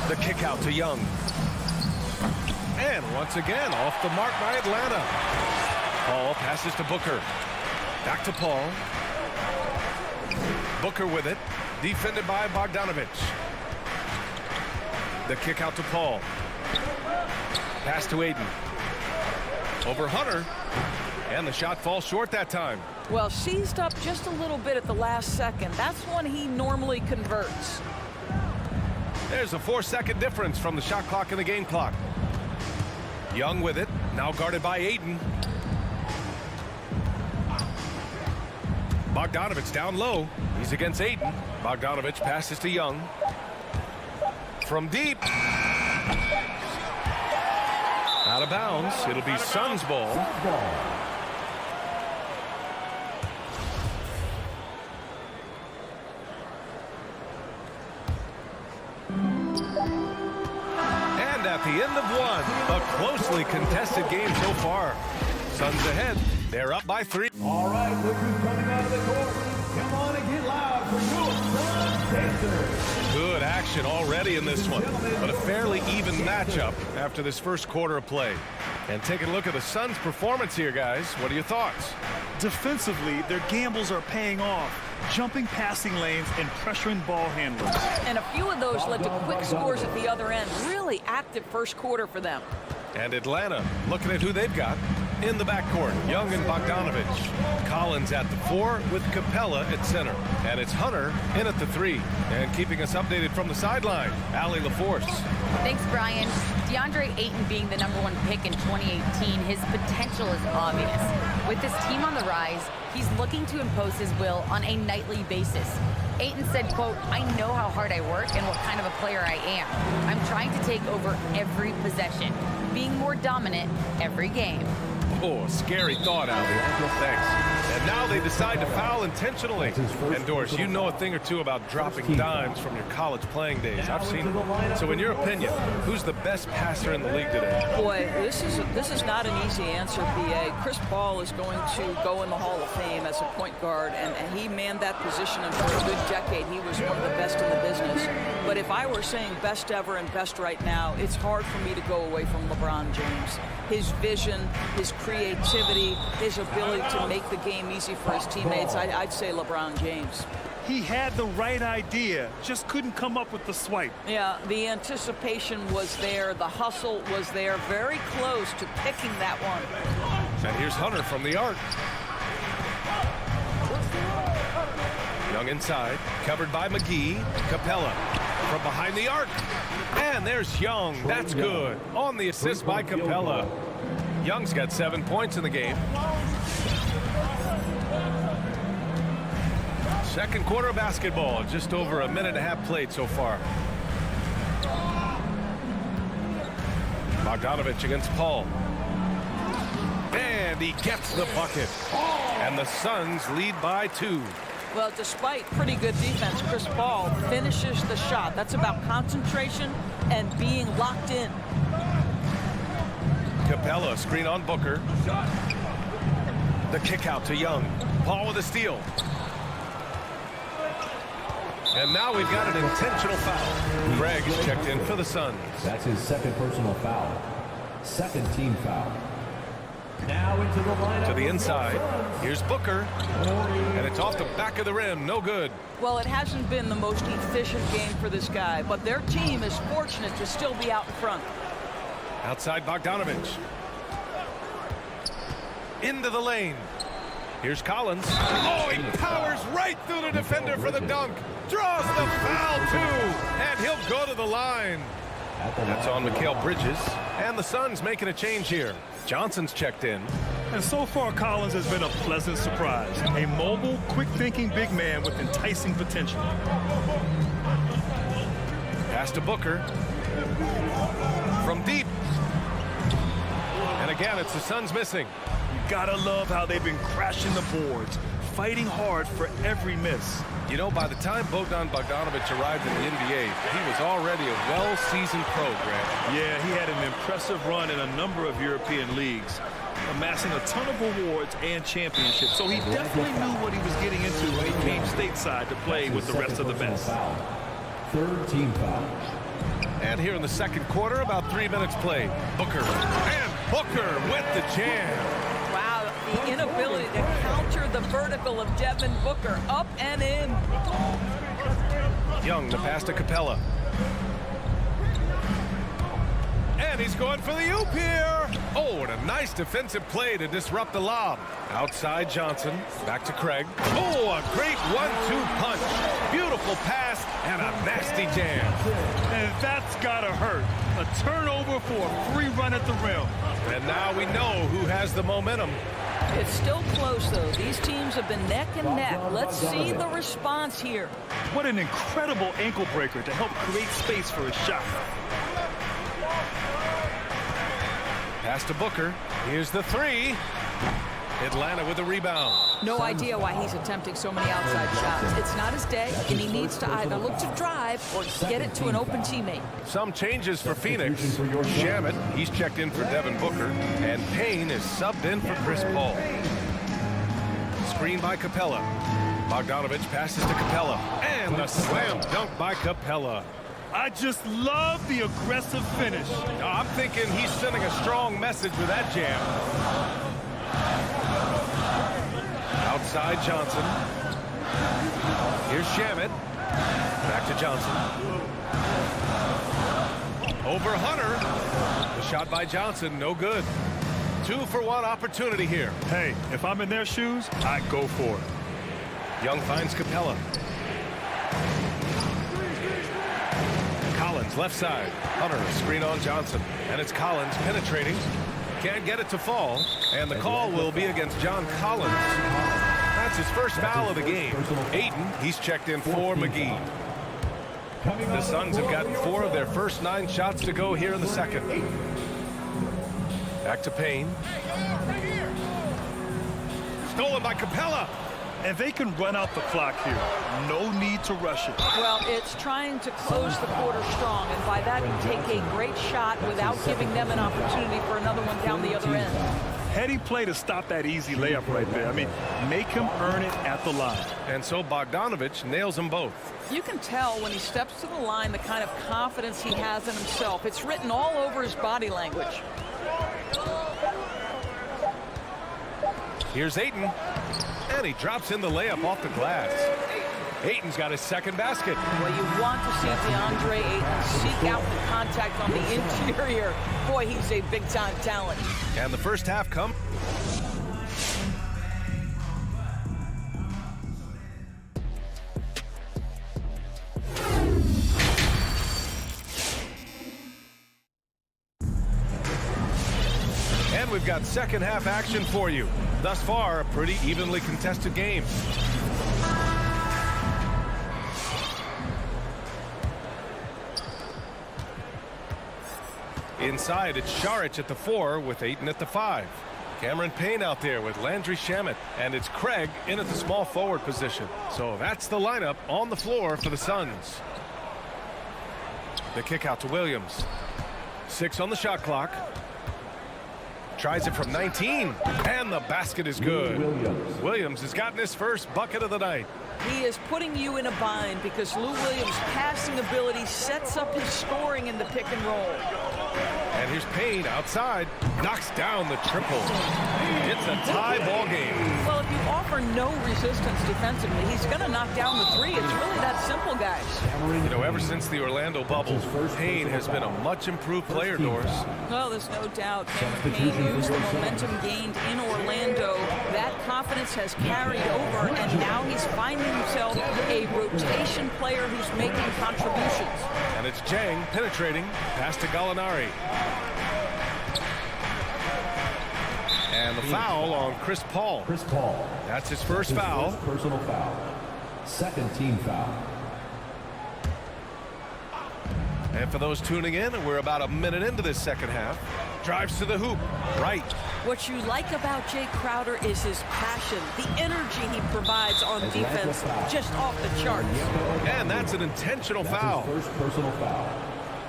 The kick out to Young. And once again, off the mark by Atlanta. Paul passes to Booker. Back to Paul. Booker with it. defended by Bogdanovich. The kick out to Paul. Pass to Aiden. Over Hunter. And the shot falls short that time. Well, seized up just a little bit at the last second. That's when he normally converts. There's a 4-second difference from the shot clock and the game clock. Young with it. Now guarded by Aiden. Bogdanovich down low. He's against Aiden. Bogdanovich passes to Young. From deep. Out of bounds. It'll be Suns ball. And at the end of one, a closely contested game so far. Suns ahead. They're up by 3. All right, look who's coming out of the court. Come on and get loud for your Suns Pacers. Good action already in this one, but a fairly even matchup after this first quarter of play. And taking a look at the Suns' performance here, guys. What are your thoughts? Defensively, their gambles are paying off. Jumping passing lanes and pressuring ball handlers. And a few of those led to quick scores at the other end. Really active first quarter for them. And Atlanta looking at who they've got in the backcourt. Young and Bogdanovich. Collins at the 4 with Capella at center. And it's Hunter in at the 3. And keeping us updated from the sideline, Allie LaForce. Thanks, Brian. DeAndre Ayton being the #1 pick in 2018, his potential is obvious. With this team on the rise, he's looking to impose his will on a nightly basis. Ayton said, quote, "I know how hard I work and what kind of a player I am. I'm trying to take over every possession, being more dominant every game." Oh, scary thought, Allie. Thanks. And now they decide to foul intentionally. And Doris, you know a thing or two about dropping dimes from your college playing days. I've seen it. So in your opinion, who's the best passer in the league today? Boy, this is not an easy answer, BA. Chris Paul is going to go in the Hall of Fame as a point guard, and he manned that position, and for a good decade, he was one of the best in the business. But if I were saying best ever and best right now, it's hard for me to go away from LeBron James. His vision, his creativity, his ability to make the game easy for his teammates, I'd say LeBron James. He had the right idea, just couldn't come up with the swipe. Yeah, the anticipation was there, the hustle was there, very close to picking that one. And here's Hunter from the arc. Young inside, covered by McGee. Capella from behind the arc. And there's Young. That's good. On the assist by Capella. Young's got 7 points in the game. Second quarter of basketball. Just over a minute and a half played so far. Bogdanovich against Paul. And he gets the bucket. And the Suns lead by 2. Well, despite pretty good defense, Chris Paul finishes the shot. That's about concentration and being locked in. Capella, screen on Booker. The kick out to Young. Paul with a steal. And now we've got an intentional foul. Craig is checked in for the Suns. That's his second personal foul. Second team foul. Now into the lineup. To the inside. Here's Booker. And it's off the back of the rim. No good. Well, it hasn't been the most efficient game for this guy, but their team is fortunate to still be out in front. Outside Bogdanovich. Into the lane. Here's Collins. Oh, he powers right through the defender for the dunk. Draws the foul, too. And he'll go to the line. That's on Mikal Bridges. And the Suns making a change here. Johnson's checked in. And so far, Collins has been a pleasant surprise. A mobile, quick-thinking big man with enticing potential. Pass to Booker. From deep. And again, it's the Suns missing. You gotta love how they've been crashing the boards, fighting hard for every miss. You know, by the time Bogdan Bogdanovich arrived in the NBA, he was already a well-seasoned pro, Grant. Yeah, he had an impressive run in a number of European leagues, amassing a ton of awards and championships. So he definitely knew what he was getting into when he came stateside to play with the rest of the best. Third team foul. And here in the second quarter, about 3 minutes played. Booker. And Booker with the jam. Wow, the inability to counter the vertical of Devin Booker. Up and in. Young, the pass to Capella. And he's going for the oop here. Oh, and a nice defensive play to disrupt the lob. Outside Johnson, back to Craig. Oh, a great 1-2 punch. Beautiful pass and a nasty jam. And that's gotta hurt. A turnover for a free run at the rim. And now we know who has the momentum. It's still close, though. These teams have been neck and neck. Let's see the response here. What an incredible ankle breaker to help create space for a shot. Pass to Booker. Here's the three. Atlanta with the rebound. No idea why he's attempting so many outside shots. It's not his day, and he needs to either look to drive or get it to an open teammate. Some changes for Phoenix. Shamet, he's checked in for Devin Booker, and Payne is subbed in for Chris Paul. Screen by Capella. Bogdanovich passes to Capella, and a slam dunk by Capella. I just love the aggressive finish. I'm thinking he's sending a strong message with that jam. Outside Johnson. Here's Shamet. Back to Johnson. Over Hunter. The shot by Johnson, no good. 2-for-1 opportunity here. Hey, if I'm in their shoes, I go for it. Young finds Capella. Collins, left side. Hunter, screen on Johnson. And it's Collins penetrating. Can't get it to fall. And the call will be against John Collins. That's his first foul of the game. Ayton, he's checked in for McGee. The Suns have gotten 4 of their first 9 shots to go here in the second. Back to Payne. Stolen by Capella. And they can run out the clock here. No need to rush it. Well, it's trying to close the quarter strong, and by that you take a great shot without giving them an opportunity for another one down the other end. Heady play to stop that easy layup right there. I mean, make him earn it at the line. And so Bogdanovich nails them both. You can tell when he steps to the line the kind of confidence he has in himself. It's written all over his body language. Here's Ayton. And he drops in the layup off the glass. Ayton's got his second basket. Well, you want to see DeAndre Ayton seek out the contact on the interior. Boy, he's a big-time talent. And the first half comes. And we've got second half action for you. Thus far, a pretty evenly contested game. Inside, it's Saric at the 4 with Ayton at the 5. Cameron Payne out there with Landry Shamet. And it's Craig in at the small forward position. So that's the lineup on the floor for the Suns. The kick out to Williams. 6 on the shot clock. Tries it from 19, and the basket is good. Williams has gotten his first bucket of the night. He is putting you in a bind because Lou Williams' passing ability sets up his scoring in the pick and roll. And here's Payne outside, knocks down the triple. It's a tie ball game. Well, if you offer no resistance defensively, he's going to knock down the 3. It's really that simple, guys. You know, ever since the Orlando bubble, Payne has been a much improved player, Doris. Well, there's no doubt. Cameron Payne used the momentum gained in Orlando. That confidence has carried over, and now he's finding himself a rotation player who's making contributions. And it's Jang penetrating, pass to Gallinari. And the foul on Chris Paul. Chris Paul. That's his first foul. Personal foul. Second team foul. And for those tuning in, we're about a minute into this second half. Drives to the hoop, right. What you like about Jay Crowder is his passion, the energy he provides on defense, just off the charts. And that's an intentional foul. First personal foul.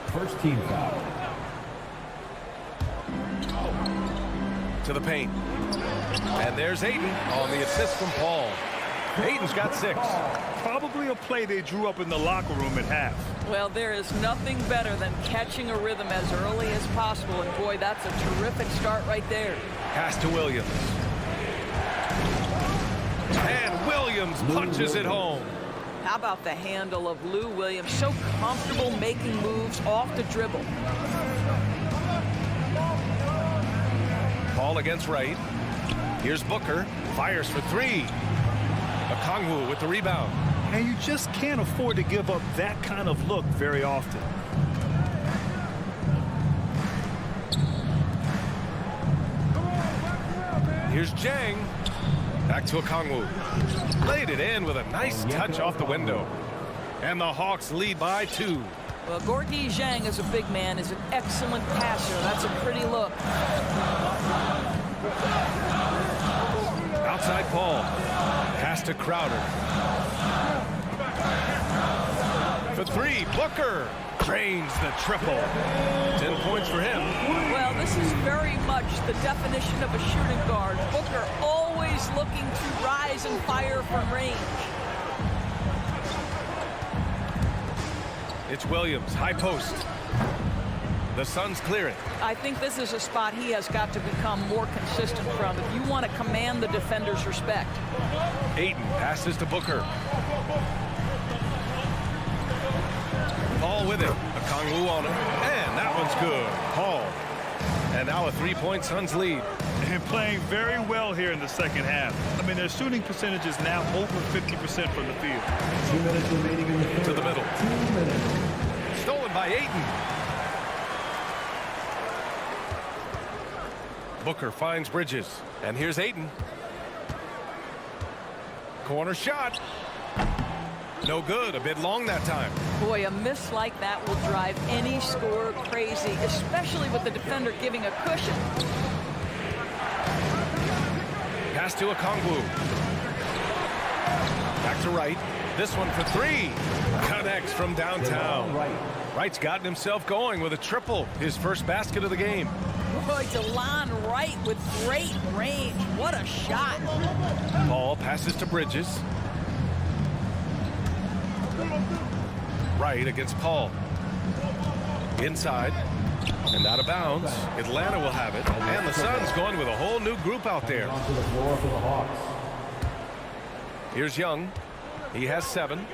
First team foul. To the paint. And there's Ayton on the assist from Paul. Ayton's got 6. Probably a play they drew up in the locker room at half. Well, there is nothing better than catching a rhythm as early as possible. And boy, that's a terrific start right there. Pass to Williams. And Williams punches it home. How about the handle of Lou Williams? So comfortable making moves off the dribble. Ball against Wright. Here's Booker. Fires for three. Okongwu with the rebound. And you just can't afford to give up that kind of look very often. Here's Jang. Back to Okongwu. Laid it in with a nice touch off the window. And the Hawks lead by 2. Well, Gorgui Zhang, as a big man, is an excellent passer. That's a pretty look. Outside Paul. Pass to Crowder. For three, Booker drains the triple. 10 points for him. Well, this is very much the definition of a shooting guard. Booker always looking to rise and fire from range. It's Williams, high post. The Suns clear it. I think this is a spot he has got to become more consistent from if you want to command the defender's respect. Ayton passes to Booker. Paul with it. Okongwu on him. And that one's good. Paul. And now a 3-point Suns lead. And playing very well here in the second half. I mean, their shooting percentage is now over 50% from the field. 2 minutes remaining in the third. To the middle. 2 minutes. Stolen by Ayton. Booker finds Bridges. And here's Ayton. Corner shot. No good. A bit long that time. Boy, a miss like that will drive any scorer crazy, especially with the defender giving a cushion. Pass to Okongwu. Back to Wright. This one for three. Connects from downtown. Wright's gotten himself going with a triple. His first basket of the game. Boy, DeLon Wright with great range. What a shot. Paul passes to Bridges. Wright against Paul. Inside. And out of bounds. Atlanta will have it. And the Suns going with a whole new group out there. Onto the floor for the Hawks. Here's Young. He has 7.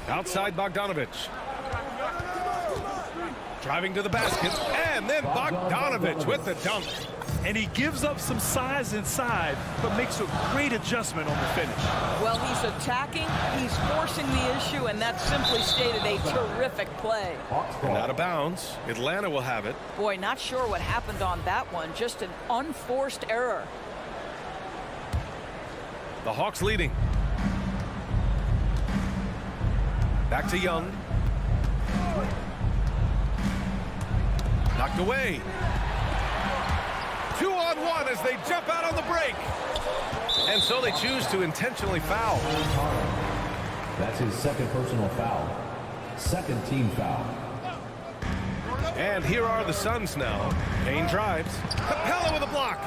Outside Bogdanovich. Driving to the basket. And then Bogdanovich with the dunk. And he gives up some size inside, but makes a great adjustment on the finish. Well, he's attacking, he's forcing the issue, and that simply stated a terrific play. And out of bounds. Atlanta will have it. Boy, not sure what happened on that one. Just an unforced error. The Hawks leading. Back to Young. Knocked away. 2-on-1 as they jump out on the break. And so they choose to intentionally foul. That's his second personal foul. Second team foul. And here are the Suns now. Payne drives. Capella with a block.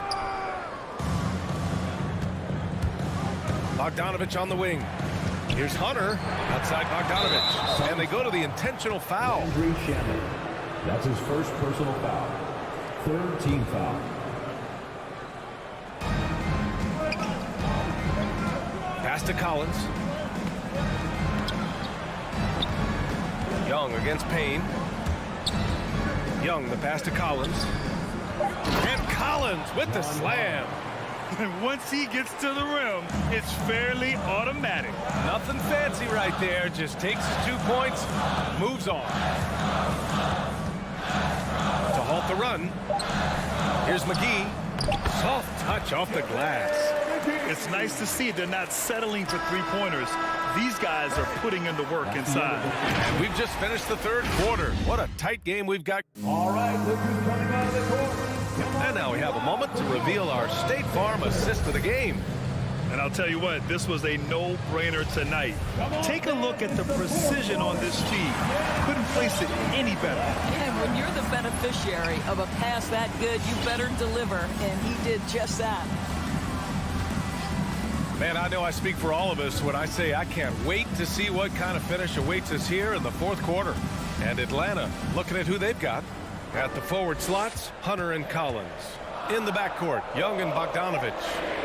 Bogdanovich on the wing. Here's Hunter outside Bogdanovich. And they go to the intentional foul. Andrew Shannon. That's his first personal foul. Third team foul. Pass to Collins. Young against Payne. Young, the pass to Collins. And Collins with the slam. And once he gets to the rim, it's fairly automatic. Nothing fancy right there. Just takes his 2 points, moves on. To halt the run. Here's McGee. Soft touch off the glass. It's nice to see they're not settling for three-pointers. These guys are putting in the work inside. And we've just finished the third quarter. What a tight game we've got. All right, look who's coming out of the court. And now we have a moment to reveal our State Farm assist of the game. And I'll tell you what, this was a no-brainer tonight. Take a look at the precision on this feed. Couldn't place it any better. And when you're the beneficiary of a pass that good, you better deliver, and he did just that. Man, I know I speak for all of us when I say I can't wait to see what kind of finish awaits us here in the fourth quarter. And Atlanta, looking at who they've got. At the forward slots, Hunter and Collins. In the backcourt, Young and Bogdanovich.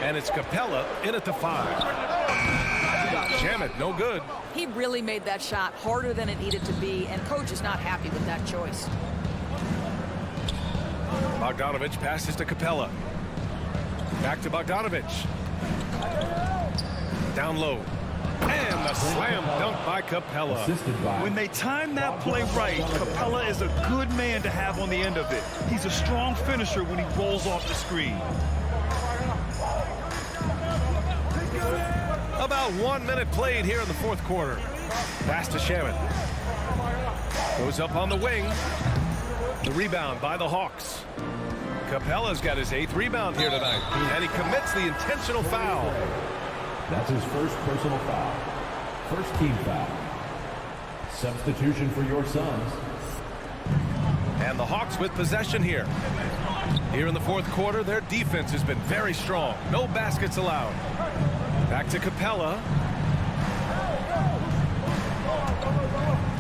And it's Capella in at the 5. Shamet, no good. He really made that shot harder than it needed to be, and coach is not happy with that choice. Bogdanovich passes to Capella. Back to Bogdanovich. Down low. And the slam dunk by Capella. When they time that play right, Capella is a good man to have on the end of it. He's a strong finisher when he rolls off the screen. About 1 minute played here in the fourth quarter. Pass to Shamet. Goes up on the wing. The rebound by the Hawks. Capella's got his 8th rebound here tonight. And he commits the intentional foul. That's his first personal foul. First team foul. Substitution for your Suns. And the Hawks with possession here. Here in the fourth quarter, their defense has been very strong. No baskets allowed. Back to Capella.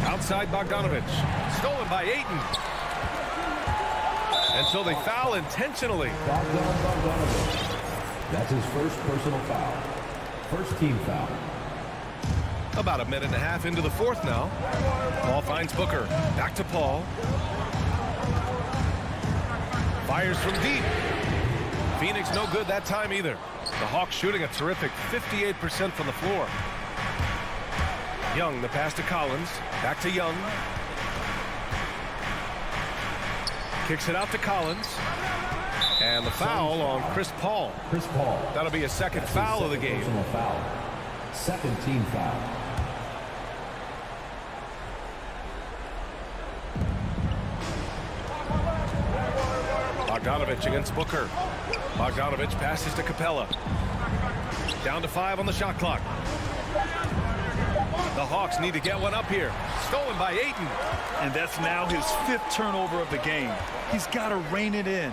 Outside Bogdanovich. Stolen by Ayton. And so they foul intentionally. Bogdanovich. That's his first personal foul. First team foul. About a minute and a half into the fourth now. Paul finds Booker. Back to Paul. Fires from deep. Phoenix no good that time either. The Hawks shooting a terrific 58% from the floor. Young, the pass to Collins. Back to Young. Kicks it out to Collins. And the foul on Chris Paul. Chris Paul. That'll be a second foul of the game. Personal foul. Second team foul. Bogdanovich against Booker. Bogdanovich passes to Capella. Down to 5 on the shot clock. The Hawks need to get one up here. Stolen by Ayton. And that's now his 5th turnover of the game. He's got to rein it in.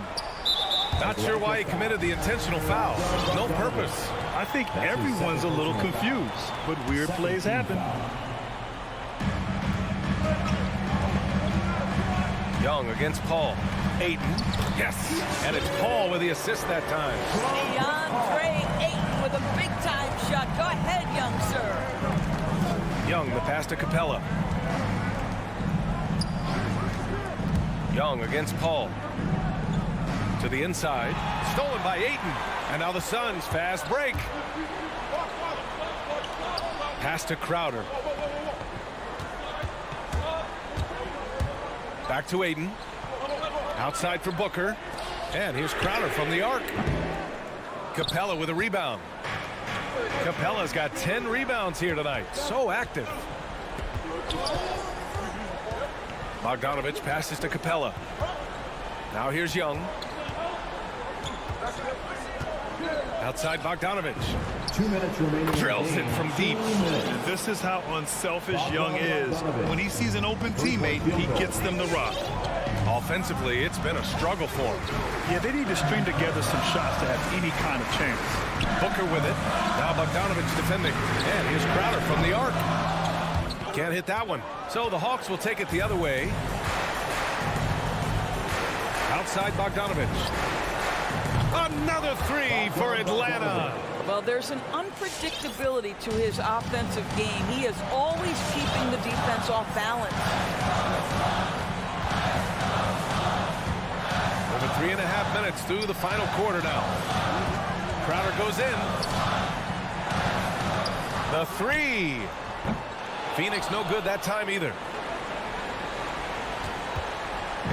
Not sure why he committed the intentional foul. No purpose. I think everyone's a little confused, but weird plays happen. Young against Paul. Ayton. Yes. And it's Paul with the assist that time. DeAndre Ayton with a big-time shot. Go ahead, young sir. Young, the pass to Capella. Young against Paul. To the inside. Stolen by Ayton. And now the Suns fast break. Pass to Crowder. Back to Ayton. Outside for Booker. And here's Crowder from the arc. Capella with a rebound. Capella's got 10 rebounds here tonight. So active. Bogdanovich passes to Capella. Now here's Young. Outside Bogdanovich. 2 minutes remaining. Drills it from deep. This is how unselfish Young is. When he sees an open teammate, he gets them the rock. Offensively, it's been a struggle for him. Yeah, they need to string together some shots to have any kind of chance. Booker with it. Now Bogdanovich defending. And here's Crowder from the arc. Can't hit that one. So the Hawks will take it the other way. Outside Bogdanovich. Another 3 for Atlanta. Well, there's an unpredictability to his offensive game. He is always keeping the defense off balance. Over 3.5 minutes through the final quarter now. Crowder goes in. The 3. Phoenix no good that time either.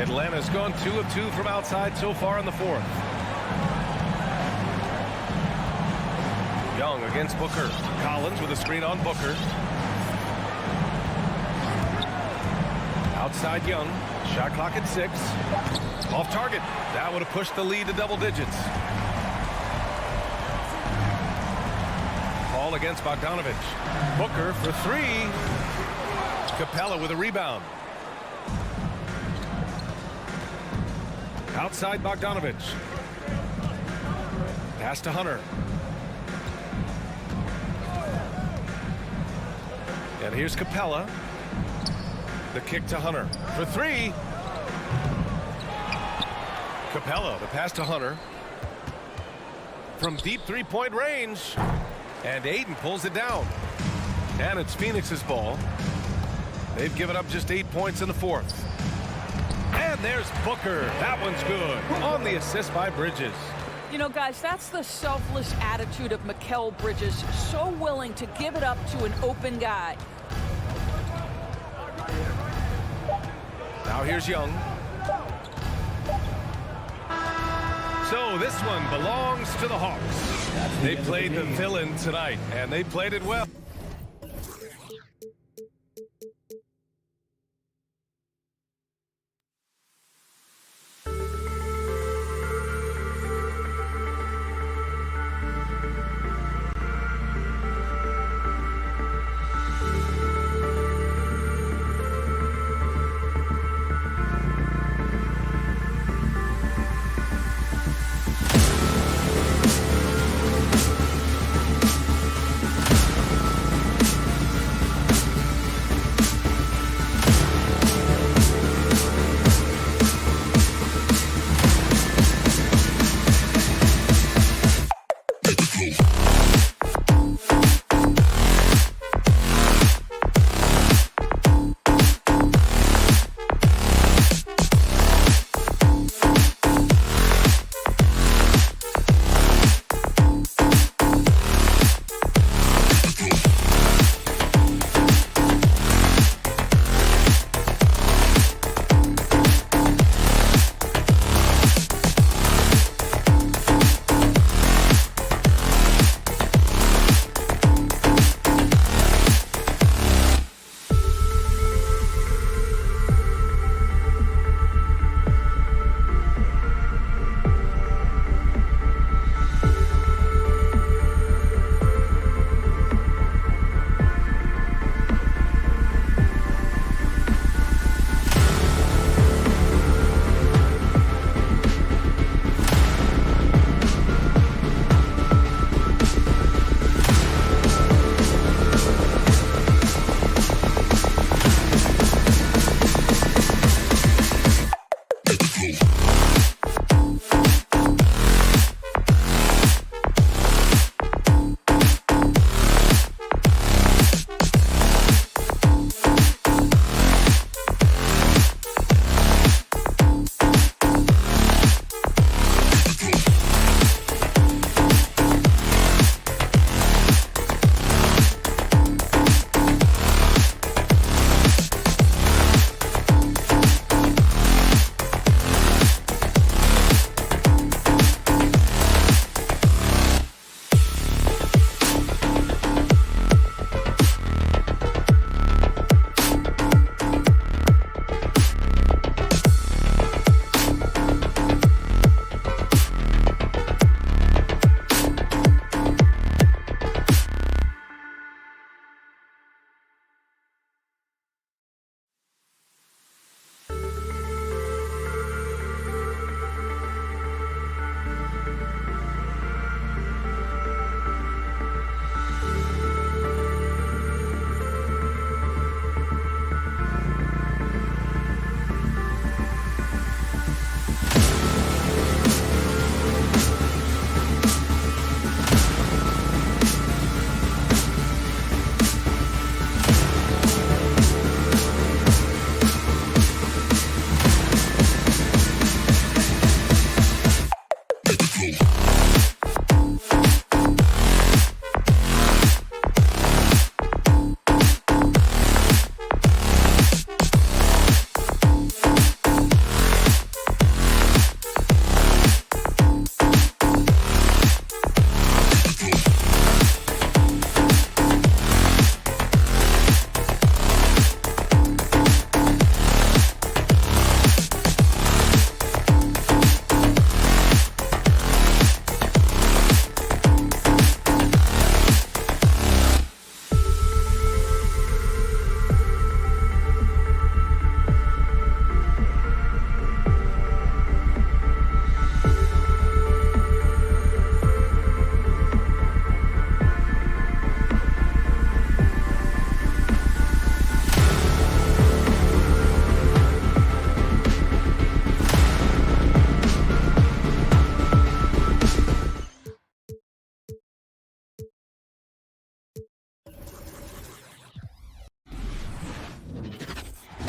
Atlanta's gone 2 of 2 from outside so far in the fourth. Young against Booker. Collins with a screen on Booker. Outside Young. Shot clock at 6. Off target. That would have pushed the lead to double digits. Paul against Bogdanovich. Booker for 3. Capella with a rebound. Outside Bogdanovich. Pass to Hunter. And here's Capella. The kick to Hunter for 3. Capella, the pass to Hunter. From deep 3-point range. And Ayton pulls it down. And it's Phoenix's ball. They've given up just 8 points in the fourth. And there's Booker. That one's good. On the assist by Bridges. You know, guys, that's the selfless attitude of Mikal Bridges. So willing to give it up to an open guy. Now here's Young. So this one belongs to the Hawks. They played the villain tonight, and they played it well.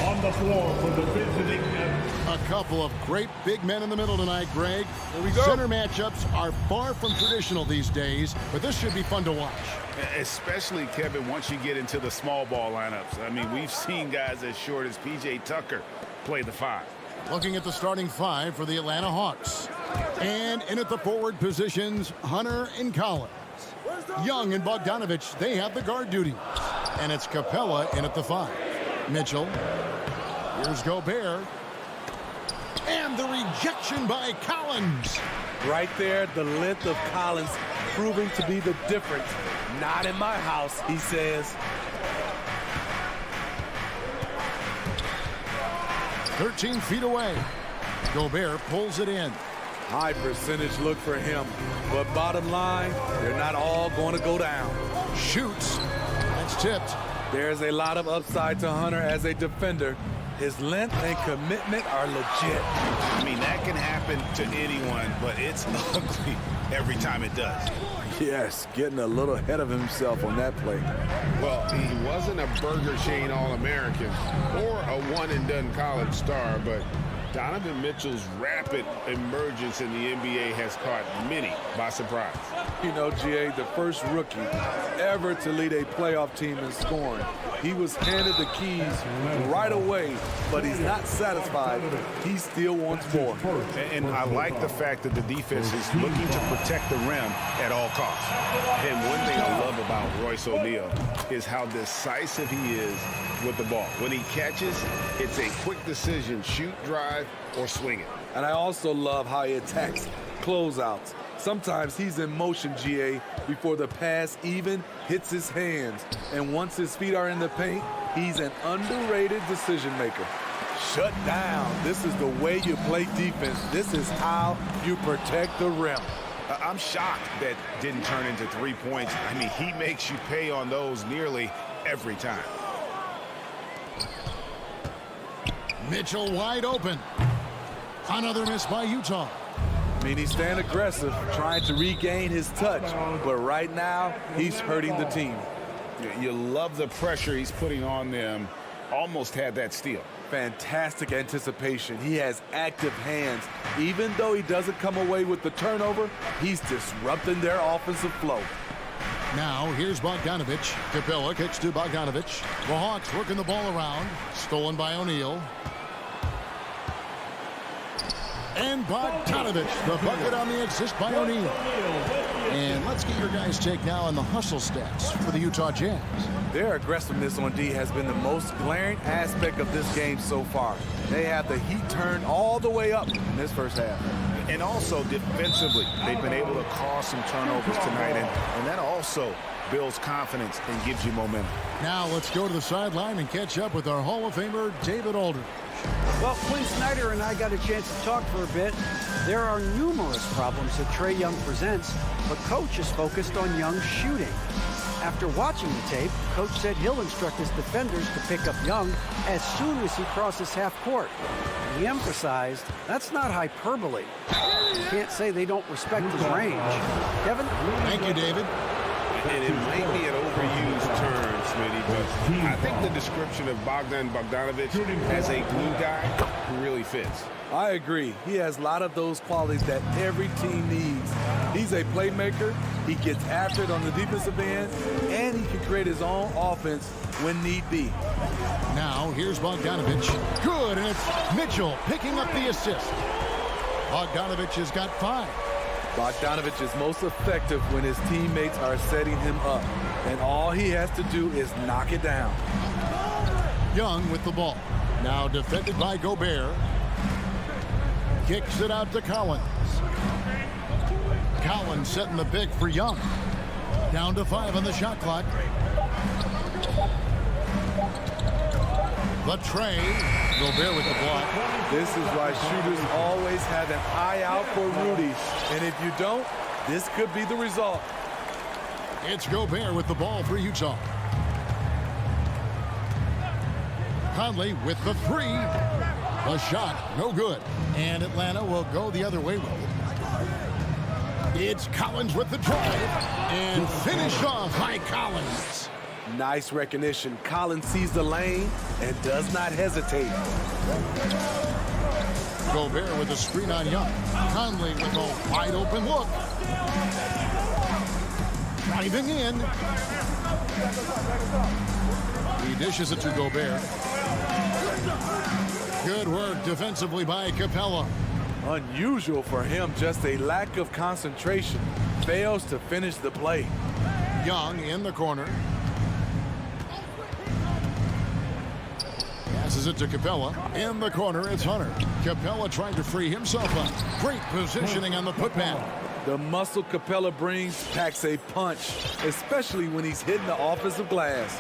On the floor for the visiting. A couple of great big men in the middle tonight, Greg. Here we go. Center matchups are far from traditional these days, but this should be fun to watch. Especially, Kevin, once you get into the small ball lineups. I mean, we've seen guys as short as P.J. Tucker play the 5. Looking at the starting 5 for the Atlanta Hawks. And in at the forward positions, Hunter and Collins. Young and Bogdanovich, they have the guard duty. And it's Capella in at the 5. Mitchell. Here's Gobert. And the rejection by Collins. Right there, the length of Collins proving to be the difference. Not in my house, he says. 13 feet away. Gobert pulls it in. High percentage look for him. But bottom line, they're not all going to go down. Shoots. That's tipped. There's a lot of upside to Hunter as a defender. His length and commitment are legit. I mean, that can happen to anyone, but it's ugly every time it does. Yes, getting a little ahead of himself on that play. Well, he wasn't a Burger Chain All-American or a one-and-done college star, but Donovan Mitchell's rapid emergence in the NBA has caught many by surprise. You know, GA, the first rookie ever to lead a playoff team in scoring. He was handed the keys right away, but he's not satisfied. He still wants more. And I like the fact that the defense is looking to protect the rim at all costs. And one thing I love about Royce O'Neal is how decisive he is with the ball. When he catches, it's a quick decision, shoot, drive, or swing it. And I also love how he attacks closeouts. Sometimes he's in motion, GA, before the pass even hits his hands. And once his feet are in the paint, he's an underrated decision maker. Shut down. This is the way you play defense. This is how you protect the rim. I'm shocked that didn't turn into 3 points. I mean, he makes you pay on those nearly every time. Mitchell wide open. Another miss by Utah. I mean, he's staying aggressive, trying to regain his touch. But right now, he's hurting the team. You love the pressure he's putting on them. Almost had that steal. Fantastic anticipation. He has active hands. Even though he doesn't come away with the turnover, he's disrupting their offensive flow. Now, here's Bogdanovich. Capella kicks to Bogdanovich. The Hawks working the ball around. Stolen by O'Neal. And Bogdanovich, the bucket on the assist by O'Neal. And let's get your guys' take now on the hustle stats for the Utah Jazz. Their aggressiveness on D has been the most glaring aspect of this game so far. They have the heat turned all the way up in this first half. And also defensively, they've been able to cause some turnovers tonight, and that also builds confidence and gives you momentum. Now let's go to the sideline and catch up with our Hall of Famer, David Aldridge. Well, Quinn Snyder and I got a chance to talk for a bit. There are numerous problems that Trae Young presents, but Coach is focused on Young's shooting. After watching the tape, Coach said he'll instruct his defenders to pick up Young as soon as he crosses half court. He emphasized that's not hyperbole. You can't say they don't respect his range. Kevin? Thank you, David. And it might be an overused term, Smitty, but I think the description of Bogdan Bogdanovich as a glue guy really fits. I agree. He has a lot of those qualities that every team needs. He's a playmaker. He gets after it on the defensive end, and he can create his own offense when need be. Now, here's Bogdanovich. Good, and it's Mitchell picking up the assist. Bogdanovich has got 5. Bogdanovich is most effective when his teammates are setting him up, and all he has to do is knock it down. Young with the ball. Now defended by Gobert. Kicks it out to Collins. Collins setting the big for Young. Down to 5 on the shot clock. The Trae. Gobert with the block. This is why shooters always have an eye out for Rudy. And if you don't, this could be the result. It's Gobert with the ball for Utah. Conley with the 3. A shot, no good. And Atlanta will go the other way with it. It's Collins with the drive. And finished off by Collins. Nice recognition. Collins sees the lane and does not hesitate. Gobert with a screen on Young. Conley with a wide open look. Driving in. He dishes it to Gobert. Good work defensively by Capella. Unusual for him, just a lack of concentration. Fails to finish the play. Young in the corner. Passes it to Capella. In the corner, it's Hunter. Capella trying to free himself up. Great positioning on the putback. The muscle Capella brings packs a punch, especially when he's hitting the offensive glass.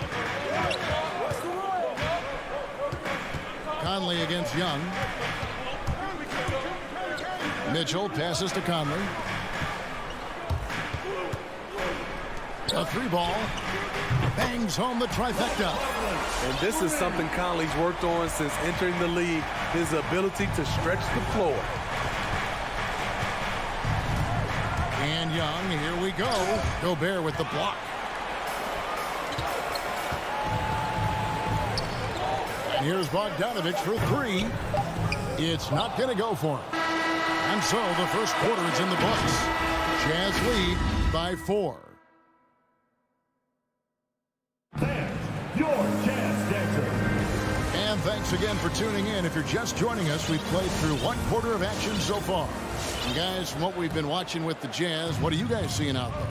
Conley against Young. Mitchell passes to Conley. A three ball. Bangs home the trifecta. And this is something Conley's worked on since entering the league, his ability to stretch the floor. And Young, here we go. Gobert with the block. And here's Bogdanovich for three. It's not going to go for him. And so the first quarter is in the books. Jazz lead by 4. And thanks again for tuning in. If you're just joining us, we've played through one quarter of action so far. And guys, from what we've been watching with the Jazz, what are you guys seeing out there?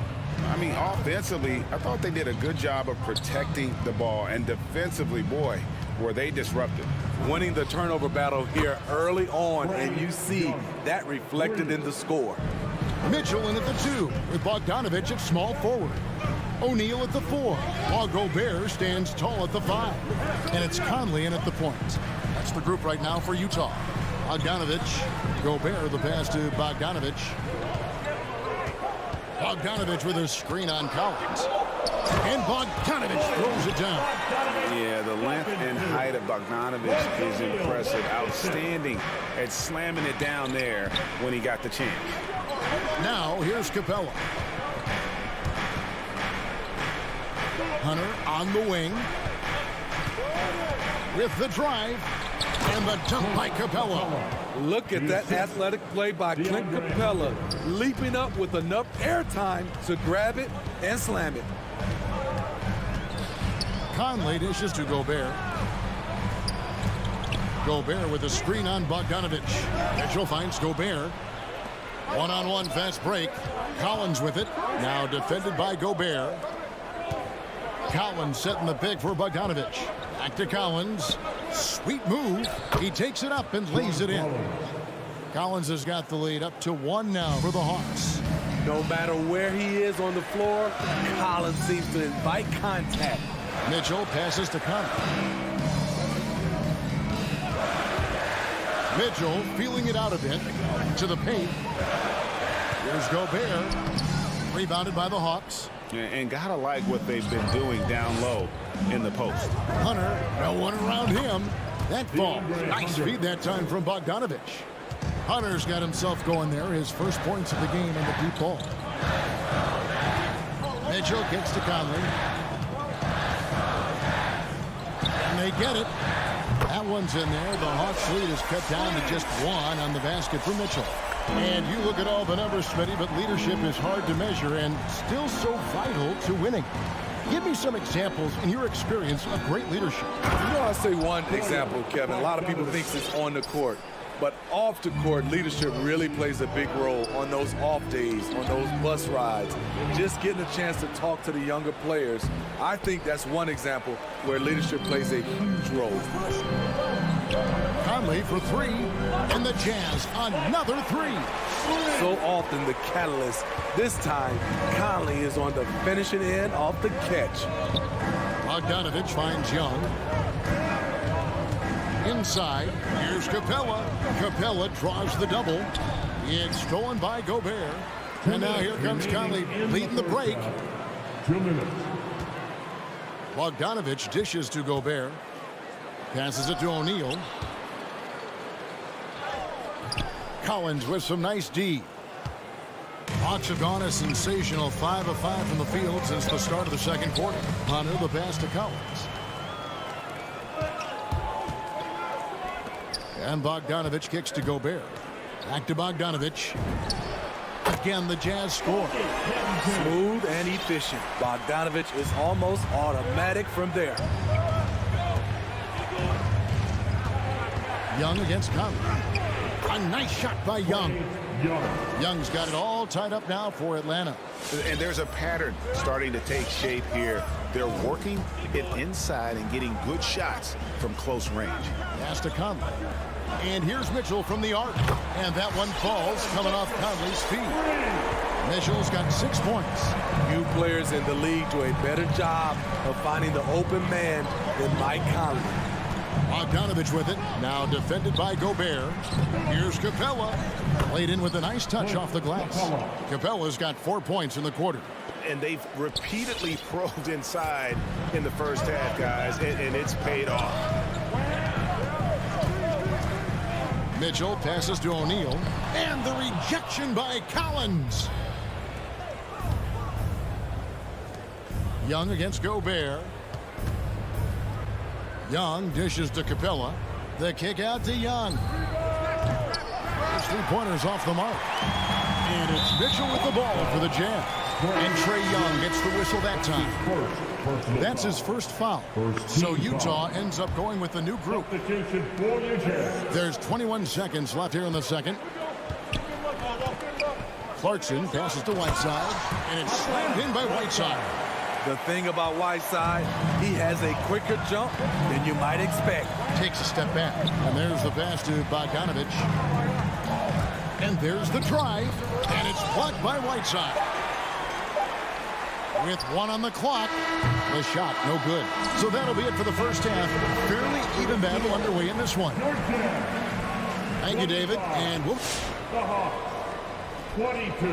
I mean, offensively, I thought they did a good job of protecting the ball. And defensively, boy, were they disruptive. Winning the turnover battle here early on, and you see that reflected in the score. Mitchell in at the 2 with Bogdanovich at small forward. O'Neal at the 4, while Gobert stands tall at the 5. And it's Conley in at the point. That's the group right now for Utah. Bogdanovich, Gobert, the pass to Bogdanovich. Bogdanovich with a screen on Collins. And Bogdanovich throws it down. Yeah, the length and height of Bogdanovich is impressive. Outstanding at slamming it down there when he got the chance. Now, here's Capella. Hunter on the wing. With the drive. And the dunk by Capella. Look at that athletic play by Clint Capella, leaping up with enough airtime to grab it and slam it. Conley dishes to Gobert. Gobert with a screen on Bogdanovich. Mitchell finds Gobert. One-on-one fast break. Collins with it. Now defended by Gobert. Collins setting the pick for Bogdanovich. Back to Collins. Sweet move. He takes it up and lays it in. Collins has got the lead up to 1 now for the Hawks. No matter where he is on the floor, Collins seems to invite contact. Mitchell passes to Conley. Mitchell feeling it out a bit to the paint. Here's Gobert. Rebounded by the Hawks. And gotta like what they've been doing down low in the post. Hunter, no one around him. That ball. Nice feed that time from Bogdanovich. Hunter's got himself going there. His first points of the game on the deep ball. Mitchell kicks to Conley. And they get it. That one's in there. The Hawks lead is cut down to just 1 on the basket for Mitchell. And you look at all the numbers, Smitty, but leadership is hard to measure and still so vital to winning. Give me some examples in your experience of great leadership. You know, I'll say one example, Kevin. A lot of people think it's on the court. But off the court, leadership really plays a big role on those off days, on those bus rides. Just getting a chance to talk to the younger players. I think that's one example where leadership plays a huge role. Conley for 3, and the Jazz another 3. So often the catalyst. This time, Conley is on the finishing end off the catch. Bogdanovich finds Young. Inside, here's Capella. Capella draws the double. It's stolen by Gobert. And now here comes Conley leading the break. 2 minutes. Bogdanovich dishes to Gobert. Passes it to O'Neal. Collins with some nice D. Hawks have gone a sensational 5 of 5 from the field since the start of the second quarter. Hunter, the pass to Collins. And Bogdanovich kicks to Gobert. Back to Bogdanovich. Again, the Jazz score. Smooth and efficient. Bogdanovich is almost automatic from there. Young against Conley. A nice shot by Young. Young's got it all tied up now for Atlanta. And there's a pattern starting to take shape here. They're working it inside and getting good shots from close range. Pass to Conley. And here's Mitchell from the arc. And that one falls coming off Conley's feet. Mitchell's got 6 points. Few players in the league do a better job of finding the open man than Mike Conley. Bogdanovich with it. Now defended by Gobert. Here's Capella. Played in with a nice touch off the glass. Capella's got 4 points in the quarter. And they've repeatedly probed inside in the first half, guys, and it's paid off. Mitchell passes to O'Neal. And the rejection by Collins. Young against Gobert. Young dishes to Capella. The kick out to Young. His 3-pointers off the mark. And it's Mitchell with the ball for the Jazz. And Trae Young gets the whistle that time. That's his first foul. So Utah ends up going with the new group. There's 21 seconds left here in the second. Clarkson passes to Whiteside. And it's slammed in by Whiteside. The thing about Whiteside, he has a quicker jump than you might expect. Takes a step back. And there's the pass to Bogdanovich. And there's the drive. And it's blocked by Whiteside. With 1 on the clock, the shot no good. So that'll be it for the first half. Fairly even battle underway in this one. Thank you, David. And we'll... 22.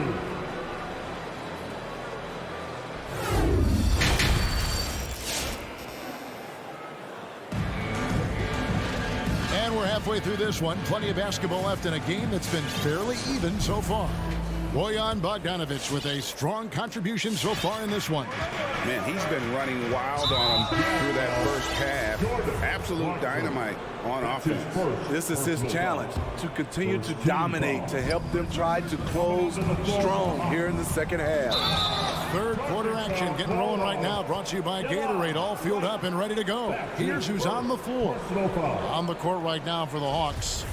And we're halfway through this one. Plenty of basketball left in a game that's been fairly even so far. Bojan Bogdanovich with a strong contribution so far in this one. Man, he's been running wild on them through that first half. Absolute dynamite on offense. This is his challenge, to continue to dominate, to help them try to close strong here in the second half. Third quarter action getting rolling right now. Brought to you by Gatorade. All fueled up and ready to go. Here's who's on the floor. On the court right now for the Hawks.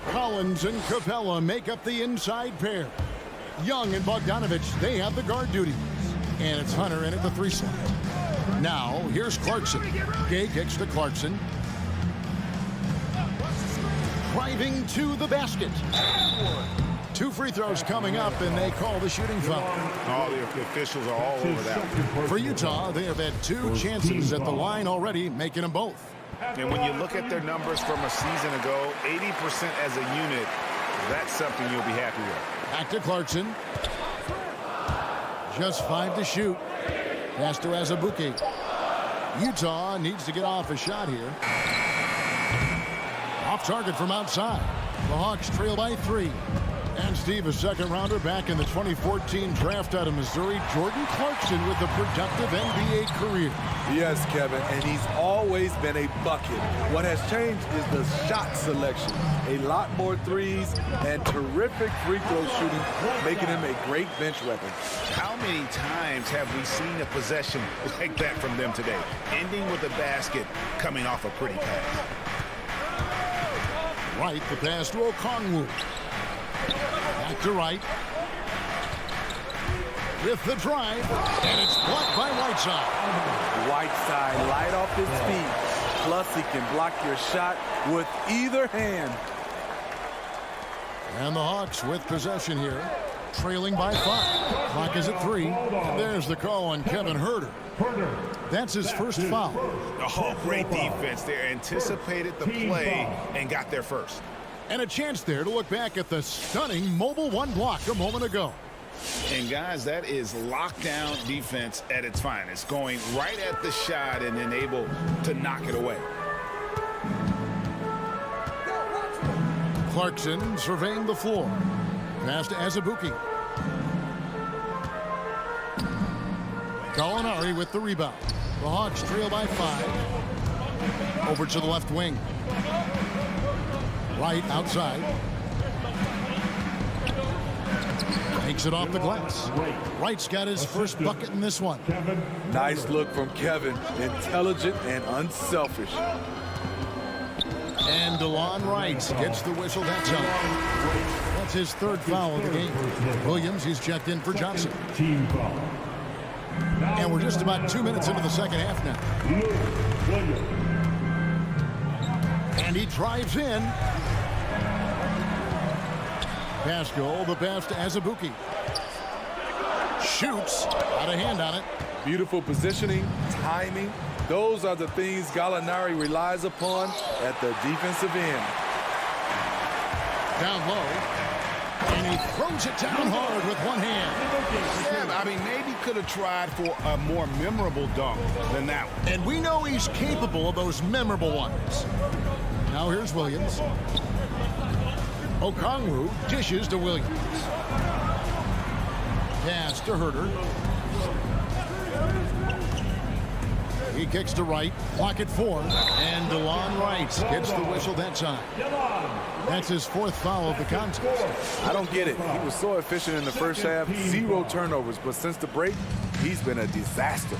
Collins and Capella make up the inside pair. Young and Bogdanovich, they have the guard duty. And it's Hunter in at the 3 slot. Now, here's Clarkson. Gay kicks to Clarkson. Driving to the basket. 2 free throws coming up, and they call the shooting foul. All the officials are all over that. For Utah, they have had 2 chances at the line already, making them both. And when you look at their numbers from a season ago, 80% as a unit, that's something you'll be happy with. Back to Clarkson. Just 5 to shoot. Pass to Azubuike. Utah needs to get off a shot here. Off target from outside. The Hawks trail by 3. And Steve, a second rounder back in the 2014 draft out of Missouri, Jordan Clarkson with a productive NBA career. Yes, Kevin, and he's always been a bucket. What has changed is the shot selection. A lot more threes and terrific free throw shooting, making him a great bench weapon. How many times have we seen a possession like that from them today? Ending with a basket, coming off a pretty pass. Wright, the pass to Okongwu. Back to Wright. With the drive, and it's blocked by Whiteside. Whiteside light off his feet. Plus, he can block your shot with either hand. And the Hawks with possession here, trailing by 5. Clock is at 3. And there's the call on Kevin Huerter. That's his first foul. Oh, great defense there. Anticipated the play and got there first. And a chance there to look back at the stunning mobile 1 block a moment ago. And guys, that is lockdown defense at its finest. Going right at the shot and then able to knock it away. Clarkson surveying the floor. Pass to Azubuike. Gallinari with the rebound. The Hawks trail by 5. Over to the left wing. Wright outside. Takes it off the glass. Wright's got his first bucket in this one. Nice look from Kevin. Intelligent and unselfish. And DeLon Wright gets the whistle that time. That's his 3rd foul of the game. Williams, he's checked in for Johnson. Team foul. And we're just about 2 minutes into the second half now. And he drives in. Pascal, the pass to Azubuike. Shoots. Got a hand on it. Beautiful positioning, timing. Those are the things Gallinari relies upon at the defensive end. Down low. And he throws it down hard with one hand. Yeah, I mean, maybe could have tried for a more memorable dunk than that one. And we know he's capable of those memorable ones. Now here's Williams. Okongwu dishes to Williams. Pass to Herter. He kicks to Wright. Clock at 4. And DeLon Wright gets the whistle that time. That's his 4th foul of the contest. I don't get it. He was so efficient in the first half. 0 turnovers. But since the break, he's been a disaster.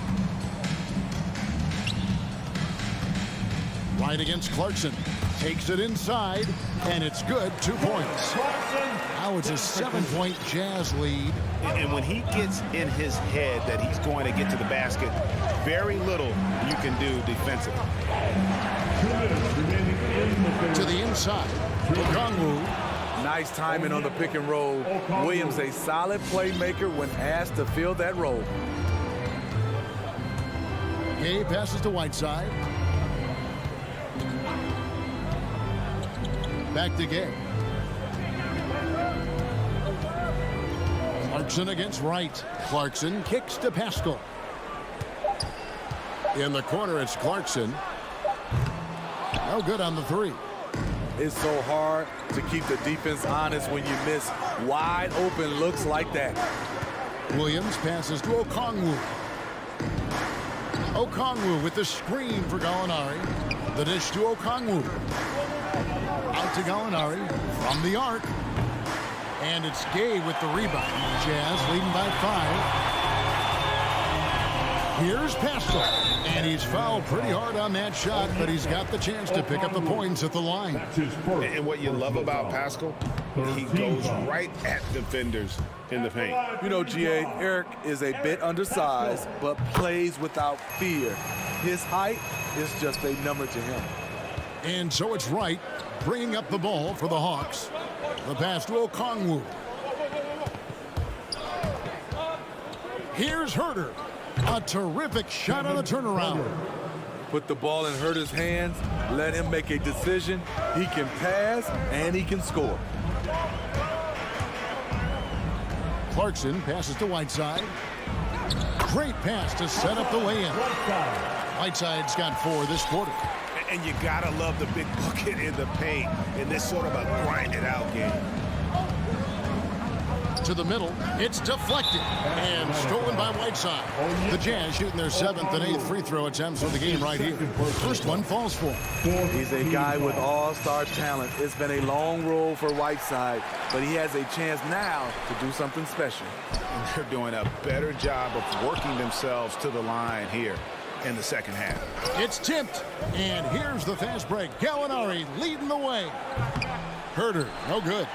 Wright against Clarkson. Takes it inside. And it's good. 2 points. Now it's a 7-point Jazz lead. And when he gets in his head that he's going to get to the basket, very little you can do defensively. To the inside. Okongwu. Nice timing on the pick and roll. Williams, a solid playmaker when asked to fill that role. Gay passes to Whiteside. Back to Gay. Clarkson against Wright. Clarkson kicks to Pascal. In the corner, it's Clarkson. No good on the 3. It's so hard to keep the defense honest when you miss wide open looks like that. Williams passes to Okongwu. Okongwu with the screen for Gallinari. The dish to Okongwu. Out to Gallinari from the arc. And it's Gay with the rebound. Jazz leading by 5. Here's Pascal. And he's fouled pretty hard on that shot, but he's got the chance to pick up the points at the line. And what you love about Pascal, he goes right at defenders in the paint. You know, GA, Eric is a bit undersized, but plays without fear. His height is just a number to him. And so it's Wright bringing up the ball for the Hawks. The pass to Okongwu. Here's Herter. A terrific shot on the turnaround. Put the ball in Herter's hands. Let him make a decision. He can pass and he can score. Clarkson passes to Whiteside. Great pass to set up the lay-in. Whiteside's got 4 this quarter. And you gotta love the big bucket in the paint in this sort of a grind-it-out game. To the middle, it's deflected and stolen by Whiteside. The Jazz shooting their 7th and 8th free throw attempts of the game right here. First one falls for him. He's a guy with all-star talent. It's been a long road for Whiteside, but he has a chance now to do something special. And they're doing a better job of working themselves to the line here in the second half. It's tipped, and here's the fast break. Gallinari leading the way. Herter, no good.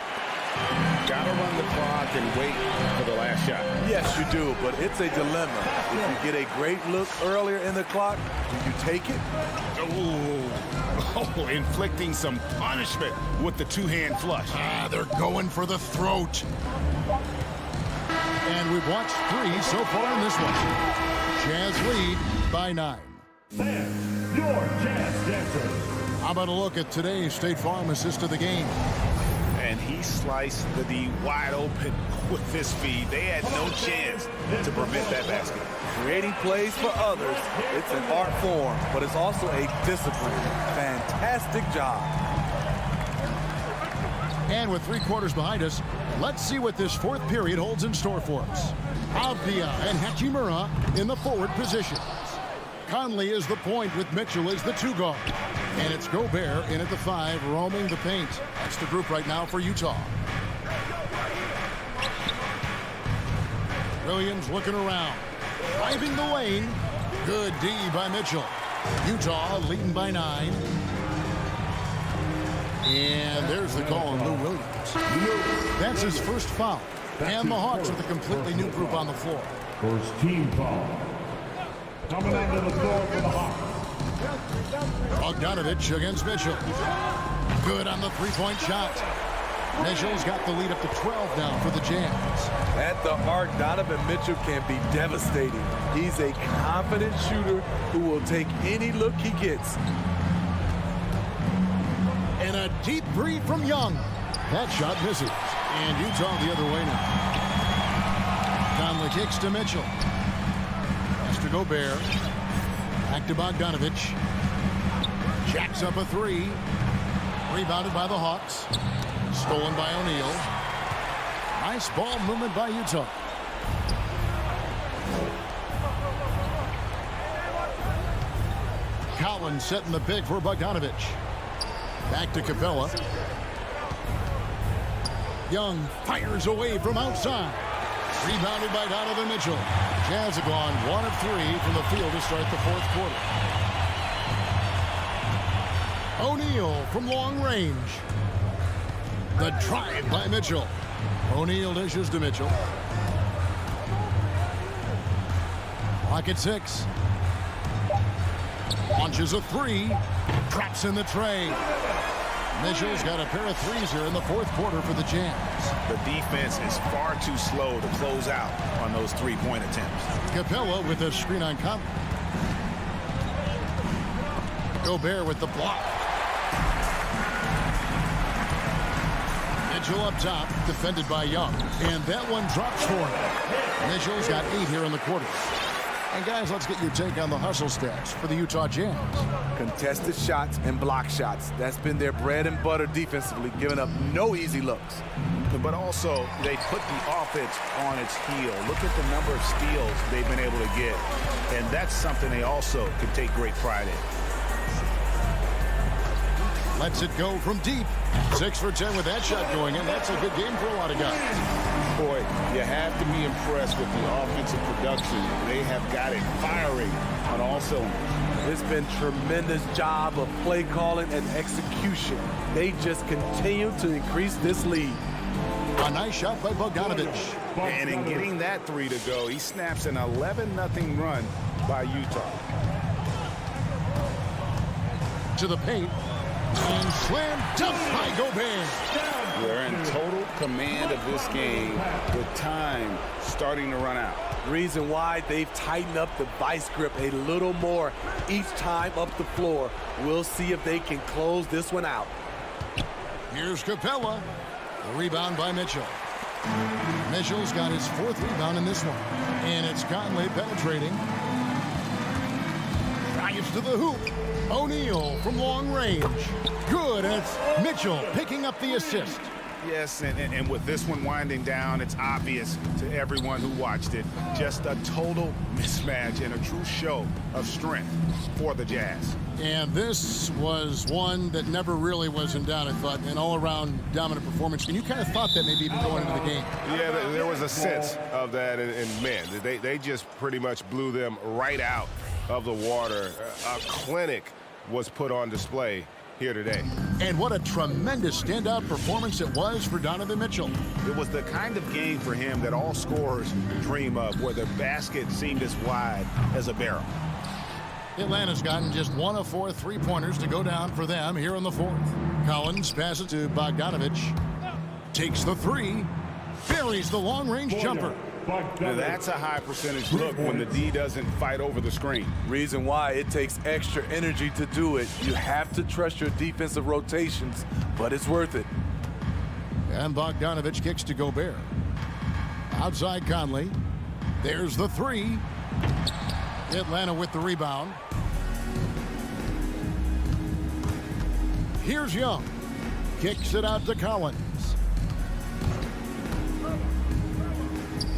Gotta run the clock and wait for the last shot. Yes, you do, but it's a dilemma. If you get a great look earlier in the clock, do you take it? Oh, inflicting some punishment with the 2-hand flush. They're going for the throat. And we've watched 3 so far in this one. Jazz lead by 9. Your Jazz Dancer. How about a look at today's State Farm assist of the game? And he sliced the D wide open with his feed. They had no chance to prevent that basket. Creating plays for others, it's an art form, but it's also a discipline. Fantastic job. And with 3 quarters behind us, let's see what this 4th period holds in store for us. Avdia and Hachimura in the forward positions. Conley is the point with Mitchell as the 2 guard. And it's Gobert in at the 5, roaming the paint. That's the group right now for Utah. Williams looking around. Driving the lane. Good D by Mitchell. Utah leading by 9. And there's the call on Lou Williams. That's his first foul. And the Hawks with a completely new group on the floor. First team foul. Coming onto the floor for the Hawks. Bogdanovich against Mitchell. Good on the 3-point shot. Mitchell's got the lead up to 12 now for the Jazz. At the arc, Donovan Mitchell can be devastating. He's a confident shooter who will take any look he gets. And a deep 3 from Young. That shot misses. And Utah the other way now. Conley kicks to Mitchell. Pass to Gobert. Back to Bogdanovich. Jacks up a 3. Rebounded by the Hawks. Stolen by O'Neal. Nice ball movement by Utah. Collins setting the pick for Bogdanovich. Back to Capella. Young fires away from outside. Rebounded by Donovan Mitchell. Jazz have gone 1 of 3 from the field to start the 4th quarter. O'Neal from long range. The drive by Mitchell. O'Neal dishes to Mitchell. Clock at 6. Launches a 3. Drops in the tray. Mitchell's got a pair of 3s here in the 4th quarter for the Jazz. The defense is far too slow to close out on those 3-point attempts. Capella with a screen on Conley. Gobert with the block. Mitchell up top, defended by Young. And that one drops for him. Mitchell's got 8 here in the quarter. And guys, let's get your take on the hustle stats for the Utah Jazz. Contested shots and block shots. That's been their bread and butter defensively, giving up no easy looks. But also, they put the offense on its heel. Look at the number of steals they've been able to get. And that's something they also can take great pride in. Lets it go from deep. 6 for 10 with that shot going in. That's a good game for a lot of guys. Boy, you have to be impressed with the offensive production. They have got it firing on all cylinders. It's been tremendous job of play calling and execution. They just continue to increase this lead. A nice shot by Bogdanovich. And in getting that 3 to go, he snaps an 11-0 run by Utah. To the paint. And slam dunk by Gobert. They're in total command of this game with time starting to run out. Reason why they've tightened up the vice grip a little more each time up the floor. We'll see if they can close this one out. Here's Capella. The rebound by Mitchell. Mitchell's got his 4th rebound in this one. And it's Conley penetrating. Drives to the hoop. O'Neal from long range. Good, and it's Mitchell picking up the assist. Yes, and with this one winding down, it's obvious to everyone who watched it. Just a total mismatch and a true show of strength for the Jazz. And this was one that never really was in doubt, I thought, an all-around dominant performance. And you kind of thought that maybe even going into the game. Yeah, there was a sense of that, and man, they just pretty much blew them right out of the water. A clinic was put on display here today. And what a tremendous standout performance it was for Donovan Mitchell. It was the kind of game for him that all scorers dream of, where the basket seemed as wide as a barrel. Atlanta's gotten just 1 of 4 3-pointers to go down for them here in the 4th. Collins passes to Bogdanovich. Takes the 3. Buries the long-range jumper. Now that's a high percentage look when the D doesn't fight over the screen. Reason why it takes extra energy to do it. You have to trust your defensive rotations, but it's worth it. And Bogdanovich kicks to Gobert. Outside Conley. There's the 3. Atlanta with the rebound. Here's Young. Kicks it out to Collins.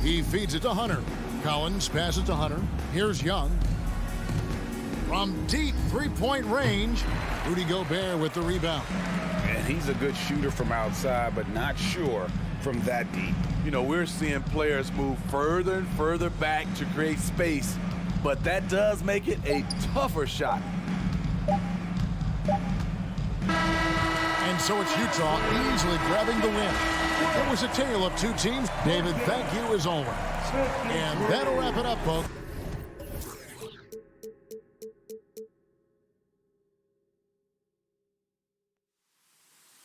He feeds it to Hunter. Collins passes to Hunter. Here's Young. From deep three-point range, Rudy Gobert with the rebound. And he's a good shooter from outside, but not sure from that deep. You know, we're seeing players move further and further back to create space, but that does make it a tougher shot. And so it's Utah easily grabbing the win. It was a tale of two teams. David, thank you as always. And that'll wrap it up, folks.